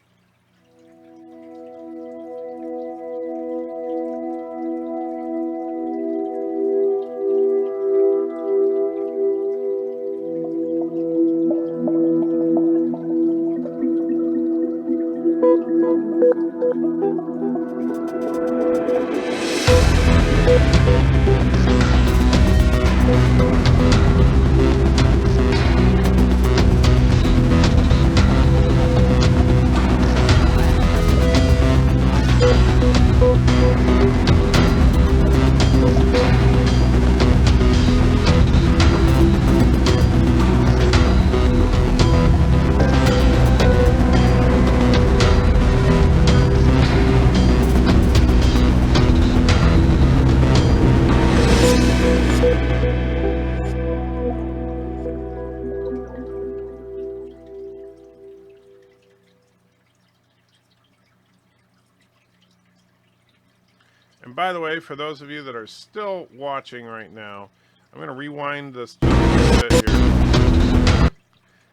And by the way, for those of you that are still watching right now, I'm going to rewind this just a bit here.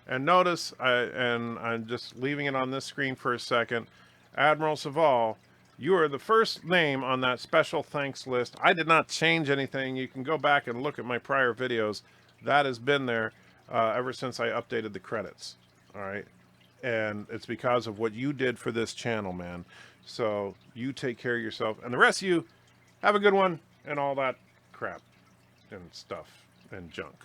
And notice, I'm just leaving it on this screen for a second, Admiral Saval, you are the first name on that special thanks list. I did not change anything. You can go back and look at my prior videos. That has been there ever since I updated the credits. All right. And it's because of what you did for this channel, man. So you take care of yourself, and the rest of you have a good one, and all that crap and stuff and junk.